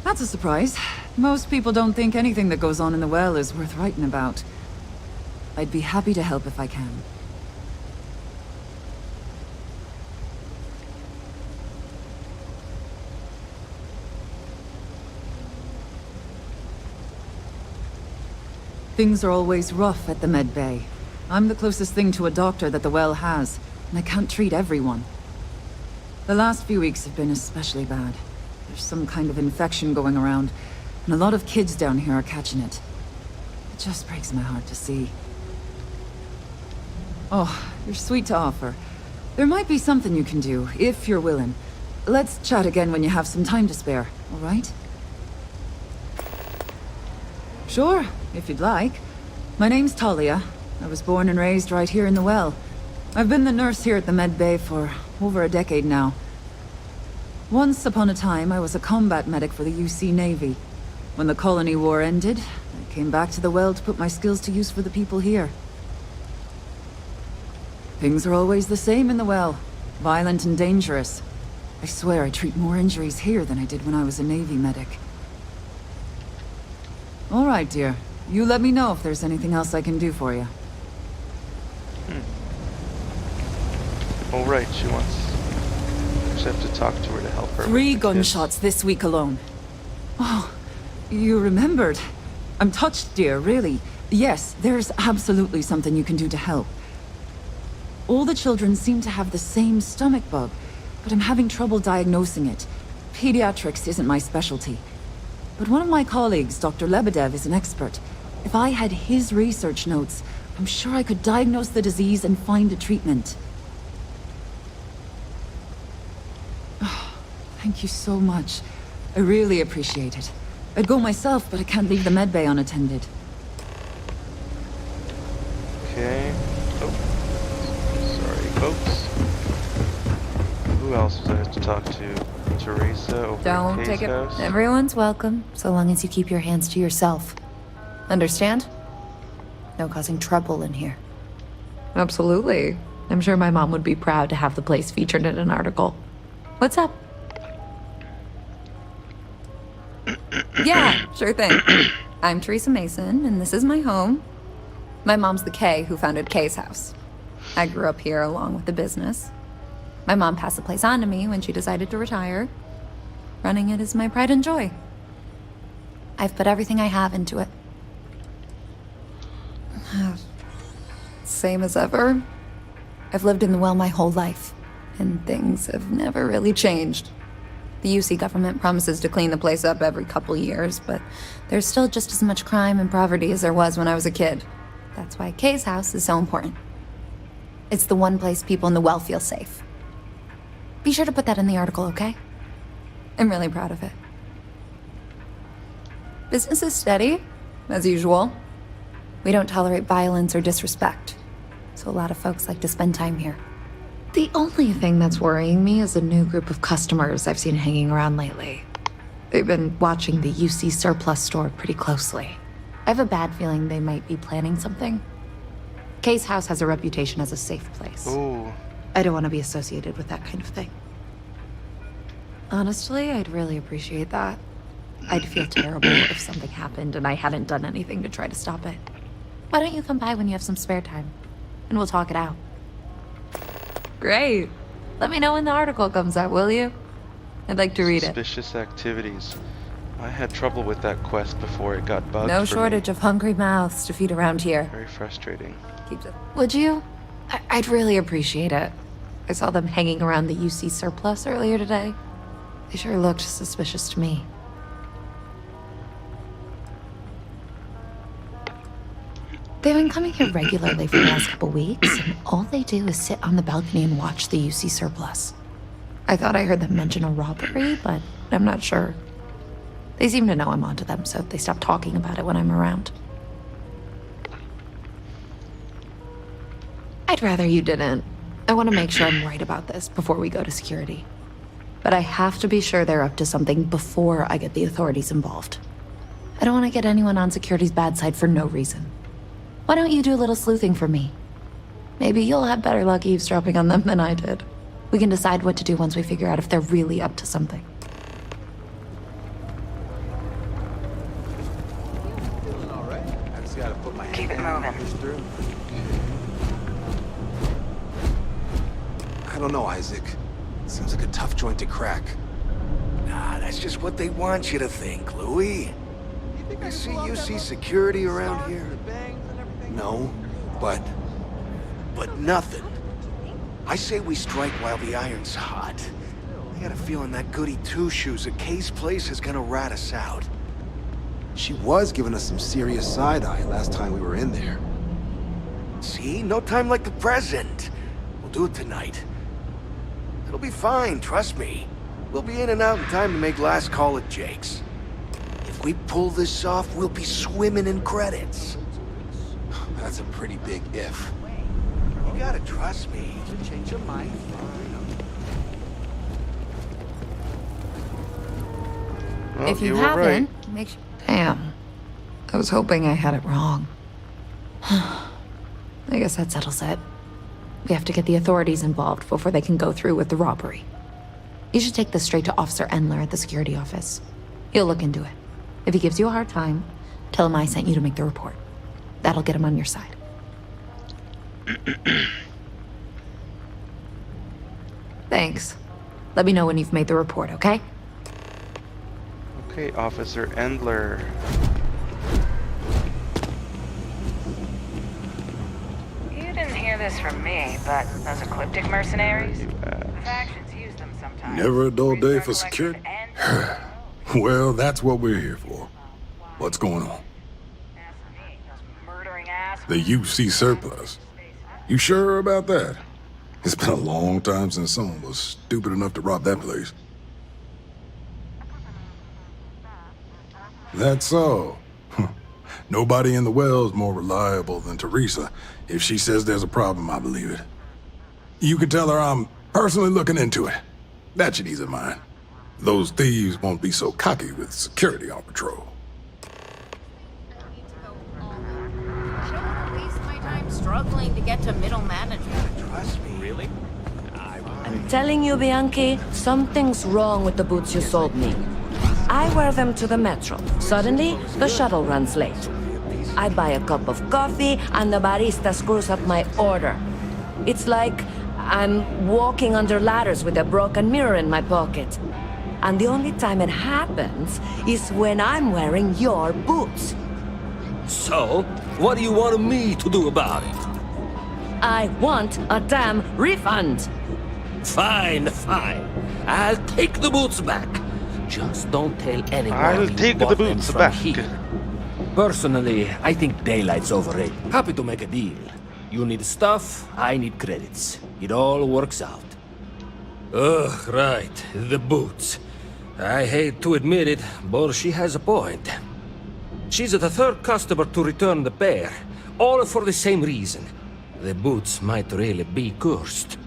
That's a surprise. Most people don't think anything that goes on in the well is worth writing about. I'd be happy to help if I can. Things are always rough at the med bay. I'm the closest thing to a doctor that the well has, and I can't treat everyone. The last few weeks have been especially bad. There's some kind of infection going around, and a lot of kids down here are catching it. It just breaks my heart to see. Oh, you're sweet to offer. There might be something you can do, if you're willing. Let's chat again when you have some time to spare, all right? Sure, if you'd like. My name's Talia. I was born and raised right here in the well. I've been the nurse here at the med bay for over a decade now. Once upon a time, I was a combat medic for the UC Navy. When the colony war ended, I came back to the well to put my skills to use for the people here. Things are always the same in the well. Violent and dangerous. I swear I treat more injuries here than I did when I was a Navy medic. All right, dear. You let me know if there's anything else I can do for you. All right, she wants... I just have to talk to her to help her. 3 gunshots this week alone. Oh, you remembered. I'm touched, dear, really. Yes, there's absolutely something you can do to help. All the children seem to have the same stomach bug, but I'm having trouble diagnosing it. Pediatrics isn't my specialty. But one of my colleagues, Dr. Lebedev, is an expert. If I had his research notes, I'm sure I could diagnose the disease and find a treatment. Oh, thank you so much. I really appreciate it. I'd go myself, but I can't leave the medbay unattended. Okay. Oh. Sorry, folks. Who else was I have to talk to? Teresa over Don't at take Kay's it. house? Everyone's welcome, so long as you keep your hands to yourself. Understand? No causing trouble in here. Absolutely. I'm sure my mom would be proud to have the place featured in an article. What's up? Yeah, sure thing. I'm Teresa Mason, and this is my home. My mom's the Kay who founded Kay's house. I grew up here along with the business. My mom passed the place on to me when she decided to retire. Running it is my pride and joy. I've put everything I have into it. Same as ever. I've lived in the well my whole life, and things have never really changed. The UC government promises to clean the place up every couple years, but there's still just as much crime and poverty as there was when I was a kid. That's why Kay's house is so important. It's the one place people in the well feel safe. Be sure to put that in the article, okay? I'm really proud of it. Business is steady, as usual. We don't tolerate violence or disrespect, so a lot of folks like to spend time here. The only thing that's worrying me is a new group of customers I've seen hanging around lately. They've been watching the UC surplus store pretty closely. I have a bad feeling they might be planning something. Kay's house has a reputation as a safe place. Ooh. I don't want to be associated with that kind of thing. Honestly, I'd really appreciate that. I'd feel terrible if something happened and I hadn't done anything to try to stop it. Why don't you come by when you have some spare time, and we'll talk it out. Great. Let me know when the article comes out, will you? I'd like to read it. Suspicious activities. I had trouble with that quest before it got bugged. No shortage of hungry mouths to feed around here. Very frustrating. Would you? I'd really appreciate it. I saw them hanging around the UC surplus earlier today. They sure looked suspicious to me. They've been coming here regularly for the last couple weeks, and all they do is sit on the balcony and watch the UC surplus. I thought I heard them mention a robbery, but I'm not sure. They seem to know I'm onto them, so they stop talking about it when I'm around. I'd rather you didn't. I want to make sure I'm right about this before we go to security. But I have to be sure they're up to something before I get the authorities involved. I don't want to get anyone on security's bad side for no reason. Why don't you do a little sleuthing for me? Maybe you'll have better luck eavesdropping on them than I did. We can decide what to do once we figure out if they're really up to something. Keep it moving. I don't know, Isaac. Seems like a tough joint to crack. Nah, that's just what they want you to think, Louis. You see UC security around here? No, but nothing. I say we strike while the iron's hot. I got a feeling that goody two-shoes at Kay's place is gonna rat us out. she was giving us some serious side-eye last time we were in there. See? No time like the present. We'll do it tonight. It'll be fine, trust me. We'll be in and out in time to make last call at Jake's. If we pull this off, we'll be swimming in credits. That's a pretty big if. You gotta trust me. To change your mind. Well, If you were haven't, right. make sure. Damn. I was hoping I had it wrong. I guess that settles it. We have to get the authorities involved before they can go through with the robbery. You should take this straight to Officer Endler at the security office. He'll look into it. If he gives you a hard time, tell him I sent you to make the report. That'll get him on your side. Thanks. Let me know when you've made the report, okay? Okay, Officer Endler. You didn't hear this from me, but those ecliptic mercenaries, the factions use them sometimes. Never a dull day for security. Well, that's what we're here for. What's going on? The UC surplus. You sure about that? It's been a long time since someone was stupid enough to rob that place. That's so. Nobody in the well's more reliable than Teresa. If she says there's a problem, I believe it. You can tell her I'm personally looking into it. That should ease her mind. Those thieves won't be so cocky with security on patrol. Struggling to get to middle management. Trust me. Really? I'm telling you, Bianchi, something's wrong with the boots you sold me. I wear them to the metro. Suddenly, the shuttle runs late. I buy a cup of coffee, and the barista screws up my order. It's like I'm walking under ladders with a broken mirror in my pocket. And the only time it happens is when I'm wearing your boots. So, what do you want me to do about it? I want a damn refund. Fine, fine. I'll take the boots back. Just don't tell anyone I'll you take the bought them boots from back. here. Personally, I think daylight's overrated. Happy to make a deal. You need stuff, I need credits. It all works out. Ugh, right. The boots. I hate to admit it, but she has a point. She's the third customer to return the pair, all for the same reason. The boots might really be cursed.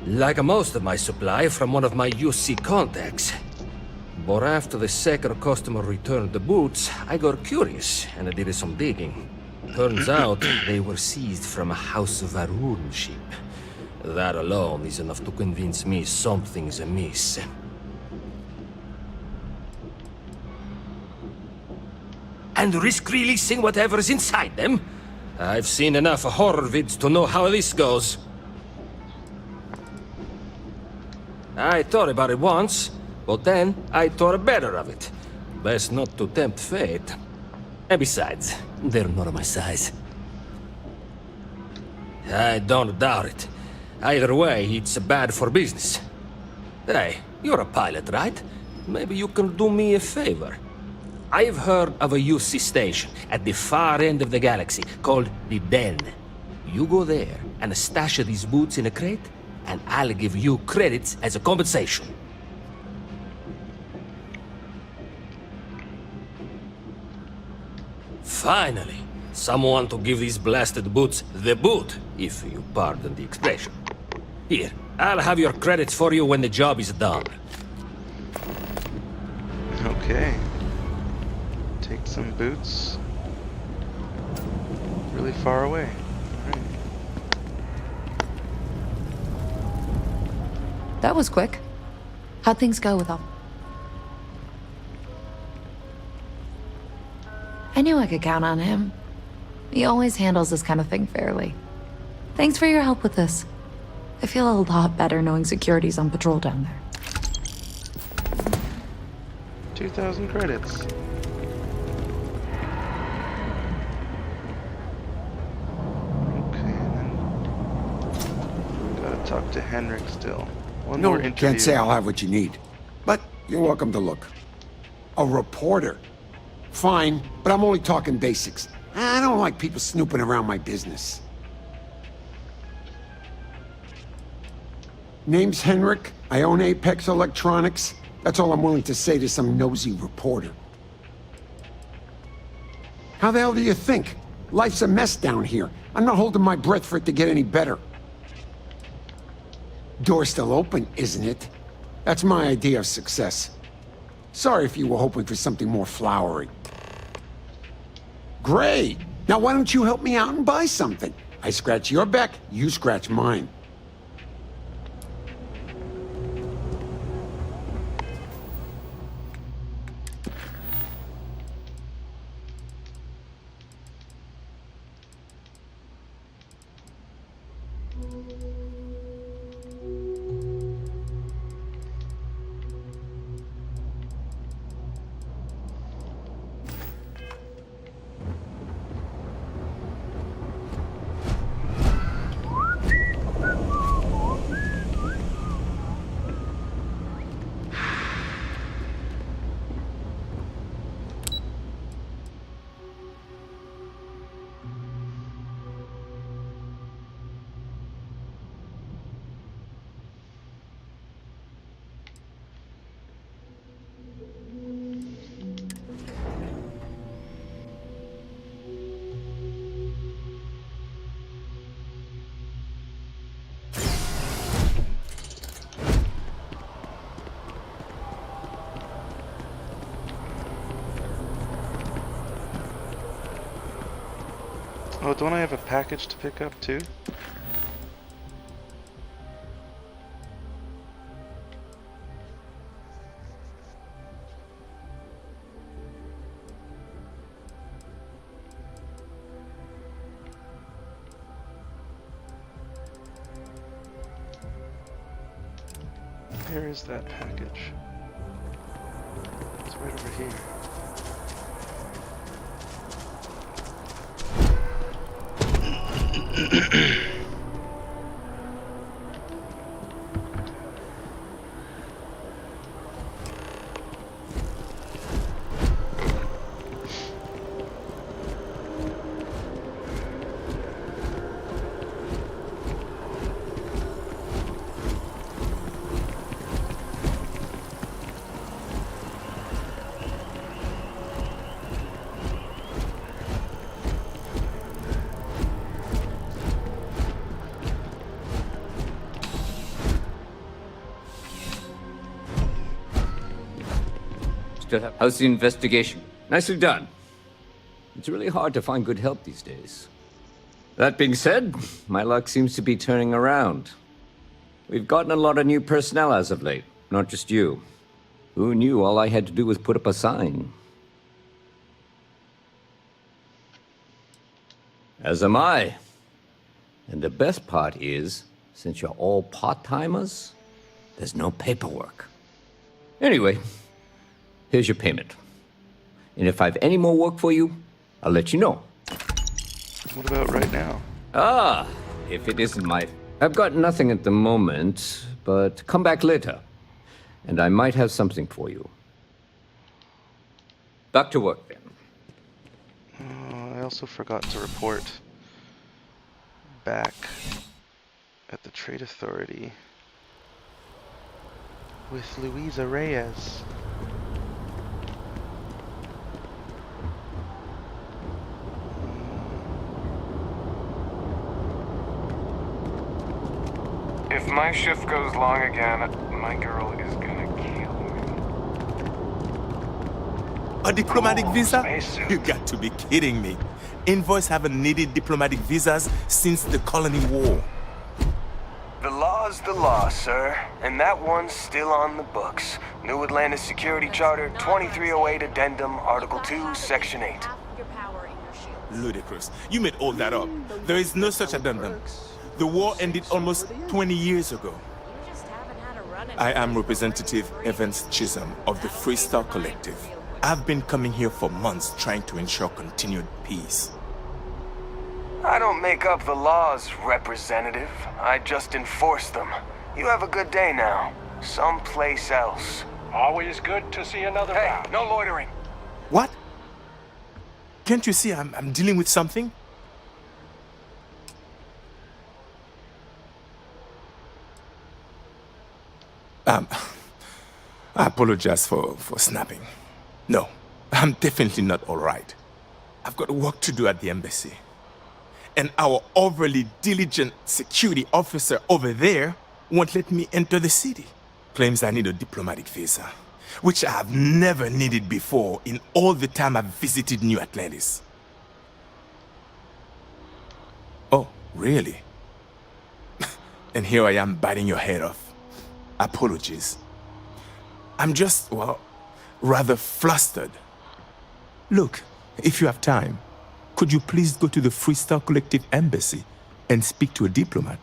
Like most of my supply from one of my UC contacts. But after the second customer returned the boots, I got curious and I did some digging. Turns out they were seized from a House of Varun ship. That alone is enough to convince me something's amiss. And risk releasing whatever's inside them? I've seen enough horror vids to know how this goes. I thought about it once, but then I thought better of it. Best not to tempt fate. And besides, they're not my size. I don't doubt it. Either way, it's bad for business. Hey, you're a pilot, right? Maybe you can do me a favor. I've heard of a UC station at the far end of the galaxy called the Den. You go there and stash these boots in a crate, and I'll give you credits as a compensation. Finally, Someone to give these blasted boots the boot, if you pardon the expression. Here, I'll have your credits for you when the job is done. Okay. Take some boots. Really far away. Alright. That was quick. How'd things go with all? I knew I could count on him. He always handles this kind of thing fairly. Thanks for your help with this. I feel a lot better knowing security's on patrol down there. 2,000 credits. Okay, and then gotta talk to Henrik still. One more interview. Can't say I'll have what you need, but you're welcome to look. A reporter. Fine, but I'm only talking basics. I don't like people snooping around my business. Name's Henrik. I own Apex Electronics. That's all I'm willing to say to some nosy reporter. How the hell do you think? Life's a mess down here. I'm not holding my breath for it to get any better. Door's still open, isn't it? That's my idea of success. Sorry if you were hoping for something more flowery. Great! Now why don't you help me out and buy something? I scratch your back, you scratch mine. Oh, don't I have a package to pick up too? Where is that package? It's right over here. How's the investigation? Nicely done. It's really hard to find good help these days. That being said, my luck seems to be turning around. We've gotten a lot of new personnel as of late, not just you. Who knew all I had to do was put up a sign? As am I. And the best part is, since you're all part-timers, there's no paperwork. Anyway, here's your payment. And if I have any more work for you, I'll let you know. What about right now? Ah, if it isn't my... I've got nothing at the moment, but come back later. And I might have something for you. Back to work then. I also forgot to report back at the Trade Authority with Luisa Reyes. my shift goes long again, my girl is gonna kill me. A diplomatic visa? You got to be kidding me. Envoys haven't needed diplomatic visas since the Colony War. The law's the law, sir. And that one's still on the books. New Atlantis Security Charter, 2308 Addendum, Article 2, Section 8. Ludicrous. You made all that up. There is no such addendum. The war ended almost 20 years ago. I am Representative Evans Chisholm of the Freestar Collective. I've been coming here for months trying to ensure continued peace. I don't make up the laws, Representative. I just enforce them. You have a good day now. Someplace else. Always good to see another Hey, no loitering. What? Can't you see I'm dealing with something? I apologize for snapping. No, I'm definitely not all right. I've got work to do at the embassy. And our overly diligent security officer over there won't let me enter the city. Claims I need a diplomatic visa, which I have never needed before in all the time I've visited New Atlantis. Oh, really? And here I am biting your head off. Apologies. I'm just, well, rather flustered. Look, if you have time, could you please go to the Freestar Collective Embassy and speak to a diplomat?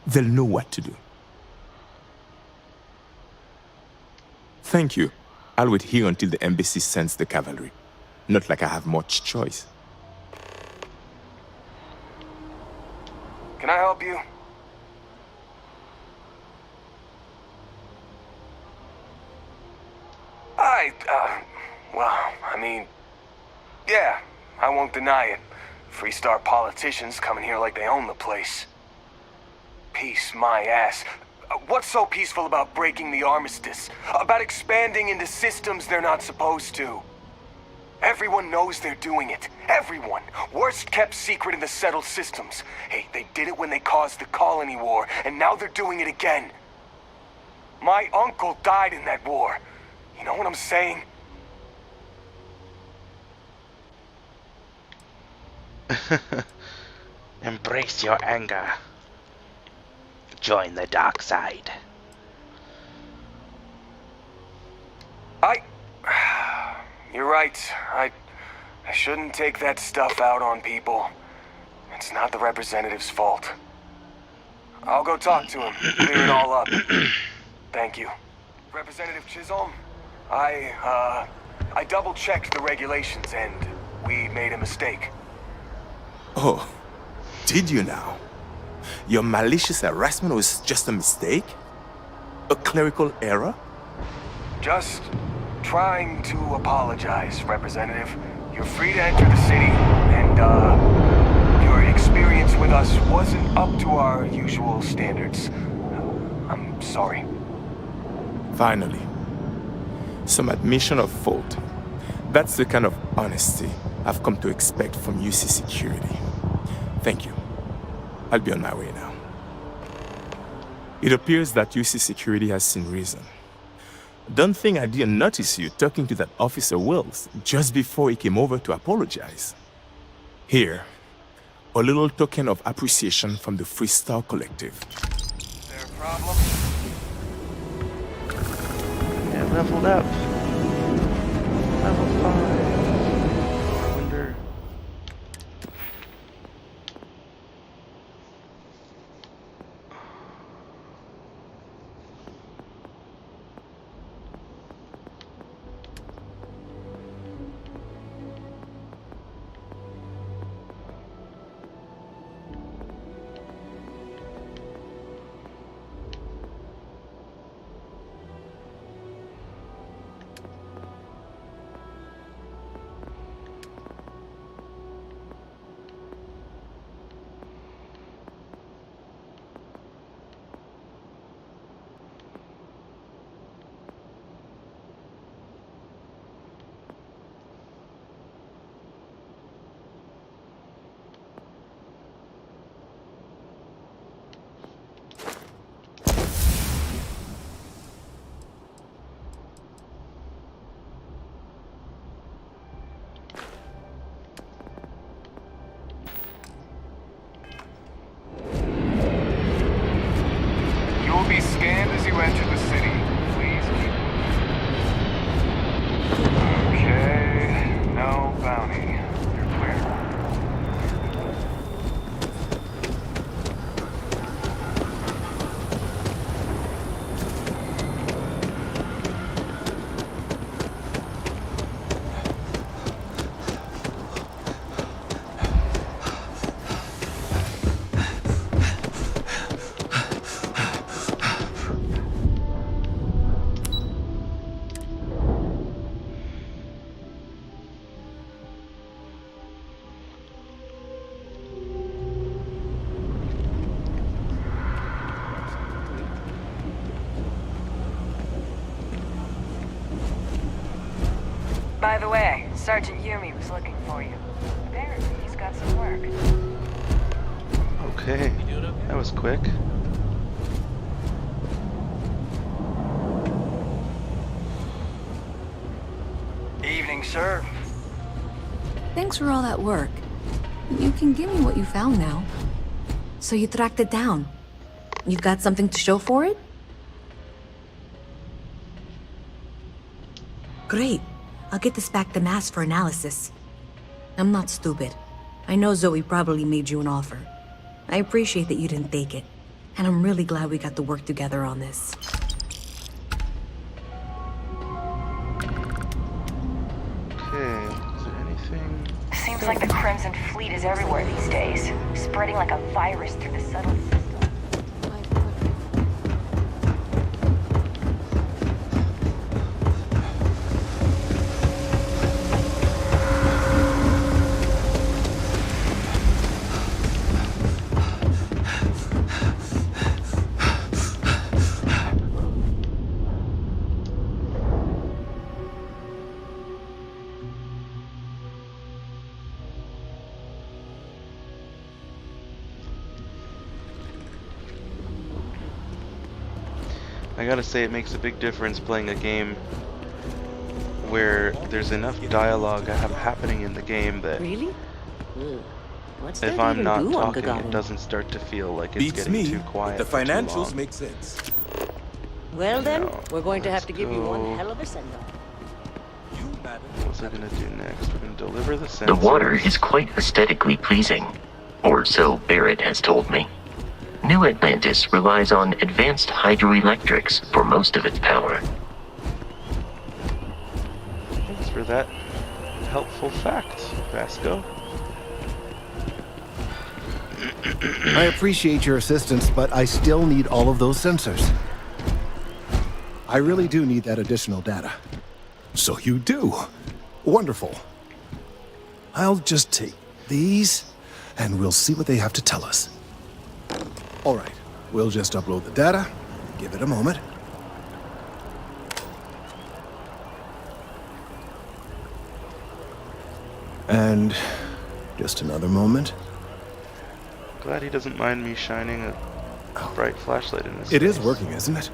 They'll know what to do. Thank you. I'll wait here until the embassy sends the cavalry. Not like I have much choice. Can I help you? Yeah, I won't deny it. Freestar politicians coming here like they own the place. Peace, my ass. What's so peaceful about breaking the armistice? About expanding into systems they're not supposed to? Everyone knows they're doing it. Everyone. Worst kept secret in the settled systems. Hey, they did it when they caused the Colony War, and now they're doing it again. My uncle died in that war. You know what I'm saying? Embrace your anger. Join the dark side. You're right. I shouldn't take that stuff out on people. It's not the representative's fault. I'll go talk to him, clear it all up. Thank you. Representative Chisholm, I double-checked the regulations and we made a mistake. Oh, did you now? Your malicious harassment was just a mistake? A clerical error? Just trying to apologize, Representative. You're free to enter the city, and, your experience with us wasn't up to our usual standards. I'm sorry. Finally. Some admission of fault. That's the kind of honesty I've come to expect from UC Security. Thank you. I'll be on my way now. It appears that UC Security has seen reason. Don't think I didn't notice you talking to that Officer Wills just before he came over to apologize. Here, a little token of appreciation from the Freestar Collective. Is there a problem? Yeah, leveled up. Level 5. I wonder. By the way, Sergeant Yumi was looking for you. Apparently, he's got some work. Okay, that was quick. Evening, sir. Thanks for all that work. You can give me what you found now. So you tracked it down. You've got something to show for it? Great. I'll get this back to Mass for analysis. I'm not stupid. I know Zoe probably made you an offer. I appreciate that you didn't take it. And I'm really glad we got to work together on this. Okay, is there anything? Seems like the Crimson Fleet is everywhere these days, spreading like a virus through the subtle system. I gotta say, it makes a big difference playing a game where there's enough dialogue happening in the game that Really? What's if there to I'm even not do on talking, Gagarin? it doesn't start to feel like it's Beats getting me, too quiet. but the for too financials long. make sense. Well then, No, we're going to have to give you one go. hell of a send-off. What's I gonna do next? We're gonna deliver the sensors. The water is quite aesthetically pleasing, or so Barrett has told me. New Atlantis relies on advanced hydroelectrics for most of its power. Thanks for that helpful fact, Vasco. I appreciate your assistance, but I still need all of those sensors. I really do need that additional data. So you do. Wonderful. I'll just take these, and we'll see what they have to tell us. All right, we'll just upload the data. Give it a moment. And just another moment. Glad he doesn't mind me shining a bright flashlight in his It face. is working, isn't it?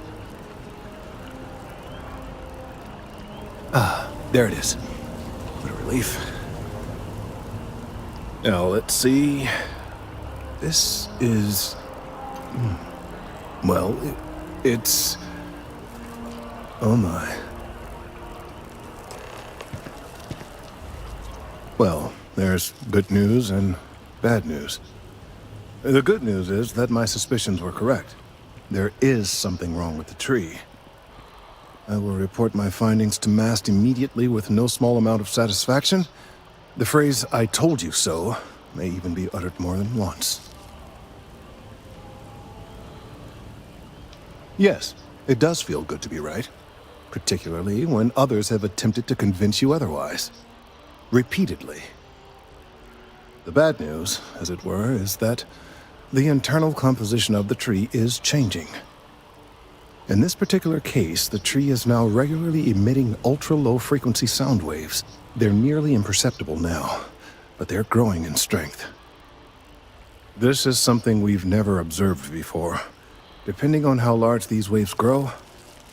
Ah, there it is. What a relief. Now, let's see. This is... Well, it's... Oh my. Well, there's good news and bad news. The good news is that my suspicions were correct. There is something wrong with the tree. I will report my findings to Mast immediately with no small amount of satisfaction. The phrase, "I told you so," may even be uttered more than once. Yes, it does feel good to be right. Particularly when others have attempted to convince you otherwise. Repeatedly. The bad news, as it were, is that the internal composition of the tree is changing. In this particular case, the tree is now regularly emitting ultra-low frequency sound waves. They're nearly imperceptible now, but they're growing in strength. This is something we've never observed before. Depending on how large these waves grow,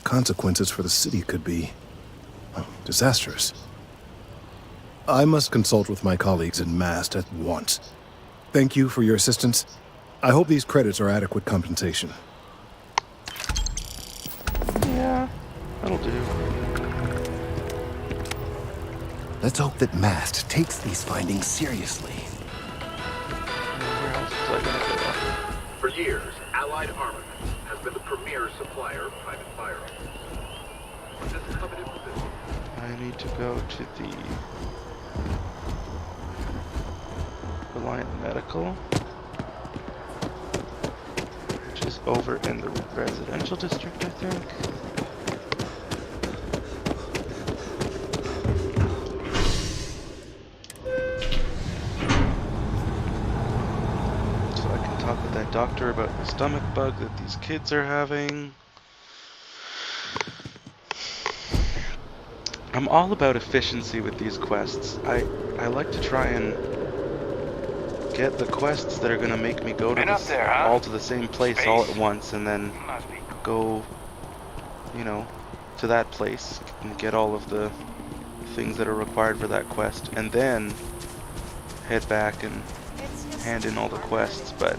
consequences for the city could be disastrous. I must consult with my colleagues in Mast at once. Thank you for your assistance. I hope these credits are adequate compensation. Yeah, that'll do. Let's hope that Mast takes these findings seriously. Where else was I gonna go? For years, Allied Armaments has been the premier supplier of private firearms. But this coveted position... I need to go to the Reliant Medical, which is over in the residential district, I think. So I can talk with that doctor about the stomach bug that these kids are having. I'm all about efficiency with these quests. I like to try and get the quests that are gonna make me go to Been up there, huh? all to the same place Space. all at once, and then go, you know, to that place and get all of the things that are required for that quest, and then head back and hand in all the quests. But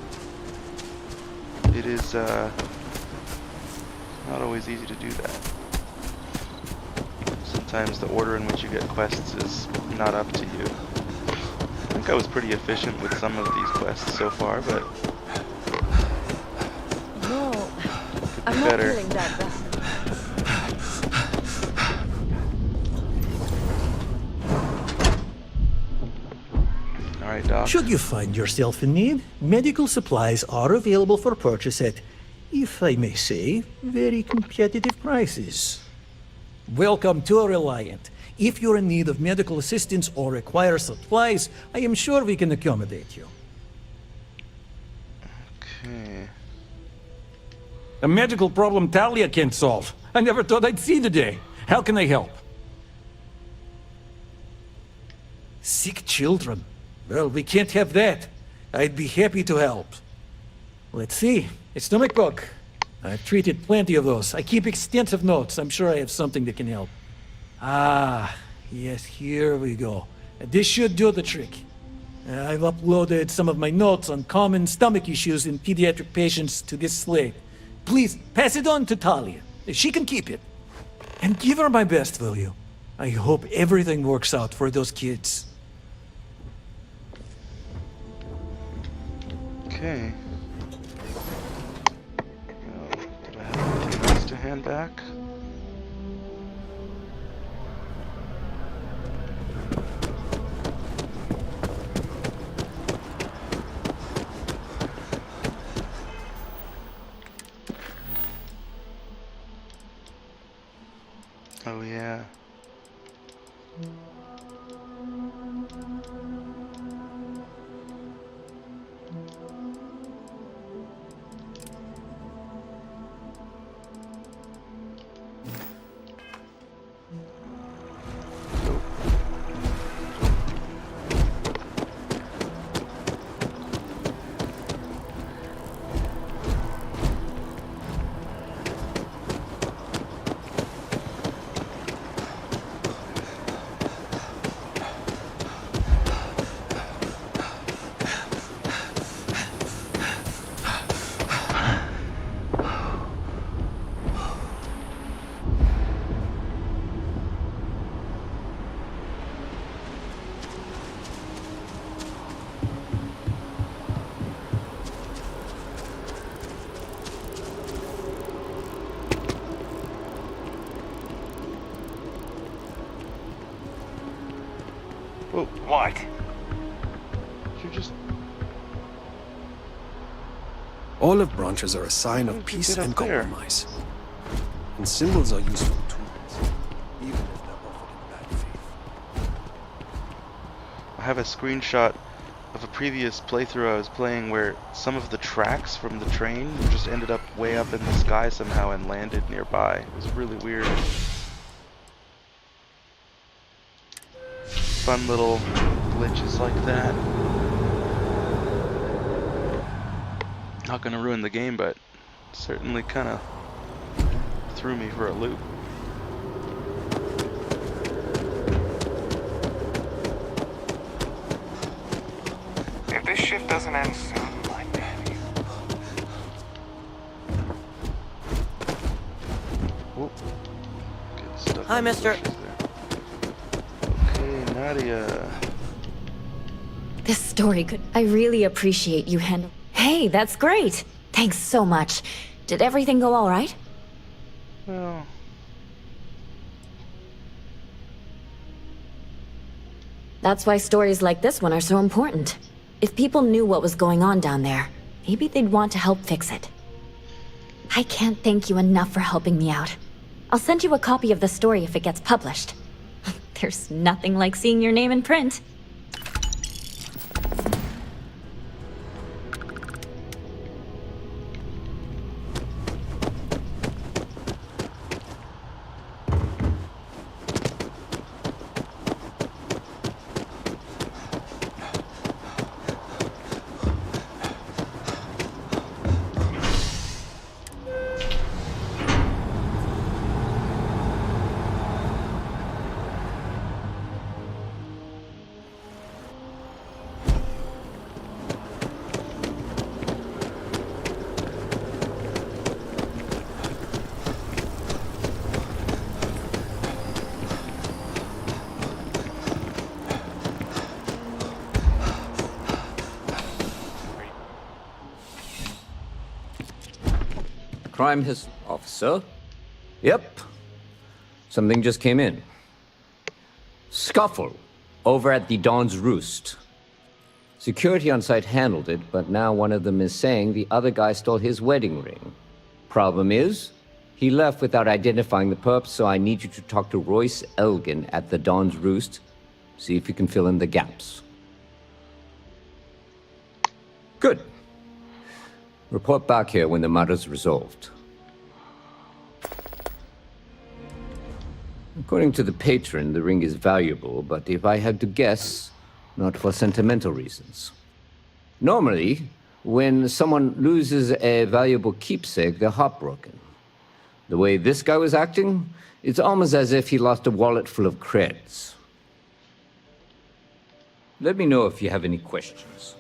it is not always easy to do that. Sometimes the order in which you get quests is not up to you. I think I was pretty efficient with some of these quests so far, but No, could be I'm not better. feeling that bad. Alright, Doc. Should you find yourself in need, medical supplies are available for purchase at, if I may say, very competitive prices. Welcome to Reliant. If you're in need of medical assistance or require supplies, I am sure we can accommodate you. Okay. A medical problem Talia can't solve. I never thought I'd see the day. How can I help? Sick children. Well, we can't have that. I'd be happy to help. Let's see. A stomach bug. I've treated plenty of those. I keep extensive notes. I'm sure I have something that can help. Ah, yes, here we go. This should do the trick. I've uploaded some of my notes on common stomach issues in pediatric patients to this slate. Please, pass it on to Talia. She can keep it. And give her my best, will you? I hope everything works out for those kids. Okay. Did I have anything else to hand back? Oh yeah. Whoa. What? You just... Olive branches are a sign What of did you peace get and up there? compromise. And symbols are useful tools, even if they're offered in bad faith. I have a screenshot of a previous playthrough I was playing where some of the tracks from the train just ended up way up in the sky somehow and landed nearby. It was really weird. Fun little glitches like that. Not gonna ruin the game, but certainly kind of threw me for a loop. If this shift doesn't end soon, I'm dead. Whoop. Getting stuck Hi, on the mister. bushes there. Okay, Nadia. This story could... I really appreciate you handling... Hey, that's great! Thanks so much. Did everything go all right? Well... That's why stories like this one are so important. If people knew what was going on down there, maybe they'd want to help fix it. I can't thank you enough for helping me out. I'll send you a copy of the story if it gets published. There's nothing like seeing your name in print. Crime officer? Yep. Something just came in. Scuffle over at the Dawn's Roost. Security on site handled it, but now one of them is saying the other guy stole his wedding ring. Problem is, he left without identifying the perp, so I need you to talk to Royce Elgin at the Dawn's Roost. See if you can fill in the gaps. Good. Report back here when the matter's resolved. According to the patron, the ring is valuable, but if I had to guess, not for sentimental reasons. Normally, when someone loses a valuable keepsake, they're heartbroken. The way this guy was acting, it's almost as if he lost a wallet full of creds. Let me know if you have any questions.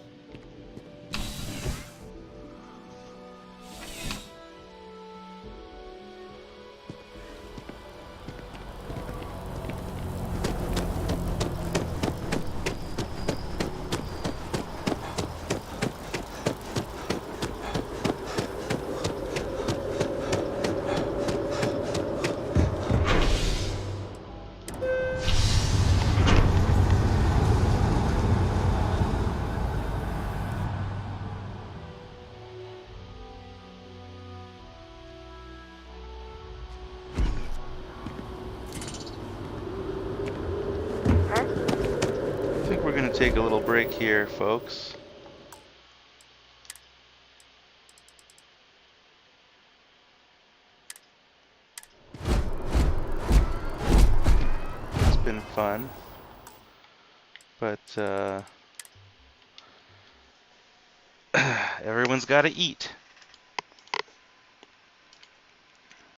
I think we're going to take a little break here, folks. It's been fun, but everyone's got to eat.